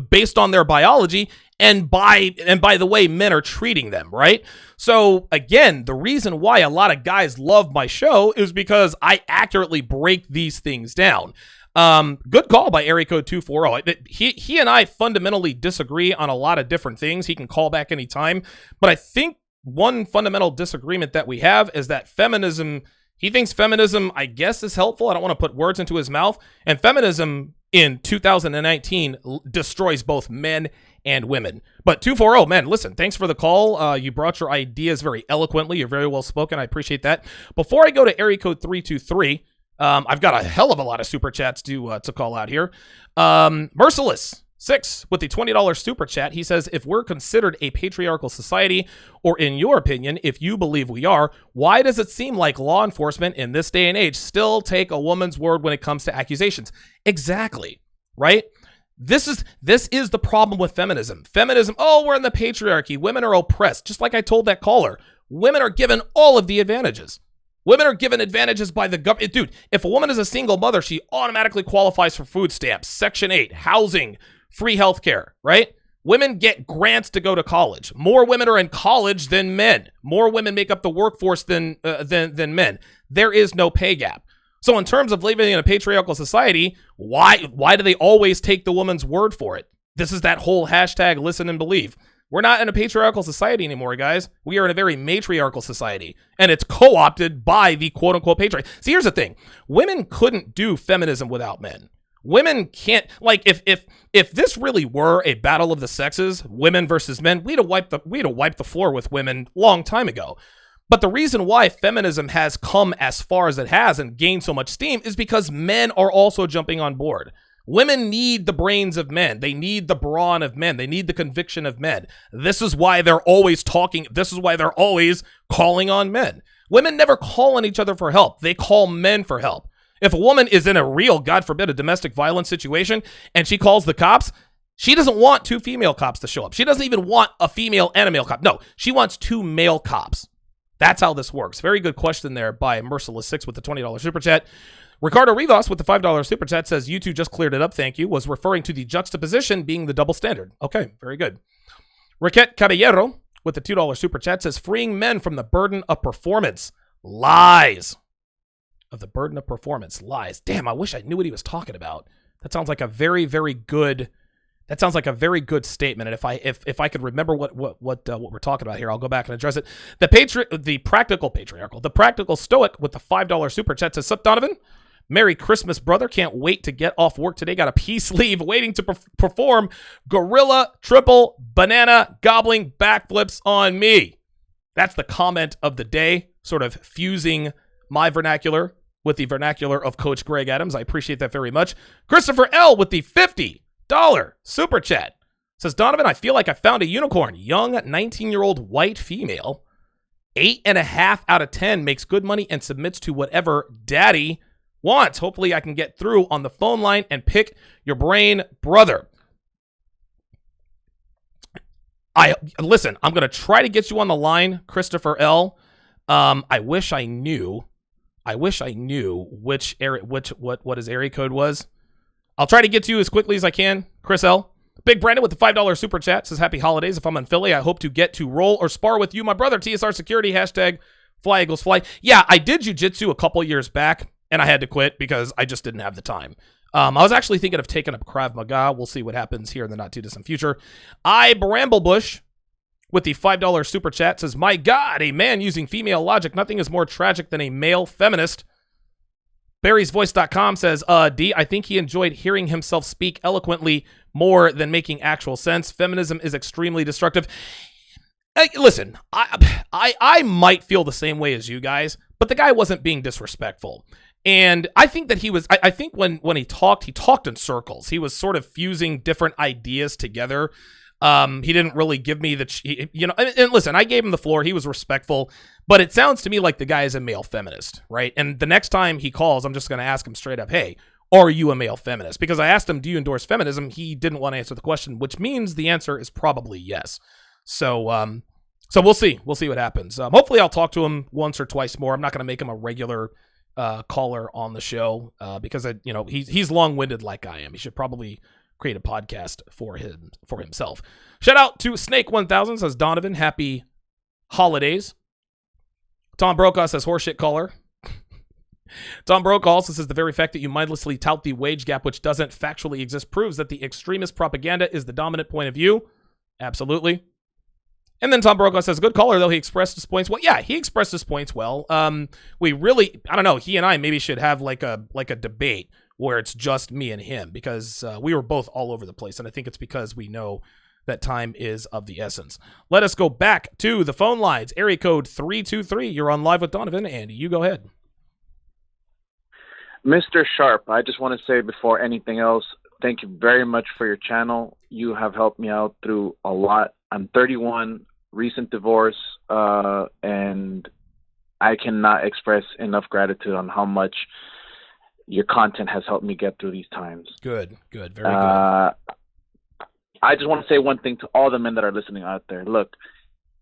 [SPEAKER 4] their biology and by the way men are treating them, right? So again, the reason why a lot of guys love my show is because I accurately break these things down. Good call by area code 240. He and I fundamentally disagree on a lot of different things. He can call back anytime. But I think one fundamental disagreement that we have is that he thinks feminism, I guess, is helpful. I don't want to put words into his mouth. And feminism in 2019 destroys both men and women. But 240, man, listen, thanks for the call. You brought your ideas very eloquently. You're very well spoken. I appreciate that. Before I go to area code 323, I've got a hell of a lot of super chats to call out here. Merciless 6 with the $20 super chat. He says, if we're considered a patriarchal society, or in your opinion, if you believe we are, why does it seem like law enforcement in this day and age still take a woman's word when it comes to accusations? Exactly, right? This is the problem with feminism. Feminism, oh, we're in the patriarchy. Women are oppressed. Just like I told that caller, women are given all of the advantages. Women are given advantages by the government. Dude, if a woman is a single mother, she automatically qualifies for food stamps, Section 8, housing, free healthcare, right? Women get grants to go to college. More women are in college than men. More women make up the workforce than men. There is no pay gap. So in terms of living in a patriarchal society, why do they always take the woman's word for it? This is that whole hashtag listen and believe. We're not in a patriarchal society anymore, guys. We are in a very matriarchal society, and it's co-opted by the quote-unquote patriarchy. See, here's the thing. Women couldn't do feminism without men. Women can't, like, if this really were a battle of the sexes, women versus men, we'd have wiped the floor with women long time ago. But the reason why feminism has come as far as it has and gained so much steam is because men are also jumping on board. Women need the brains of men. They need the brawn of men. They need the conviction of men. This is why they're always talking. This is why they're always calling on men. Women never call on each other for help. They call men for help. If a woman is in a real, God forbid, a domestic violence situation and she calls the cops, she doesn't want 2 female cops to show up. She doesn't even want a female and a male cop. No, she wants 2 male cops. That's how this works. Very good question there by Merciless6 with the $20 super chat. Ricardo Rivas with the $5 super chat says, you two just cleared it up, thank you, was referring to the juxtaposition being the double standard. Okay, very good. Raquel Caballero with the $2 super chat says, freeing men from the burden of performance. Lies. Of the burden of performance. Lies. Damn, I wish I knew what he was talking about. That sounds like a very, very good... That sounds like a very good statement, and if I could remember what we're talking about here, I'll go back and address it. The practical patriarchal, the practical stoic with the $5 super chat says, "Sup, Donovan? Merry Christmas, brother. Can't wait to get off work today. Got a peace leave waiting to perform gorilla, triple, banana, gobbling backflips on me." That's the comment of the day, sort of fusing my vernacular with the vernacular of Coach Greg Adams. I appreciate that very much. Christopher L with the $50 super chat says, Donovan, I feel like I found a unicorn. Young 19-year-old white female. 8.5 out of 10 makes good money and submits to whatever daddy wants. Hopefully I can get through on the phone line and pick your brain, brother. Listen, I'm going to try to get you on the line, Christopher L. I wish I knew which area, what his area code was. I'll try to get to you as quickly as I can, Chris L. Big Brandon with the $5 super chat says, happy holidays. If I'm in Philly, I hope to get to roll or spar with you, my brother. TSR security, hashtag fly eagles fly. Yeah, I did jiu-jitsu a couple years back, and I had to quit because I just didn't have the time. I was actually thinking of taking up Krav Maga. We'll see what happens here in the not-too-distant future. Bramblebush with the $5 super chat says, my God, a man using female logic. Nothing is more tragic than a male feminist. Barry'sVoice.com says, D, I think he enjoyed hearing himself speak eloquently more than making actual sense. Feminism is extremely destructive. Listen, I might feel the same way as you guys, but the guy wasn't being disrespectful. And I think that he was, I think when he talked in circles. He was sort of fusing different ideas together. He didn't really give me and listen, I gave him the floor. He was respectful, but it sounds to me like the guy is a male feminist, right? And the next time he calls, I'm just going to ask him straight up, hey, are you a male feminist? Because I asked him, do you endorse feminism? He didn't want to answer the question, which means the answer is probably yes. So we'll see. We'll see what happens. Hopefully I'll talk to him once or twice more. I'm not going to make him a regular caller on the show because he's long-winded like I am. He should probably create a podcast for himself. Shout out to Snake 1000 says, Donovan, happy holidays. Tom Brokaw says, horseshit caller. Tom Brokaw also says, the very fact that you mindlessly tout the wage gap, which doesn't factually exist, proves that the extremist propaganda is the dominant point of view. Absolutely. And then Tom Brokaw says, good caller, though. He expressed his points well. Yeah, he expressed his points well. We really, I don't know, he and I maybe should have like a debate where it's just me and him, because we were both all over the place, and I think it's because we know that time is of the essence. Let us go back to the phone lines. Area code 323. You're on Live with Donovan, and you go ahead.
[SPEAKER 15] Mr. Sharpe, I just want to say before anything else, thank you very much for your channel. You have helped me out through a lot. I'm 31, recent divorce, and I cannot express enough gratitude on how much your content has helped me get through these times.
[SPEAKER 4] Good, very good.
[SPEAKER 15] I just want to say one thing to all the men that are listening out there. Look,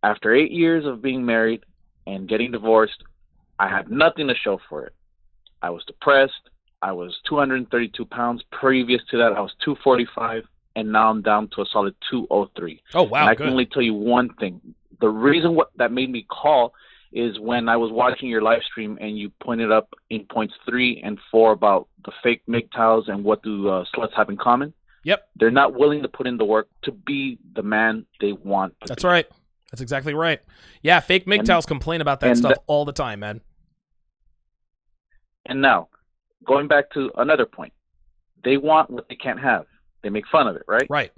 [SPEAKER 15] after 8 years of being married and getting divorced, I had nothing to show for it. I was depressed. I was 232 pounds. Previous to that, I was 245, and now I'm down to a solid 203.
[SPEAKER 4] Oh, wow,
[SPEAKER 15] and I can only tell you one thing. The reason that made me call is when I was watching your live stream and you pointed up in points 3 and 4 about the fake MGTOWs and what do sluts have in common.
[SPEAKER 4] Yep.
[SPEAKER 15] They're not willing to put in the work to be the man they want to
[SPEAKER 4] That's
[SPEAKER 15] be.
[SPEAKER 4] right. That's exactly right. Yeah, fake MGTOWs complain about that stuff all the time, man.
[SPEAKER 15] And now, going back to another point, they want what they can't have. They make fun of it, right?
[SPEAKER 4] Right.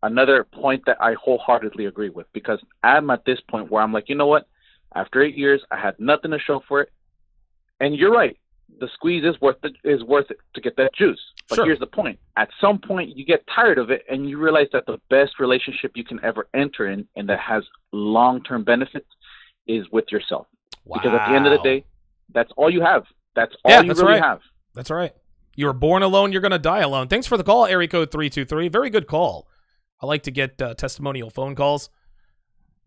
[SPEAKER 15] Another point that I wholeheartedly agree with, because I'm at this point where I'm like, you know what? After 8 years, I had nothing to show for it. And you're right. The squeeze is worth it to get that juice. But
[SPEAKER 4] Sure.
[SPEAKER 15] Here's the point. At some point, you get tired of it, and you realize that the best relationship you can ever enter in and that has long-term benefits is with yourself.
[SPEAKER 4] Wow.
[SPEAKER 15] Because at the end of the day, that's all you have. That's all you really have.
[SPEAKER 4] That's right. You were born alone, you're going to die alone. Thanks for the call, area code 323. Very good call. I like to get testimonial phone calls.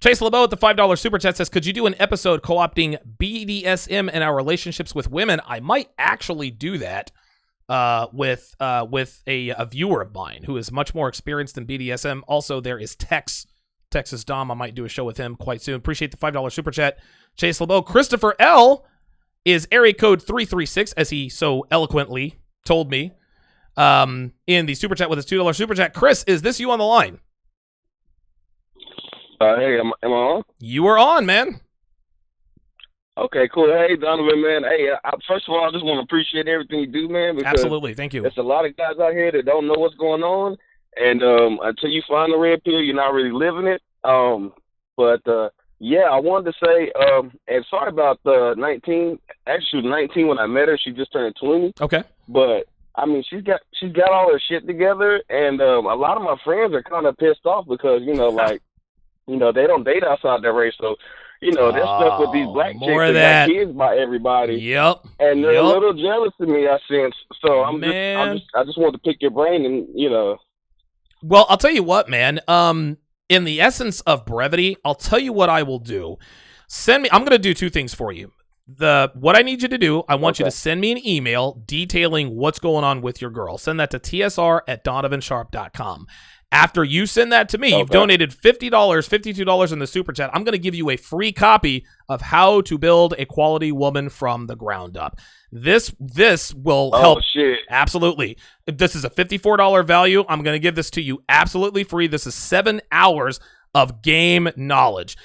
[SPEAKER 4] Chase LeBeau at the $5 super chat says, could you do an episode co-opting BDSM in our relationships with women? I might actually do that with a viewer of mine who is much more experienced in BDSM. Also, there is Texas Dom. I might do a show with him quite soon. Appreciate the $5 super chat. Chase LeBeau. Christopher L. is area code 336, as he so eloquently told me in the super chat with his $2 super chat. Chris, is this you on the line?
[SPEAKER 16] Hey, am I on?
[SPEAKER 4] You are on, man.
[SPEAKER 16] Okay, cool. Hey, Donovan, man. Hey, first of all, I just want to appreciate everything you do, man. Because
[SPEAKER 4] Absolutely. Thank you.
[SPEAKER 16] There's a lot of guys out here that don't know what's going on. And until you find the red pill, you're not really living it. Yeah, I wanted to say, and sorry about the 19. Actually, she was 19 when I met her. She just turned 20.
[SPEAKER 4] Okay.
[SPEAKER 16] But I mean, she's got all her shit together, and a lot of my friends are kind of pissed off because they don't date outside their race, so they're stuck with these black chicks that got kids by everybody.
[SPEAKER 4] Yep.
[SPEAKER 16] And they're a little jealous of me, I sense. So I just wanted to pick your brain and
[SPEAKER 4] Well, I'll tell you what, man. In the essence of brevity, I'll tell you what I will do. I'm going to do two things for you. What I need you to do, I want you to send me an email detailing what's going on with your girl. Send that to tsr@donovansharpe.com. After you send that to me, you've donated $50, $52 in the super chat. I'm going to give you a free copy of How to Build a Quality Woman from the Ground Up. This will help.
[SPEAKER 16] Oh, shit.
[SPEAKER 4] Absolutely. This is a $54 value. I'm going to give this to you absolutely free. This is 7 hours of game knowledge.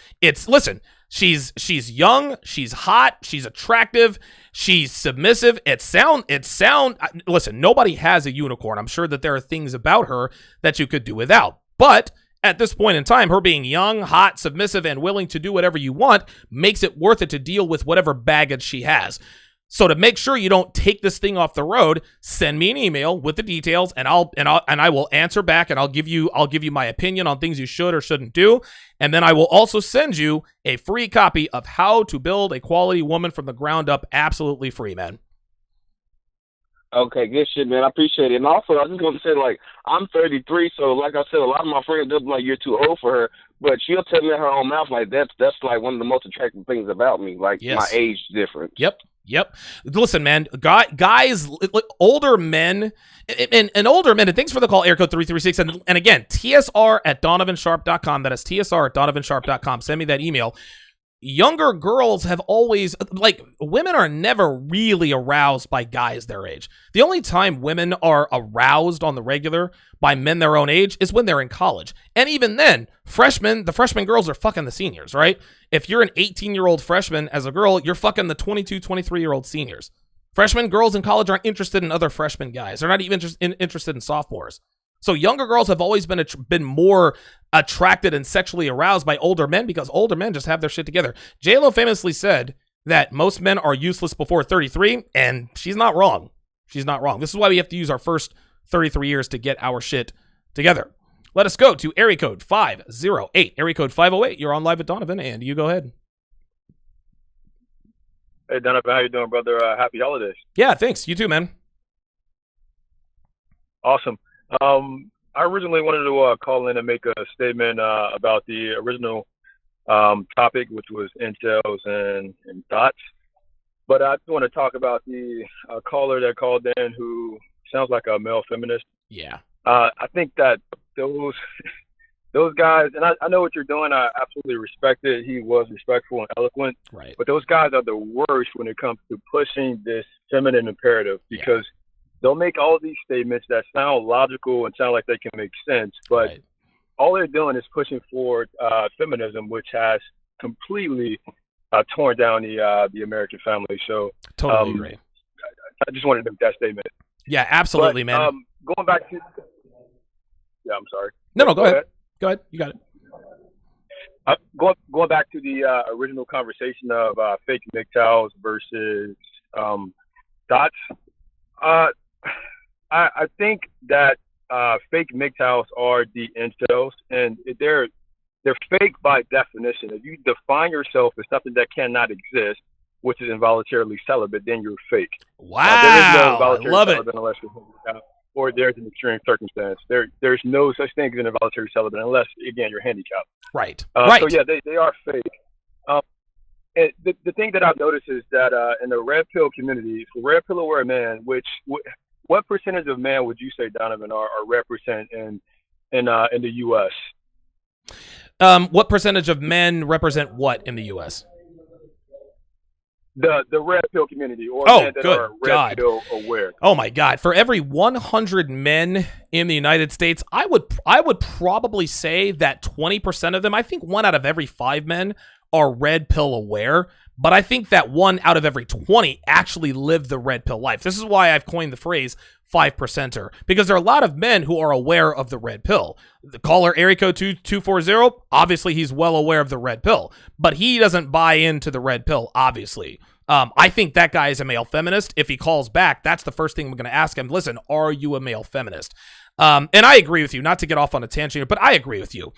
[SPEAKER 4] Listen, she's young, she's hot, she's attractive, she's submissive. Listen, nobody has a unicorn. I'm sure that there are things about her that you could do without. But at this point in time, her being young, hot, submissive, and willing to do whatever you want makes it worth it to deal with whatever baggage she has. So to make sure you don't take this thing off the road, send me an email with the details, and I will answer back, and I'll give you my opinion on things you should or shouldn't do, and then I will also send you a free copy of How to Build a Quality Woman from the Ground Up, absolutely free, man.
[SPEAKER 16] Okay, good shit, man. I appreciate it. And also, I just want to say, I'm 33, so like I said, a lot of my friends, they'll be like, you're too old for her. But she'll tell me in her own mouth, that's like one of the most attractive things about me. My age difference.
[SPEAKER 4] Yep. Listen, man, guys, older men, and older men, and thanks for the call, air code 336. And again, tsr@donovansharpe.com. That is tsr@donovansharpe.com. Send me that email. Younger girls have always, women are never really aroused by guys their age. The only time women are aroused on the regular by men their own age is when they're in college. And even then, the freshman girls are fucking the seniors, right? If you're an 18-year-old freshman as a girl, you're fucking the 22, 23-year-old seniors. Freshman girls in college aren't interested in other freshman guys. They're not even interested in sophomores. So younger girls have always been more attracted and sexually aroused by older men because older men just have their shit together. J-Lo famously said that most men are useless before 33, and she's not wrong. She's not wrong. This is why we have to use our first 33 years to get our shit together. Let us go to area code 508. Area code 508. You're on live with Donovan, and you go ahead.
[SPEAKER 17] Hey, Donovan, how you doing, brother? Happy holidays.
[SPEAKER 4] Yeah, thanks. You too, man.
[SPEAKER 17] Awesome. I originally wanted to call in and make a statement about the original topic, which was incels and thoughts. But I want to talk about the caller that called in who sounds like a male feminist.
[SPEAKER 4] Yeah.
[SPEAKER 17] I think that those those guys, and I know what you're doing. I absolutely respect it. He was respectful and eloquent.
[SPEAKER 4] Right.
[SPEAKER 17] But those guys are the worst when it comes to pushing this feminine imperative, because they'll make all these statements that sound logical and sound like they can make sense, but all they're doing is pushing forward feminism, which has completely torn down the American family. So
[SPEAKER 4] totally agree.
[SPEAKER 17] I just wanted to make that statement.
[SPEAKER 4] Yeah, absolutely,
[SPEAKER 17] but,
[SPEAKER 4] man.
[SPEAKER 17] Going back to, I'm sorry.
[SPEAKER 4] No, go ahead. Go ahead. You got it.
[SPEAKER 17] Going back to the original conversation of fake MGTOWs versus THOTS. I think that fake MGTOWs are the incels, and they're fake by definition. If you define yourself as something that cannot exist, which is involuntarily celibate, then you're fake.
[SPEAKER 4] Wow,
[SPEAKER 17] there is no involuntary
[SPEAKER 4] I love
[SPEAKER 17] celibate unless you're handicapped, or there's an extreme circumstance. There's no such thing as an involuntary celibate unless, again, you're handicapped.
[SPEAKER 4] Right.
[SPEAKER 17] So yeah, they are fake. And the thing that I've noticed is that in the red pill community, for red pill aware men, what percentage of men would you say, Donovan, are represent in the U.S.?
[SPEAKER 4] What percentage of men represent what in the U.S.?
[SPEAKER 17] The red pill community, or men that are red pill aware.
[SPEAKER 4] Oh my God! For every 100 men in the United States, I would probably say that 20% of them, I think 1 out of every 5 men, are red pill aware. But I think that 1 out of every 20 actually live the red pill life. This is why I've coined the phrase 5%er, because there are a lot of men who are aware of the red pill. The caller, area code 2240, obviously he's well aware of the red pill, but he doesn't buy into the red pill, obviously. I think that guy is a male feminist. If he calls back, that's the first thing we're going to ask him. Listen, are you a male feminist? And I agree with you, not to get off on a tangent, but I agree with you.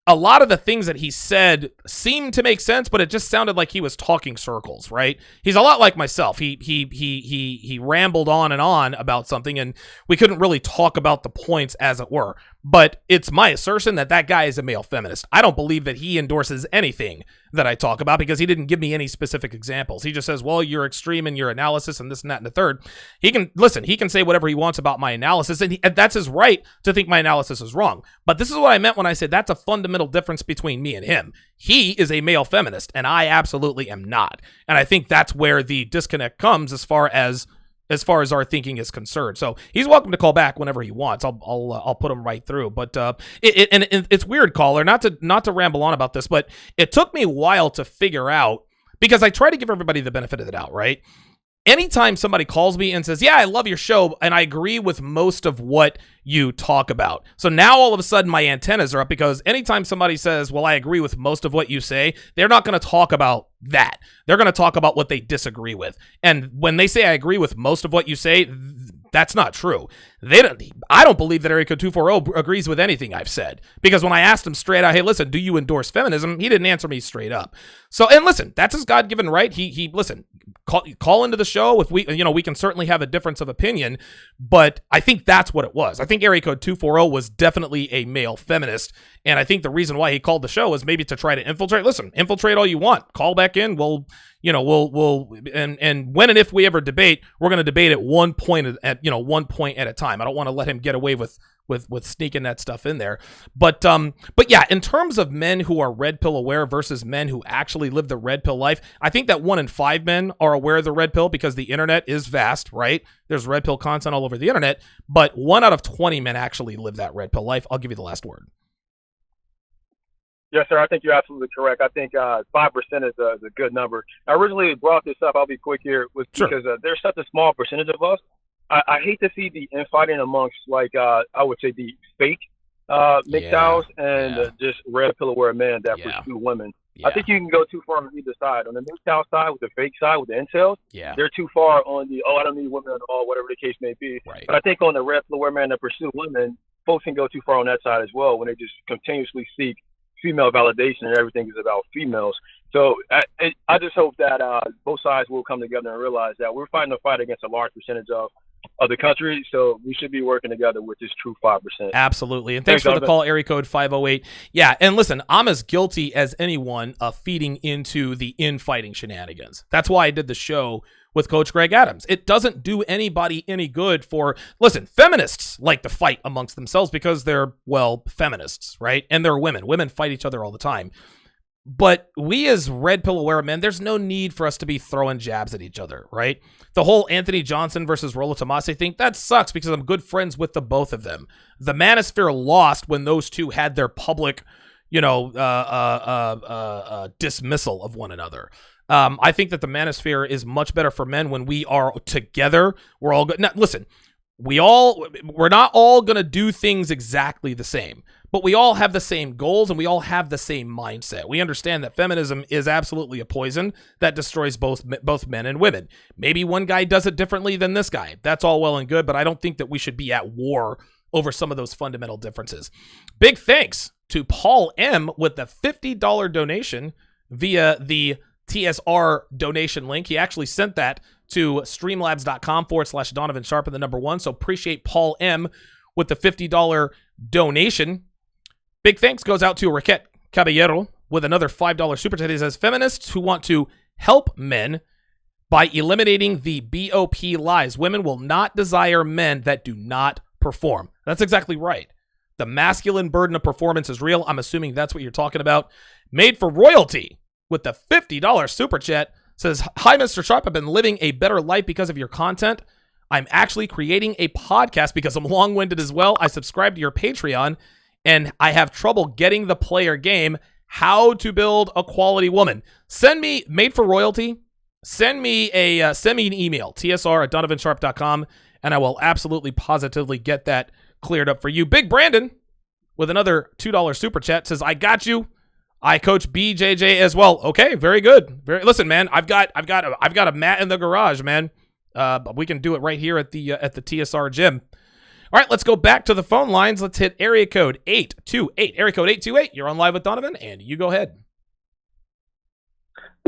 [SPEAKER 4] A lot of the things that he said seemed to make sense, but it just sounded like he was talking circles, right? He's a lot like myself. He rambled on and on about something, and we couldn't really talk about the points, as it were. But it's my assertion that that guy is a male feminist. I don't believe that he endorses anything that I talk about, because he didn't give me any specific examples. He just says, well, you're extreme in your analysis and this and that and the third. He can say whatever he wants about my analysis, and that's his right to think my analysis is wrong. But this is what I meant when I said that's a fundamental difference between me and him. He is a male feminist, and I absolutely am not. And I think that's where the disconnect comes as far as our thinking is concerned. So he's welcome to call back whenever he wants. I'll put him right through. But it's weird, caller, not to ramble on about this, but it took me a while to figure out, because I try to give everybody the benefit of the doubt, right? Anytime somebody calls me and says, yeah, I love your show, and I agree with most of what you talk about. So now all of a sudden my antennas are up, because anytime somebody says, well, I agree with most of what you say, they're not going to talk about that. They're going to talk about what they disagree with. And when they say I agree with most of what you say, that's not true. I don't believe that area code 240 agrees with anything I've said, because when I asked him straight out, hey, listen, do you endorse feminism? He didn't answer me straight up. So, and listen, that's his God-given right. He listen, call into the show. If we can certainly have a difference of opinion, but I think that's what it was. I think area code 240 was definitely a male feminist, and I think the reason why he called the show was maybe to try to infiltrate. Listen, infiltrate all you want. Call back in. We'll and when and if we ever debate, we're going to debate at one point at a time. I don't want to let him get away with sneaking that stuff in there. But yeah, in terms of men who are red pill aware versus men who actually live the red pill life, I think that 1 in 5 men are aware of the red pill, because the internet is vast, right? There's red pill content all over the internet, but 1 out of 20 men actually live that red pill life. I'll give you the last word.
[SPEAKER 17] Yes, sir. I think you're absolutely correct. I think 5% is a good number. I originally brought this up, I'll be quick here, was because there's such a small percentage of us. I hate to see the infighting amongst, I would say, the fake MGTOWs and just red pill aware men that pursue women. I think you can go too far on either side. On the MGTOW side, with the fake side, with the incels, they're too far on the, I don't need women at all, whatever the case may be.
[SPEAKER 4] Right.
[SPEAKER 17] But I think on the red pill aware men that pursue women, folks can go too far on that side as well, when they just continuously seek female validation and everything is about females. So I just hope that both sides will come together and realize that we're fighting a fight against a large percentage of the country, so we should be working together with this true 5%.
[SPEAKER 4] Absolutely. And thanks for the call, area code 508. Yeah, and listen, I'm as guilty as anyone of feeding into the infighting shenanigans. That's why I did the show with Coach Greg Adams. It doesn't do anybody any good listen, feminists like to fight amongst themselves because they're, well, feminists, right? And they're women. Women fight each other all the time. But we as red pill aware men, there's no need for us to be throwing jabs at each other, right? The whole Anthony Johnson versus Rollo Tomasi thing, that sucks because I'm good friends with the both of them. The manosphere lost when those two had their public, dismissal of one another. I think that the manosphere is much better for men when we are together. We're all good. Now, listen, we're not all going to do things exactly the same, but we all have the same goals and we all have the same mindset. We understand that feminism is absolutely a poison that destroys both men and women. Maybe one guy does it differently than this guy. That's all well and good, but I don't think that we should be at war over some of those fundamental differences. Big thanks to Paul M with the $50 donation via the TSR donation link. He actually sent that to streamlabs.com/Donovan Sharpe and the number 1. So appreciate Paul M with the $50 donation. Big thanks goes out to Raquel Caballero with another $5 super chat. He says, feminists who want to help men by eliminating the BOP lies. Women will not desire men that do not perform. That's exactly right. The masculine burden of performance is real. I'm assuming that's what you're talking about. Made for Royalty with the $50 super chat says, hi, Mr. Sharpe. I've been living a better life because of your content. I'm actually creating a podcast because I'm long-winded as well. I subscribe to your Patreon, and I have trouble getting the player game. How to build a quality woman. Send me, Made for Royalty, send me an email, tsr@donovansharpe.com, and I will absolutely positively get that cleared up for you. Big Brandon with another $2 super chat says, I got you. I coach BJJ as well. Okay, very good. Listen, man, I've got a mat in the garage, man. But we can do it right here at the TSR gym. All right, let's go back to the phone lines. Let's hit area code 828. Area code 828. You're on live with Donovan, and you go ahead.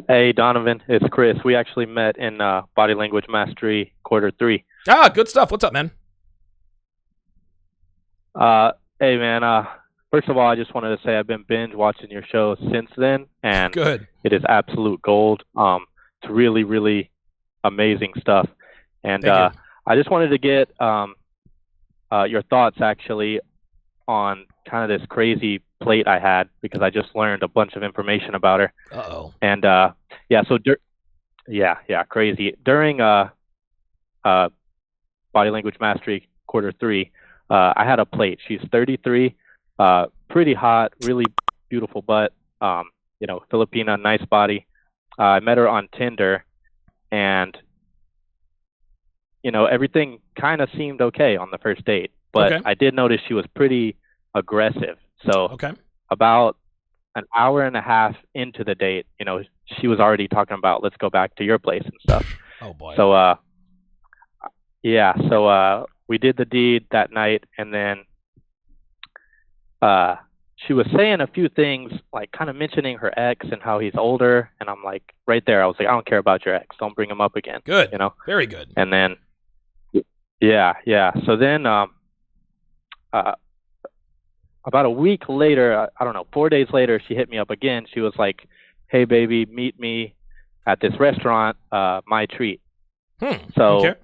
[SPEAKER 18] Hey, Donovan, it's Chris. We actually met in Body Language Mastery Quarter 3.
[SPEAKER 4] Ah, good stuff. What's up, man?
[SPEAKER 18] Hey, man. First of all, I just wanted to say I've been binge watching your show since then, and
[SPEAKER 4] good.
[SPEAKER 18] It is absolute gold. It's really, really amazing stuff. And I just wanted to get your thoughts, actually, on kind of this crazy plate I had, because I just learned a bunch of information about her.
[SPEAKER 4] Uh-oh.
[SPEAKER 18] And, crazy. During Body Language Mastery Quarter 3, I had a plate. She's 33. Pretty hot, really beautiful butt, Filipina, nice body. I met her on Tinder, and, everything kind of seemed okay on the first date, but I did notice she was pretty aggressive. So about an hour and a half into the date, she was already talking about, let's go back to your place and stuff.
[SPEAKER 4] Oh boy.
[SPEAKER 18] So, we did the deed that night, and then she was saying a few things, like kind of mentioning her ex and how he's older, and I'm like, right there, I was like, I don't care about your ex, don't bring him up again.
[SPEAKER 4] Good. Very good.
[SPEAKER 18] And then so then about a week later, I don't know, 4 days later, she hit me up again. She was like, hey baby, meet me at this restaurant, My Treat. So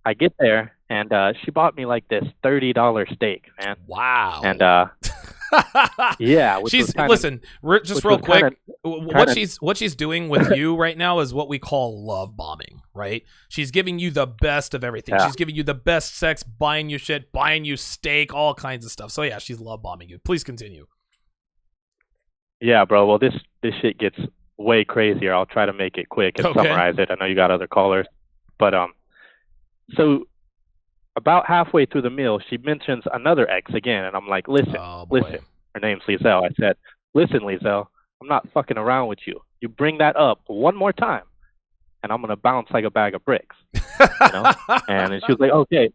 [SPEAKER 18] I get there, and she bought me like this $30 steak, man.
[SPEAKER 4] Wow.
[SPEAKER 18] And
[SPEAKER 4] she's listen, just real quick. What she's doing with you right now is what we call love bombing, right? She's giving you the best of everything.
[SPEAKER 18] Yeah.
[SPEAKER 4] She's giving you the best sex, buying you shit, buying you steak, all kinds of stuff. So yeah, she's love bombing you. Please continue.
[SPEAKER 18] Yeah, bro. Well, this shit gets way crazier. I'll try to make it quick and summarize it. I know you got other callers, but so about halfway through the meal, she mentions another ex again, and I'm like, listen. Her name's Lizelle. I said, listen, Lizelle, I'm not fucking around with you. You bring that up one more time, and I'm gonna bounce like a bag of bricks. And she was like, okay.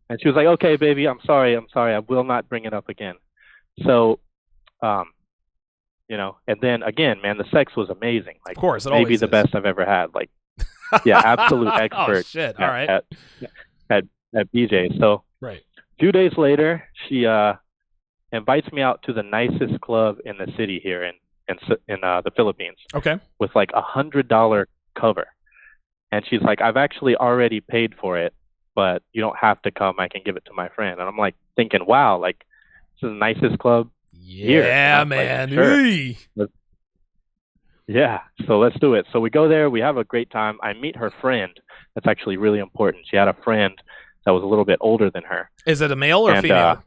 [SPEAKER 18] And she was like, okay, baby, I'm sorry. I will not bring it up again. So, and then again, man, the sex was amazing. Like,
[SPEAKER 4] of course, it
[SPEAKER 18] maybe
[SPEAKER 4] always
[SPEAKER 18] the
[SPEAKER 4] is.
[SPEAKER 18] best I've ever had. Like, yeah, absolute expert.
[SPEAKER 4] Oh shit! All right.
[SPEAKER 18] At BJ. So,
[SPEAKER 4] right.
[SPEAKER 18] A few days later, she invites me out to the nicest club in the city here in the Philippines.
[SPEAKER 4] Okay.
[SPEAKER 18] With like $100 cover, And she's like, I've actually already paid for it, but you don't have to come. I can give it to my friend. And I'm like thinking, wow, like this is the nicest club here.
[SPEAKER 4] Yeah, man.
[SPEAKER 18] Like, sure. Yeah, so let's do it. So we go there. We have a great time. I meet her friend. That's actually really important. She had a friend that was a little bit older than her.
[SPEAKER 4] Is it a male or female?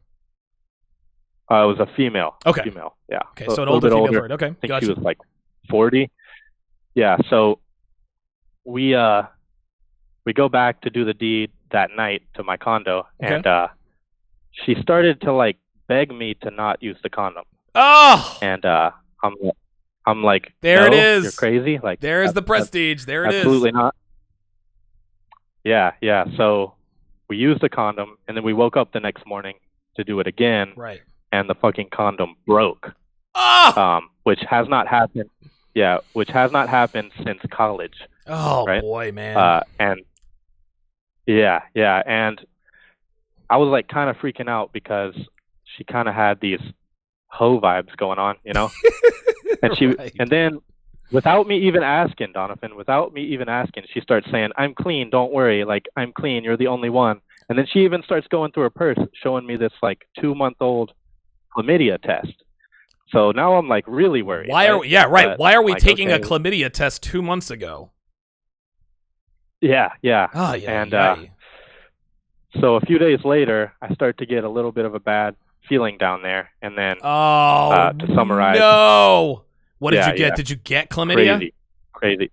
[SPEAKER 18] It was a female.
[SPEAKER 4] Okay.
[SPEAKER 18] Female, yeah.
[SPEAKER 4] Okay, so an older female friend. Okay,
[SPEAKER 18] I think
[SPEAKER 4] gotcha.
[SPEAKER 18] she was like 40. Yeah, so we go back to do the deed that night to my condo, and she started to like beg me to not use the condom.
[SPEAKER 4] Oh!
[SPEAKER 18] And I'm like,
[SPEAKER 4] there
[SPEAKER 18] no,
[SPEAKER 4] it is.
[SPEAKER 18] You're crazy. Like,
[SPEAKER 4] there's the prestige. There it is.
[SPEAKER 18] Absolutely not. Yeah. So we used the condom, and then we woke up the next morning to do it again.
[SPEAKER 4] Right.
[SPEAKER 18] And the fucking condom broke.
[SPEAKER 4] Oh!
[SPEAKER 18] Which has not happened. Yeah, which has not happened since college.
[SPEAKER 4] Oh
[SPEAKER 18] right?
[SPEAKER 4] boy, man.
[SPEAKER 18] And yeah, and I was like kind of freaking out because she kind of had these hoe vibes going on, you know. And she, and then without me even asking, Donovan, she starts saying, "I'm clean, don't worry. Like I'm clean. You're the only one." And then she even starts going through her purse, showing me this like 2-month-old chlamydia test. So now I'm like really worried.
[SPEAKER 4] Why are Why are we
[SPEAKER 18] like,
[SPEAKER 4] taking
[SPEAKER 18] okay,
[SPEAKER 4] a chlamydia test 2 months ago?
[SPEAKER 18] Yeah.
[SPEAKER 4] Oh yeah.
[SPEAKER 18] And so a few days later, I start to get a little bit of a bad feeling down there, and then to summarize,
[SPEAKER 4] no. What did you get?
[SPEAKER 18] Yeah.
[SPEAKER 4] Did you get chlamydia?
[SPEAKER 18] Crazy.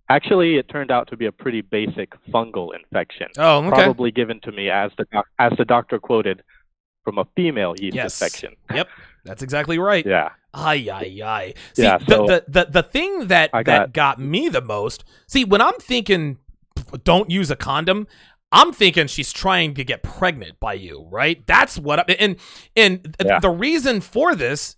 [SPEAKER 18] Actually, it turned out to be a pretty basic fungal infection.
[SPEAKER 4] Oh, okay.
[SPEAKER 18] Probably given to me as the doctor quoted from a female yeast infection.
[SPEAKER 4] Yep, that's exactly right.
[SPEAKER 18] Yeah.
[SPEAKER 4] Ay. See,
[SPEAKER 18] Yeah, so
[SPEAKER 4] the thing that got me the most. See, when I'm thinking, don't use a condom, I'm thinking she's trying to get pregnant by you, right? That's what. The reason for this,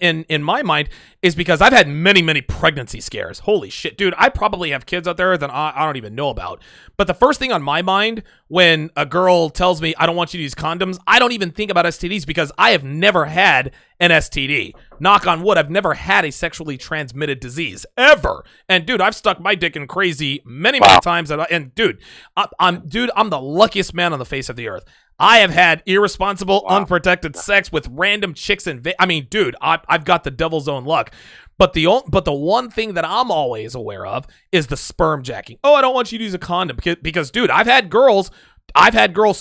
[SPEAKER 4] in my mind, is because I've had many pregnancy scares. Holy shit, dude! I probably have kids out there that I don't even know about. But the first thing on my mind when a girl tells me I don't want you to use condoms, I don't even think about STDs because I have never had an STD. Knock on wood, I've never had a sexually transmitted disease ever. And dude, I've stuck my dick in crazy many times. I'm the luckiest man on the face of the earth. I have had irresponsible, unprotected sex with random chicks I mean, dude, I've got the devil's own luck. But the one thing that I'm always aware of is the sperm jacking. Oh, I don't want you to use a condom because dude, I've had girls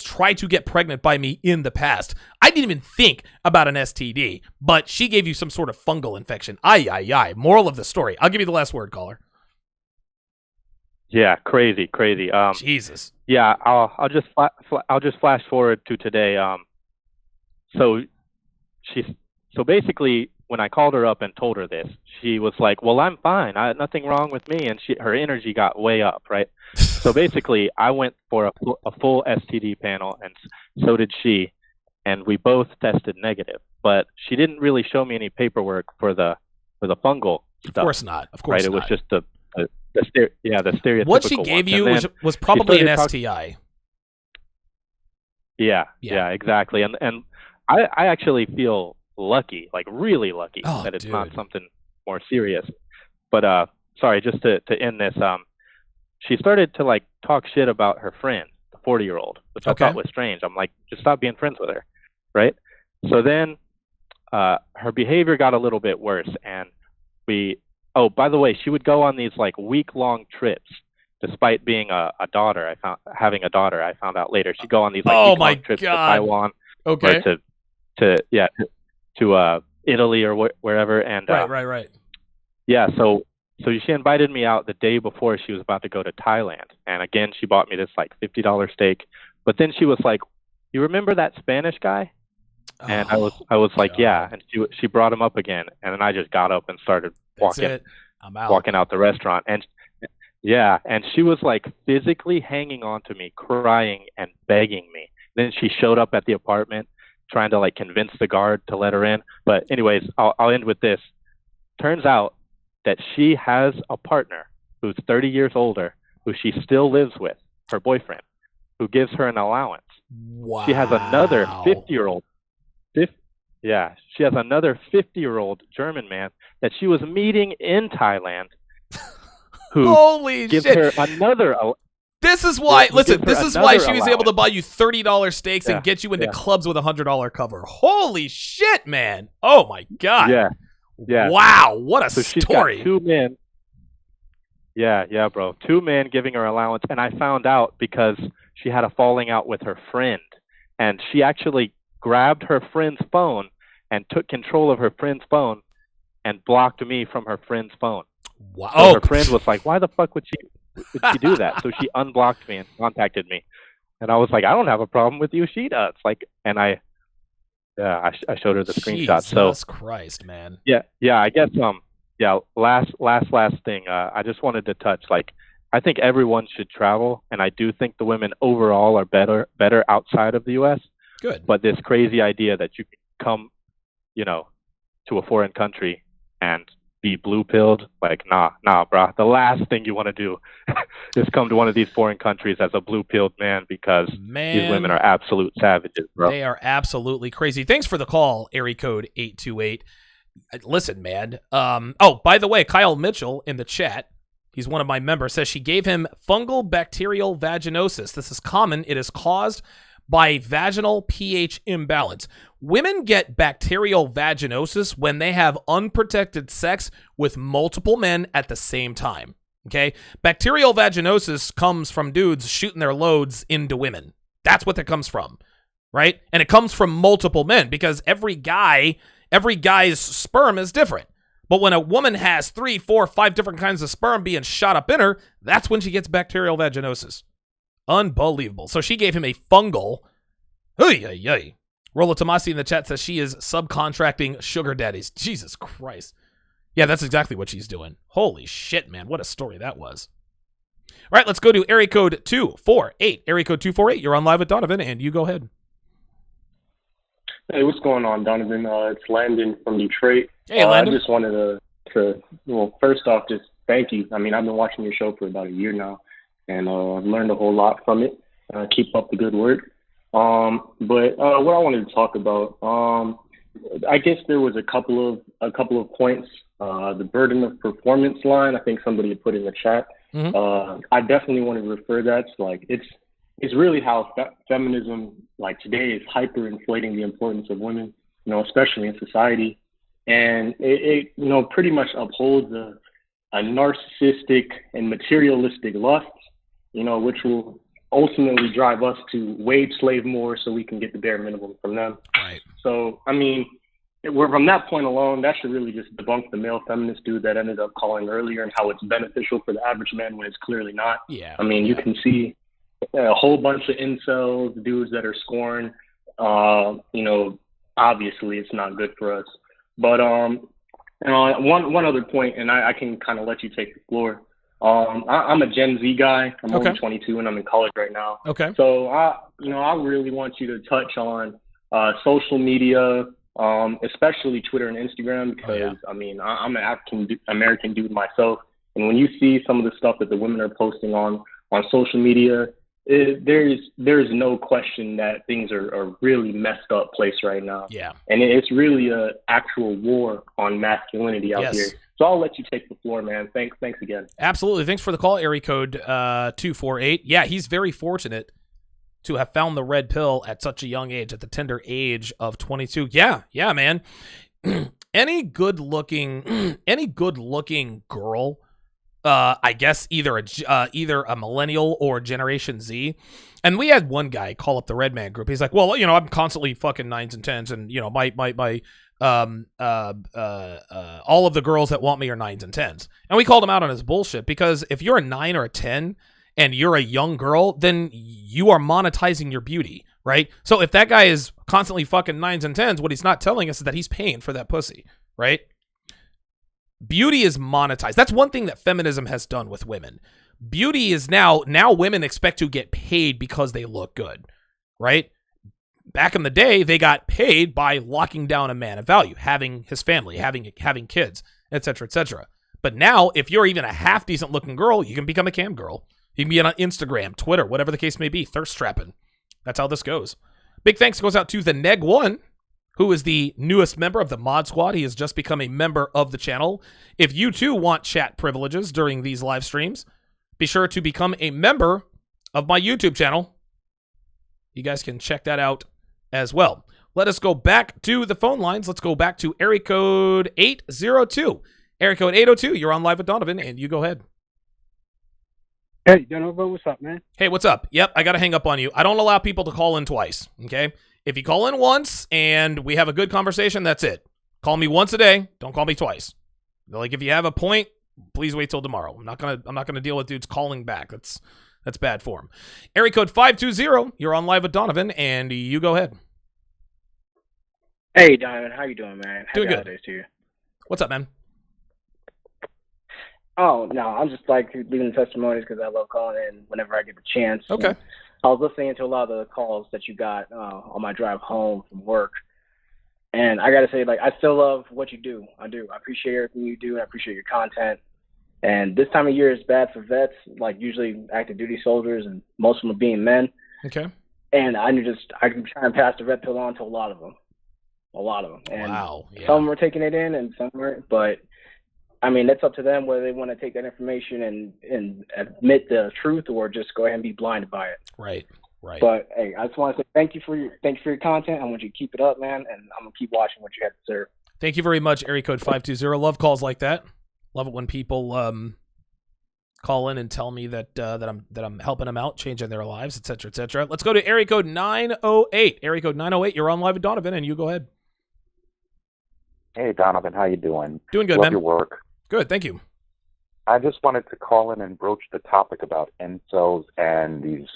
[SPEAKER 4] try to get pregnant by me in the past. I didn't even think about an STD, but she gave you some sort of fungal infection. Ay. Moral of the story. I'll give you the last word, caller.
[SPEAKER 18] Yeah, crazy.
[SPEAKER 4] Jesus.
[SPEAKER 18] Yeah, I'll just flash forward to today. So basically, when I called her up and told her this, she was like, "Well, I'm fine. Nothing wrong with me." And her energy got way up, right? So basically, I went for a full STD panel, and so did she, and we both tested negative. But she didn't really show me any paperwork for the fungal stuff.
[SPEAKER 4] Of course not.
[SPEAKER 18] Right? It was just the stereotypical.
[SPEAKER 4] What she gave you was probably an STI.
[SPEAKER 18] Yeah, exactly. And I actually feel lucky, like really lucky, that it's not something more serious. But sorry, just to end this, she started to like talk shit about her friend, the 40-year-old, which I thought was strange. I'm like, just stop being friends with her, right? So then her behavior got a little bit worse, and oh, by the way, she would go on these like week-long trips, despite being having a daughter. I found out later she'd go on these like week-long trips to Taiwan, or to Italy or wherever. And
[SPEAKER 4] right.
[SPEAKER 18] Yeah, so she invited me out the day before she was about to go to Thailand, and again she bought me this like $50 steak. But then she was like, "You remember that Spanish guy?" And I was like, "Yeah." And she brought him up again, and then I just got up and started walking out the restaurant. And and she was like physically hanging on to me, crying and begging me. Then she showed up at the apartment trying to like convince the guard to let her in. But anyways, I'll end with this. Turns out that she has a partner who's 30 years older, who she still lives with, her boyfriend, who gives her an allowance.
[SPEAKER 4] Wow.
[SPEAKER 18] She has another 50-year-old. She has another 50-year-old German man that she was meeting in Thailand who
[SPEAKER 4] Holy
[SPEAKER 18] gives
[SPEAKER 4] shit.
[SPEAKER 18] her another.
[SPEAKER 4] This is why, listen, this is why she was able to
[SPEAKER 18] allowance.
[SPEAKER 4] buy you $30 steaks and get you into clubs with a $100 cover. Holy shit, man. Oh, my God.
[SPEAKER 18] Yeah.
[SPEAKER 4] Wow, what a
[SPEAKER 18] So she's
[SPEAKER 4] story.
[SPEAKER 18] got 2 men. Yeah, bro. 2 men giving her allowance. And I found out because she had a falling out with her friend. And she actually grabbed her friend's phone and took control of her friend's phone and blocked me from her friend's phone.
[SPEAKER 4] Wow.
[SPEAKER 18] So her friend was like, why the fuck would she do that? So she unblocked me and contacted me. And I was like, I don't have a problem with you. She does. And I showed her the screenshot.
[SPEAKER 4] Jesus Christ, man.
[SPEAKER 18] Yeah, I guess, last thing. I just wanted to touch, I think everyone should travel. And I do think the women overall are better outside of the U.S.
[SPEAKER 4] Good.
[SPEAKER 18] But this crazy idea that you can come, to a foreign country and be blue-pilled, nah, brah. The last thing you want to do is come to one of these foreign countries as a blue-pilled man because these women are absolute savages, bro.
[SPEAKER 4] They are absolutely crazy. Thanks for the call, area code 828. Listen, man. By the way, Kyle Mitchell in the chat, he's one of my members, says she gave him fungal bacterial vaginosis. This is common. It is caused by vaginal pH imbalance. Women get bacterial vaginosis when they have unprotected sex with multiple men at the same time. Okay? Bacterial vaginosis comes from dudes shooting their loads into women. That's what that comes from, right? And it comes from multiple men because every guy's sperm is different. But when a woman has 3, 4, 5 different kinds of sperm being shot up in her, that's when she gets bacterial vaginosis. Unbelievable. So she gave him a fungal. Rollo Tomasi in the chat says she is subcontracting sugar daddies. Jesus Christ. Yeah, that's exactly what she's doing. Holy shit, man. What a story that was. All right, let's go to area code 248. Area code 248, you're on live with Donovan, and you go ahead.
[SPEAKER 19] Hey, what's going on, Donovan? It's Landon from Detroit.
[SPEAKER 4] Hey, Landon.
[SPEAKER 19] I just wanted to first off, just thank you. I mean, I've been watching your show for about a year now, and I've learned a whole lot from it. Keep up the good work. But what I wanted to talk about, I guess there was a couple of points. The burden of performance line, I think somebody had put in the chat.
[SPEAKER 4] Mm-hmm.
[SPEAKER 19] I definitely want to refer that to it's really how feminism today is hyper-inflating the importance of women, especially in society. And it pretty much upholds a narcissistic and materialistic lust, which will ultimately drive us to wage slave more so we can get the bare minimum from them.
[SPEAKER 4] Right.
[SPEAKER 19] So, I mean, we're from that point alone, that should really just debunk the male feminist dude that ended up calling earlier and how it's beneficial for the average man when it's clearly not.
[SPEAKER 4] Yeah.
[SPEAKER 19] I mean, you can see a whole bunch of incels, dudes that are scorned. Obviously it's not good for us. But one other point, and I can kind of let you take the floor. I'm a Gen Z guy. I'm only 22 and I'm in college right now.
[SPEAKER 4] Okay.
[SPEAKER 19] So I really want you to touch on social media, especially Twitter and Instagram, because I mean, I'm an African American dude myself, and when you see some of the stuff that the women are posting on social media, there's no question that things are really messed up place right now.
[SPEAKER 4] Yeah.
[SPEAKER 19] And it's really a actual war on masculinity out here. So I'll let you take the floor, man. Thanks again.
[SPEAKER 4] Absolutely. Thanks for the call, area code 248. Yeah, he's very fortunate to have found the red pill at such a young age, at the tender age of 22. Yeah, man. Any good-looking girl, I guess either a millennial or Generation Z. And we had one guy call up the Red Man group. He's like, well, I'm constantly fucking 9s and 10s, and all of the girls that want me are 9s and 10s. And we called him out on his bullshit, because if you're a 9 or a 10 and you're a young girl, then you are monetizing your beauty, right? So if that guy is constantly fucking 9s and 10s, what he's not telling us is that he's paying for that pussy, right? Beauty is monetized. That's one thing that feminism has done with women. Beauty is now women expect to get paid because they look good, right? Back in the day, they got paid by locking down a man of value, having his family, having kids, etc., etc. But now, if you're even a half decent looking girl, you can become a cam girl. You can be on Instagram, Twitter, whatever the case may be, thirst trapping. That's how this goes. Big thanks goes out to the Neg1, who is the newest member of the Mod Squad. He has just become a member of the channel. If you too want chat privileges during these live streams, be sure to become a member of my YouTube channel. You guys can check that out as well. Let us go back to the phone lines. Let's go back to area code 802. Area code 802, you're on live with Donovan, and you go ahead.
[SPEAKER 8] Hey, Donovan, what's up, man?
[SPEAKER 4] Hey, what's up? Yep, I got to hang up on you. I don't allow people to call in twice, okay? If you call in once and we have a good conversation, that's it. Call me once a day. Don't call me twice. Like, if you have a point, please wait till tomorrow. I'm not gonna deal with dudes calling back. That's bad form. Area code 520, you're on live with Donovan, and you go ahead.
[SPEAKER 20] Hey, Donovan, how you doing, man?
[SPEAKER 4] Doing
[SPEAKER 20] Happy
[SPEAKER 4] good.
[SPEAKER 20] holidays to you.
[SPEAKER 4] What's up, man?
[SPEAKER 20] Oh, no, I'm just like leaving testimonies because I love calling in whenever I get the chance.
[SPEAKER 4] Okay.
[SPEAKER 20] And I was listening to a lot of the calls that you got on my drive home from work. And I got to say, like, I still love what you do. I do. I appreciate everything you do. And I appreciate your content. And this time of year is bad for vets, like usually active duty soldiers, and most of them are being men.
[SPEAKER 4] Okay.
[SPEAKER 20] And I can try and pass the red pill on to a lot of them. And
[SPEAKER 4] wow. Yeah.
[SPEAKER 20] some of them are taking it in and some aren't. But, I mean, it's up to them whether they want to take that information and admit the truth or just go ahead and be blinded by it.
[SPEAKER 4] Right. Right.
[SPEAKER 20] But, hey, I just want to say thank you for your content. I want you to keep it up, man, and I'm going to keep watching what you have to serve.
[SPEAKER 4] Thank you very much, area code 520. Love calls like that. Love it when people call in and tell me that I'm helping them out, changing their lives, etc., etc. Let's go to area code 908. Area code 908. You're on live with Donovan, and you go ahead.
[SPEAKER 21] Hey, Donovan, how you doing?
[SPEAKER 4] Doing good,
[SPEAKER 21] Love
[SPEAKER 4] man.
[SPEAKER 21] your work.
[SPEAKER 4] Good, thank you.
[SPEAKER 21] I just wanted to call in and broach the topic about incels and these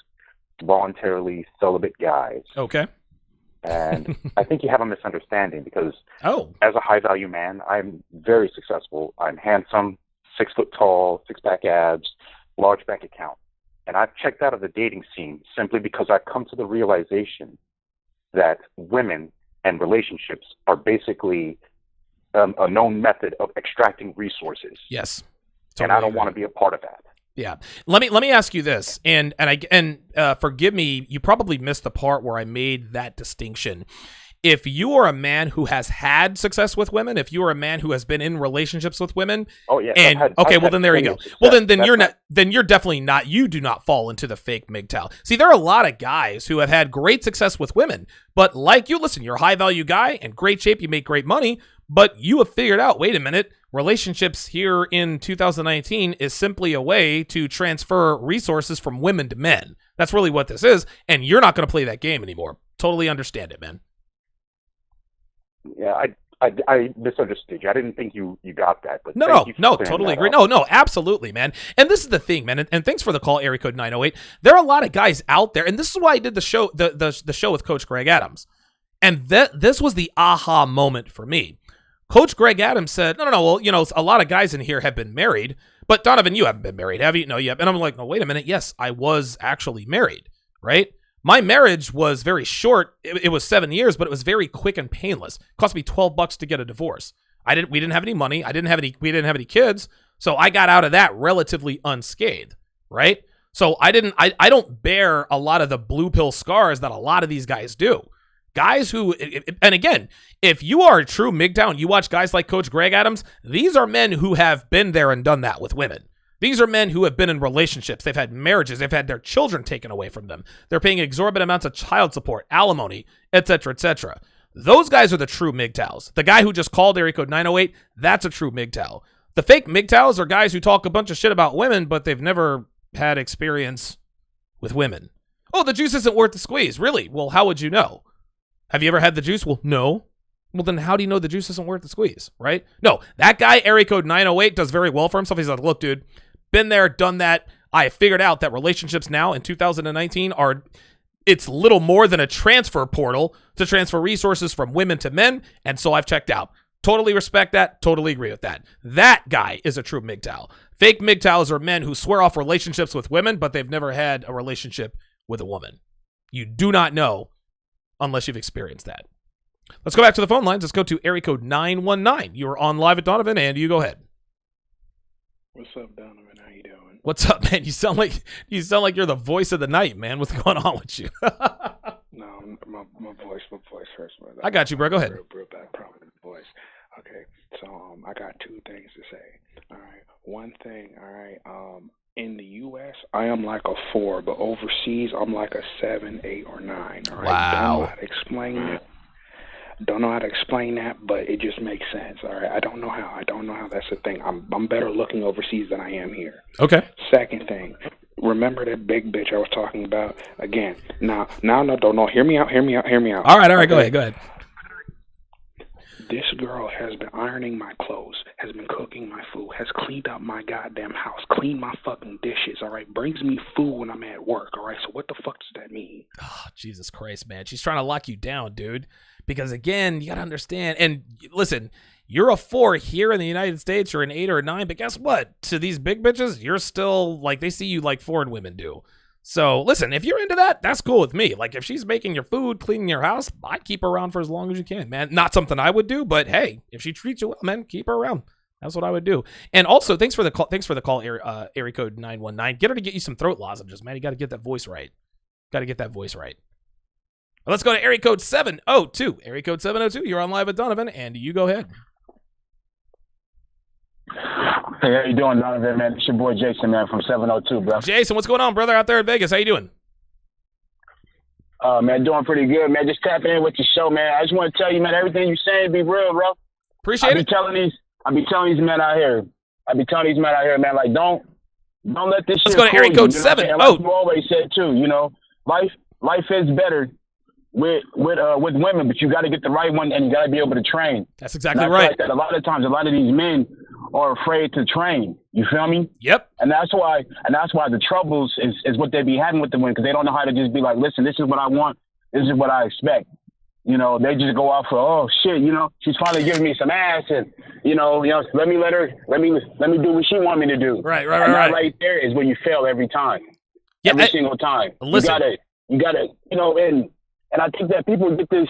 [SPEAKER 21] voluntarily celibate guys.
[SPEAKER 4] Okay.
[SPEAKER 21] And I think you have a misunderstanding because
[SPEAKER 4] as
[SPEAKER 21] a high-value man, I'm very successful. I'm handsome, 6 foot tall, six-pack abs, large bank account. And I've checked out of the dating scene simply because I've come to the realization that women and relationships are basically a known method of extracting resources.
[SPEAKER 4] Yes.
[SPEAKER 21] And I don't want to be a part of that.
[SPEAKER 4] Yeah. Let me ask you this, and forgive me, you probably missed the part where I made that distinction. If you are a man who has had success with women, if you are a man who has been in relationships with women, then there you go. Well, then you're definitely not. You do not fall into the fake MGTOW. See, there are a lot of guys who have had great success with women, but like you, listen, you're a high value guy and great shape, you make great money, but you have figured out, wait a minute, relationships here in 2019 is simply a way to transfer resources from women to men. That's really what this is, and you're not going to play that game anymore. Totally understand it, man.
[SPEAKER 21] Yeah, I misunderstood you. I didn't think you got that. But
[SPEAKER 4] No, totally agree. No, absolutely, man. And this is the thing, man. And thanks for the call, area code 908. There are a lot of guys out there, and this is why I did the show, the show with Coach Greg Adams. And this was the aha moment for me. Coach Greg Adams said, no, well, a lot of guys in here have been married, but Donovan, you haven't been married, have you? No, you haven't. And I'm like, no, wait a minute. Yes, I was actually married, right? My marriage was very short. It was 7 years, but it was very quick and painless. It cost me $12 to get a divorce. We didn't have any money. We didn't have any kids. So I got out of that relatively unscathed, right? So I don't bear a lot of the blue pill scars that a lot of these guys do. Guys who, and again, if you are a true MGTOW and you watch guys like Coach Greg Adams, these are men who have been there and done that with women. These are men who have been in relationships. They've had marriages. They've had their children taken away from them. They're paying exorbitant amounts of child support, alimony, etc., etc. Those guys are the true MGTOWs. The guy who just called area code 908, that's a true MGTOW. The fake MGTOWs are guys who talk a bunch of shit about women, but they've never had experience with women. Oh, the juice isn't worth the squeeze. Really? Well, how would you know? Have you ever had the juice? Well, no. Well, then how do you know the juice isn't worth the squeeze, right? No, that guy, area code 908, does very well for himself. He's like, look, dude, been there, done that. I figured out that relationships now in 2019 it's little more than a transfer portal to transfer resources from women to men, and so I've checked out. Totally respect that. Totally agree with that. That guy is a true MGTOW. Fake MGTOWs are men who swear off relationships with women, but they've never had a relationship with a woman. You do not know unless you've experienced that. Let's go back to the phone lines. Let's go to area code 919. You are on live at Donovan, and you go ahead.
[SPEAKER 22] What's up, Donovan? How you doing?
[SPEAKER 4] What's up, man? You sound like you're the voice of the night, man. What's going on with you?
[SPEAKER 22] No, my voice hurts.
[SPEAKER 4] I got you, bro. Go ahead.
[SPEAKER 22] Real bad problem with the voice. Okay, so I got two things to say. All right, one thing. All right, in the U.S. I am like a 4, but overseas I'm like a 7, 8, or 9. All right,
[SPEAKER 4] wow.
[SPEAKER 22] Don't know how to explain it. Don't know how to explain that, but it just makes sense. All right, I don't know how that's the thing. I'm better looking overseas than I am here.
[SPEAKER 4] Okay.
[SPEAKER 22] Second thing, remember that big bitch I was talking about again. Now, don't hear me out.
[SPEAKER 4] All right, go ahead.
[SPEAKER 22] This girl has been ironing my clothes, has been cooking my food, has cleaned up my goddamn house, cleaned my fucking dishes, all right? Brings me food when I'm at work, all right? So what the fuck does that mean?
[SPEAKER 4] Oh, Jesus Christ, man. She's trying to lock you down, dude. Because, again, you got to understand. And, listen, you're a 4 here in the United States. You're an 8 or a 9. But guess what? To these big bitches, you're still, like, they see you like foreign women do. So, listen, if you're into that, that's cool with me. Like, if she's making your food, cleaning your house, I'd keep her around for as long as you can, man. Not something I would do, but hey, if she treats you well, man, keep her around. That's what I would do. And also, thanks for the call, area code 919. Get her to get you some throat lozenges, man. You got to get that voice right. Let's go to area code 702. Area code 702, you're on live with Donovan, and you go ahead.
[SPEAKER 1] Hey, how you doing, Donovan, man? It's your boy Jason, man, from 702, bro.
[SPEAKER 4] Jason, what's going on, brother, out there in Vegas? How you doing?
[SPEAKER 1] Man, doing pretty good, man. Just tapping in with your show, man. I just want to tell you, man, everything you saying be real, bro.
[SPEAKER 4] Appreciate it.
[SPEAKER 1] I be telling these men out here, man, like, don't let this shit
[SPEAKER 4] Let's go to area code 7.
[SPEAKER 1] Like you always said, too, you know, life is better with women, but you got to get the right one, and you got to be able to train.
[SPEAKER 4] That's exactly right.
[SPEAKER 1] Like that a lot of times, a lot of these men are afraid to train. You feel me?
[SPEAKER 4] Yep.
[SPEAKER 1] And that's why the troubles is what they be having with the women, because they don't know how to just be like, listen, this is what I want, this is what I expect. You know, they just go off for, oh shit, you know, she's finally giving me some ass, and you know, let me do what she want me to do.
[SPEAKER 4] Right.
[SPEAKER 1] Right there is where you fail every time.
[SPEAKER 4] Yeah,
[SPEAKER 1] every single time.
[SPEAKER 4] Listen.
[SPEAKER 1] You gotta, you know, and I think that people get this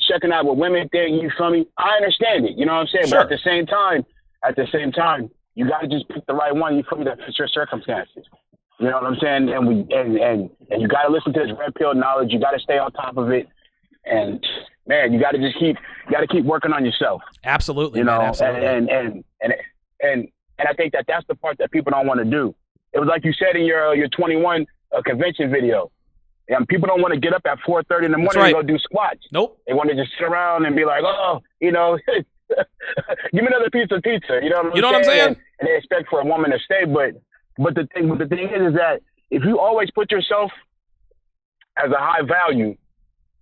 [SPEAKER 1] checking out with women thing, you feel me? I understand it, you know what I'm saying?
[SPEAKER 4] Sure.
[SPEAKER 1] But at the same time, you gotta just pick the right one, you feel me, that fits your circumstances. You know what I'm saying? And you gotta listen to this red pill knowledge, you gotta stay on top of it, and man, you gotta keep working on yourself.
[SPEAKER 4] Absolutely,
[SPEAKER 1] you know,
[SPEAKER 4] man, absolutely.
[SPEAKER 1] And I think that's the part that people don't want to do. It was like you said in your 21 convention video. People don't want to get up at 4:30 in the morning and go do squats.
[SPEAKER 4] Nope.
[SPEAKER 1] They want to just sit around and be like, oh, you know, give me another piece of pizza. You know what I'm saying? And they expect for a woman to stay. But the thing is that if you always put yourself as a high value,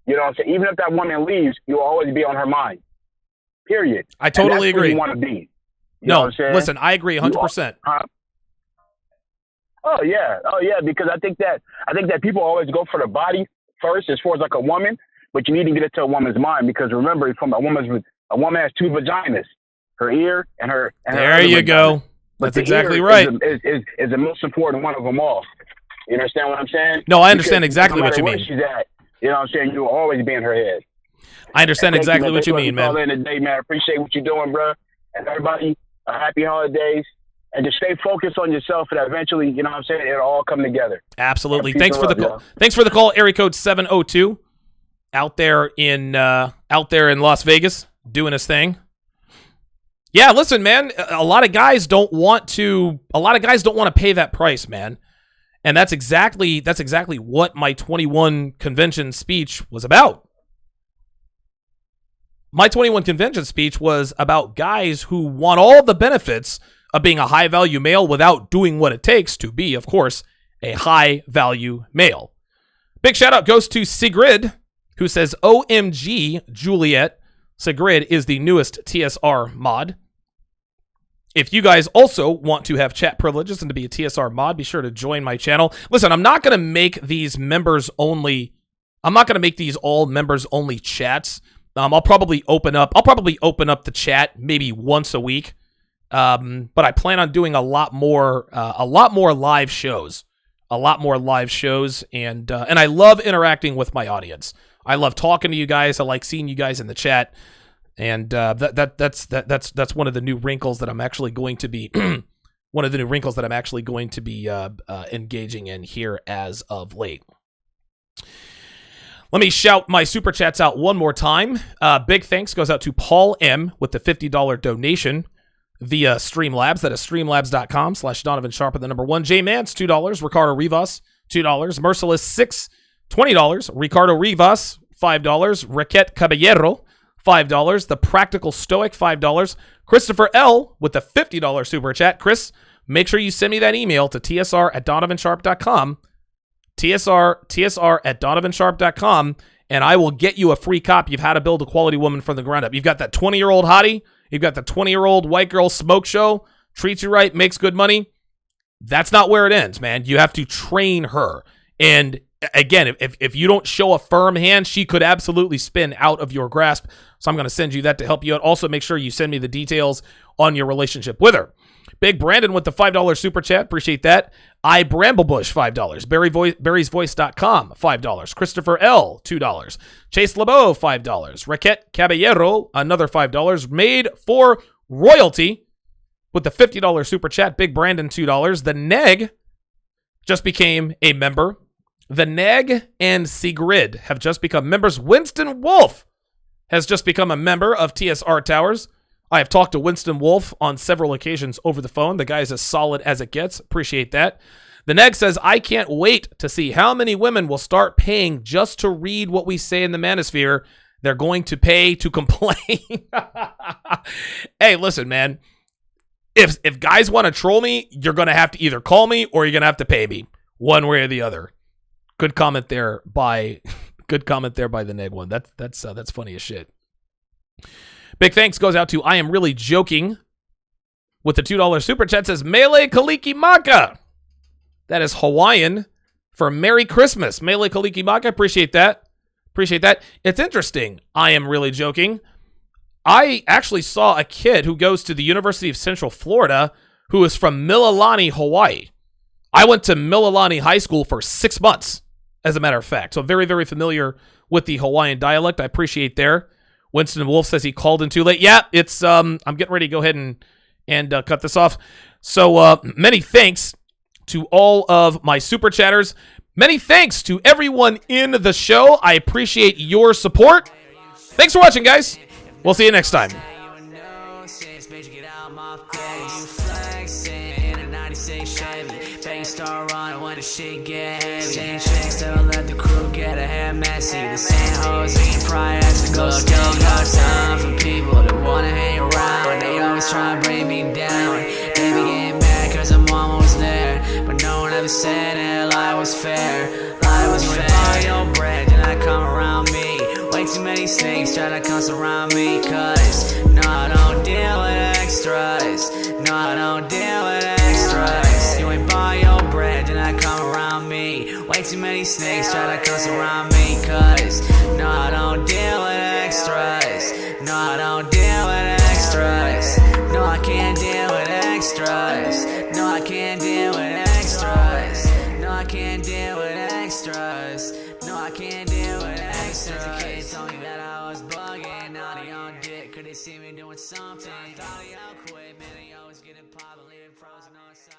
[SPEAKER 1] you know what I'm saying? Even if that woman leaves, you'll always be on her mind. Period.
[SPEAKER 4] I totally agree.
[SPEAKER 1] Where you want to be. You know what I'm saying?
[SPEAKER 4] Listen, I agree 100%.
[SPEAKER 1] Oh yeah, because I think that people always go for the body first as far as like a woman, but you need to get it to a woman's mind, because remember, a woman has 2 vaginas, her ear and her.
[SPEAKER 4] There you go. That's exactly right.
[SPEAKER 1] Is the most important one of them all. You understand what I'm saying?
[SPEAKER 4] No, I understand exactly what you mean.
[SPEAKER 1] She's at, you know what I'm saying? You'll always be in her head.
[SPEAKER 4] I understand exactly what you mean, man.
[SPEAKER 1] Call in today, man. I appreciate what you're doing, bro. And everybody, happy holidays. And just stay focused on yourself, and eventually, you know what I'm saying, it'll all come together.
[SPEAKER 4] Absolutely. Thanks for the call. Thanks for the call, area code 702, out there in Las Vegas, doing his thing. Yeah, listen, man, a lot of guys don't want to pay that price, man. And that's exactly what my 21 convention speech was about. My 21 convention speech was about guys who want all the benefits of being a high-value male without doing what it takes to be, of course, a high-value male. Big shout-out goes to Sigrid, who says, OMG, Juliet. Sigrid is the newest TSR mod. If you guys also want to have chat privileges and to be a TSR mod, be sure to join my channel. Listen, I'm not going to make these all members-only chats. I'll probably open up the chat maybe once a week. But I plan on doing a lot more live shows, and I love interacting with my audience. I love talking to you guys. I like seeing you guys in the chat, and that's one of the new wrinkles that I'm actually going to be engaging in here as of late. Let me shout my super chats out one more time. Big thanks goes out to Paul M with the $50 donation via Streamlabs. That is streamlabs.com/Donovan Sharpe and the number 1. J Mance, $2. Ricardo Rivas, $2. Merciless 6, $20. Ricardo Rivas, $5. Raquette Caballero, $5. The Practical Stoic, $5. Christopher L with the $50 super chat. Chris, make sure you send me that email to tsr@donovansharpe.com. TSR@donovansharpe.com, and I will get you a free copy of How to Build a Quality Woman from the Ground Up. You've got that 20-year-old hottie. You've got the 20-year-old white girl smoke show, treats you right, makes good money. That's not where it ends, man. You have to train her. And again, if you don't show a firm hand, she could absolutely spin out of your grasp. So I'm going to send you that to help you out. Also, make sure you send me the details on your relationship with her. Big Brandon with the $5 super chat. Appreciate that. I Bramblebush, $5. Barrysvoice.com, $5. Christopher L, $2. Chase LeBeau, $5. Raquette Caballero, another $5. Made for Royalty with the $50 super chat. Big Brandon, $2. The Neg just became a member. The Neg and Sigrid have just become members. Winston Wolf has just become a member of TSR Towers. I have talked to Winston Wolf on several occasions over the phone. The guy is as solid as it gets. Appreciate that. The Neg says, I can't wait to see how many women will start paying just to read what we say in the manosphere. They're going to pay to complain. Hey, listen, man. If guys want to troll me, you're going to have to either call me or you're going to have to pay me. One way or the other. Good comment there by the Neg one. That's funny as shit. Big thanks goes out to I Am Really Joking with the $2 super chat. Says Mele Kaliki Maka. That is Hawaiian for Merry Christmas. Mele Kaliki Maka. Appreciate that. It's interesting. I Am Really Joking. I actually saw a kid who goes to the University of Central Florida who is from Mililani, Hawaii. I went to Mililani High School for 6 months, as a matter of fact. So very, very familiar with the Hawaiian dialect. I appreciate there. Winston Wolf says he called in too late. Yeah, it's I'm getting ready to go ahead and cut this off. So many thanks to all of my super chatters. Many thanks to everyone in the show. I appreciate your support. Thanks for watching, guys. We'll see you next time. Start running when the shit get heavy. Same chicks that'll let the crew get a hair messy. The same hoes eating priors to go still got time for people that wanna hang around. They always try to bring me down. They be getting mad cause I'm almost there, but no one ever said that life was fair. Life was fair. Buy your bread, then I come around me. Way too many snakes try to come surround me. Cause no, I don't deal with extras. No, I don't deal with extras. You ain't buy your bread, then I come around me. Way too many snakes try to come surround me. Cause no, I don't deal with extras. No, I don't deal with extras. No, I can't deal with extras. No, I can't deal with extras. No, I can't deal with extras. No, I can't deal with extras. The kids told me that I was bugging. Now they on dick, could they see me doing something? Thought they all quit, man, they always getting pop and leaving frozen on side.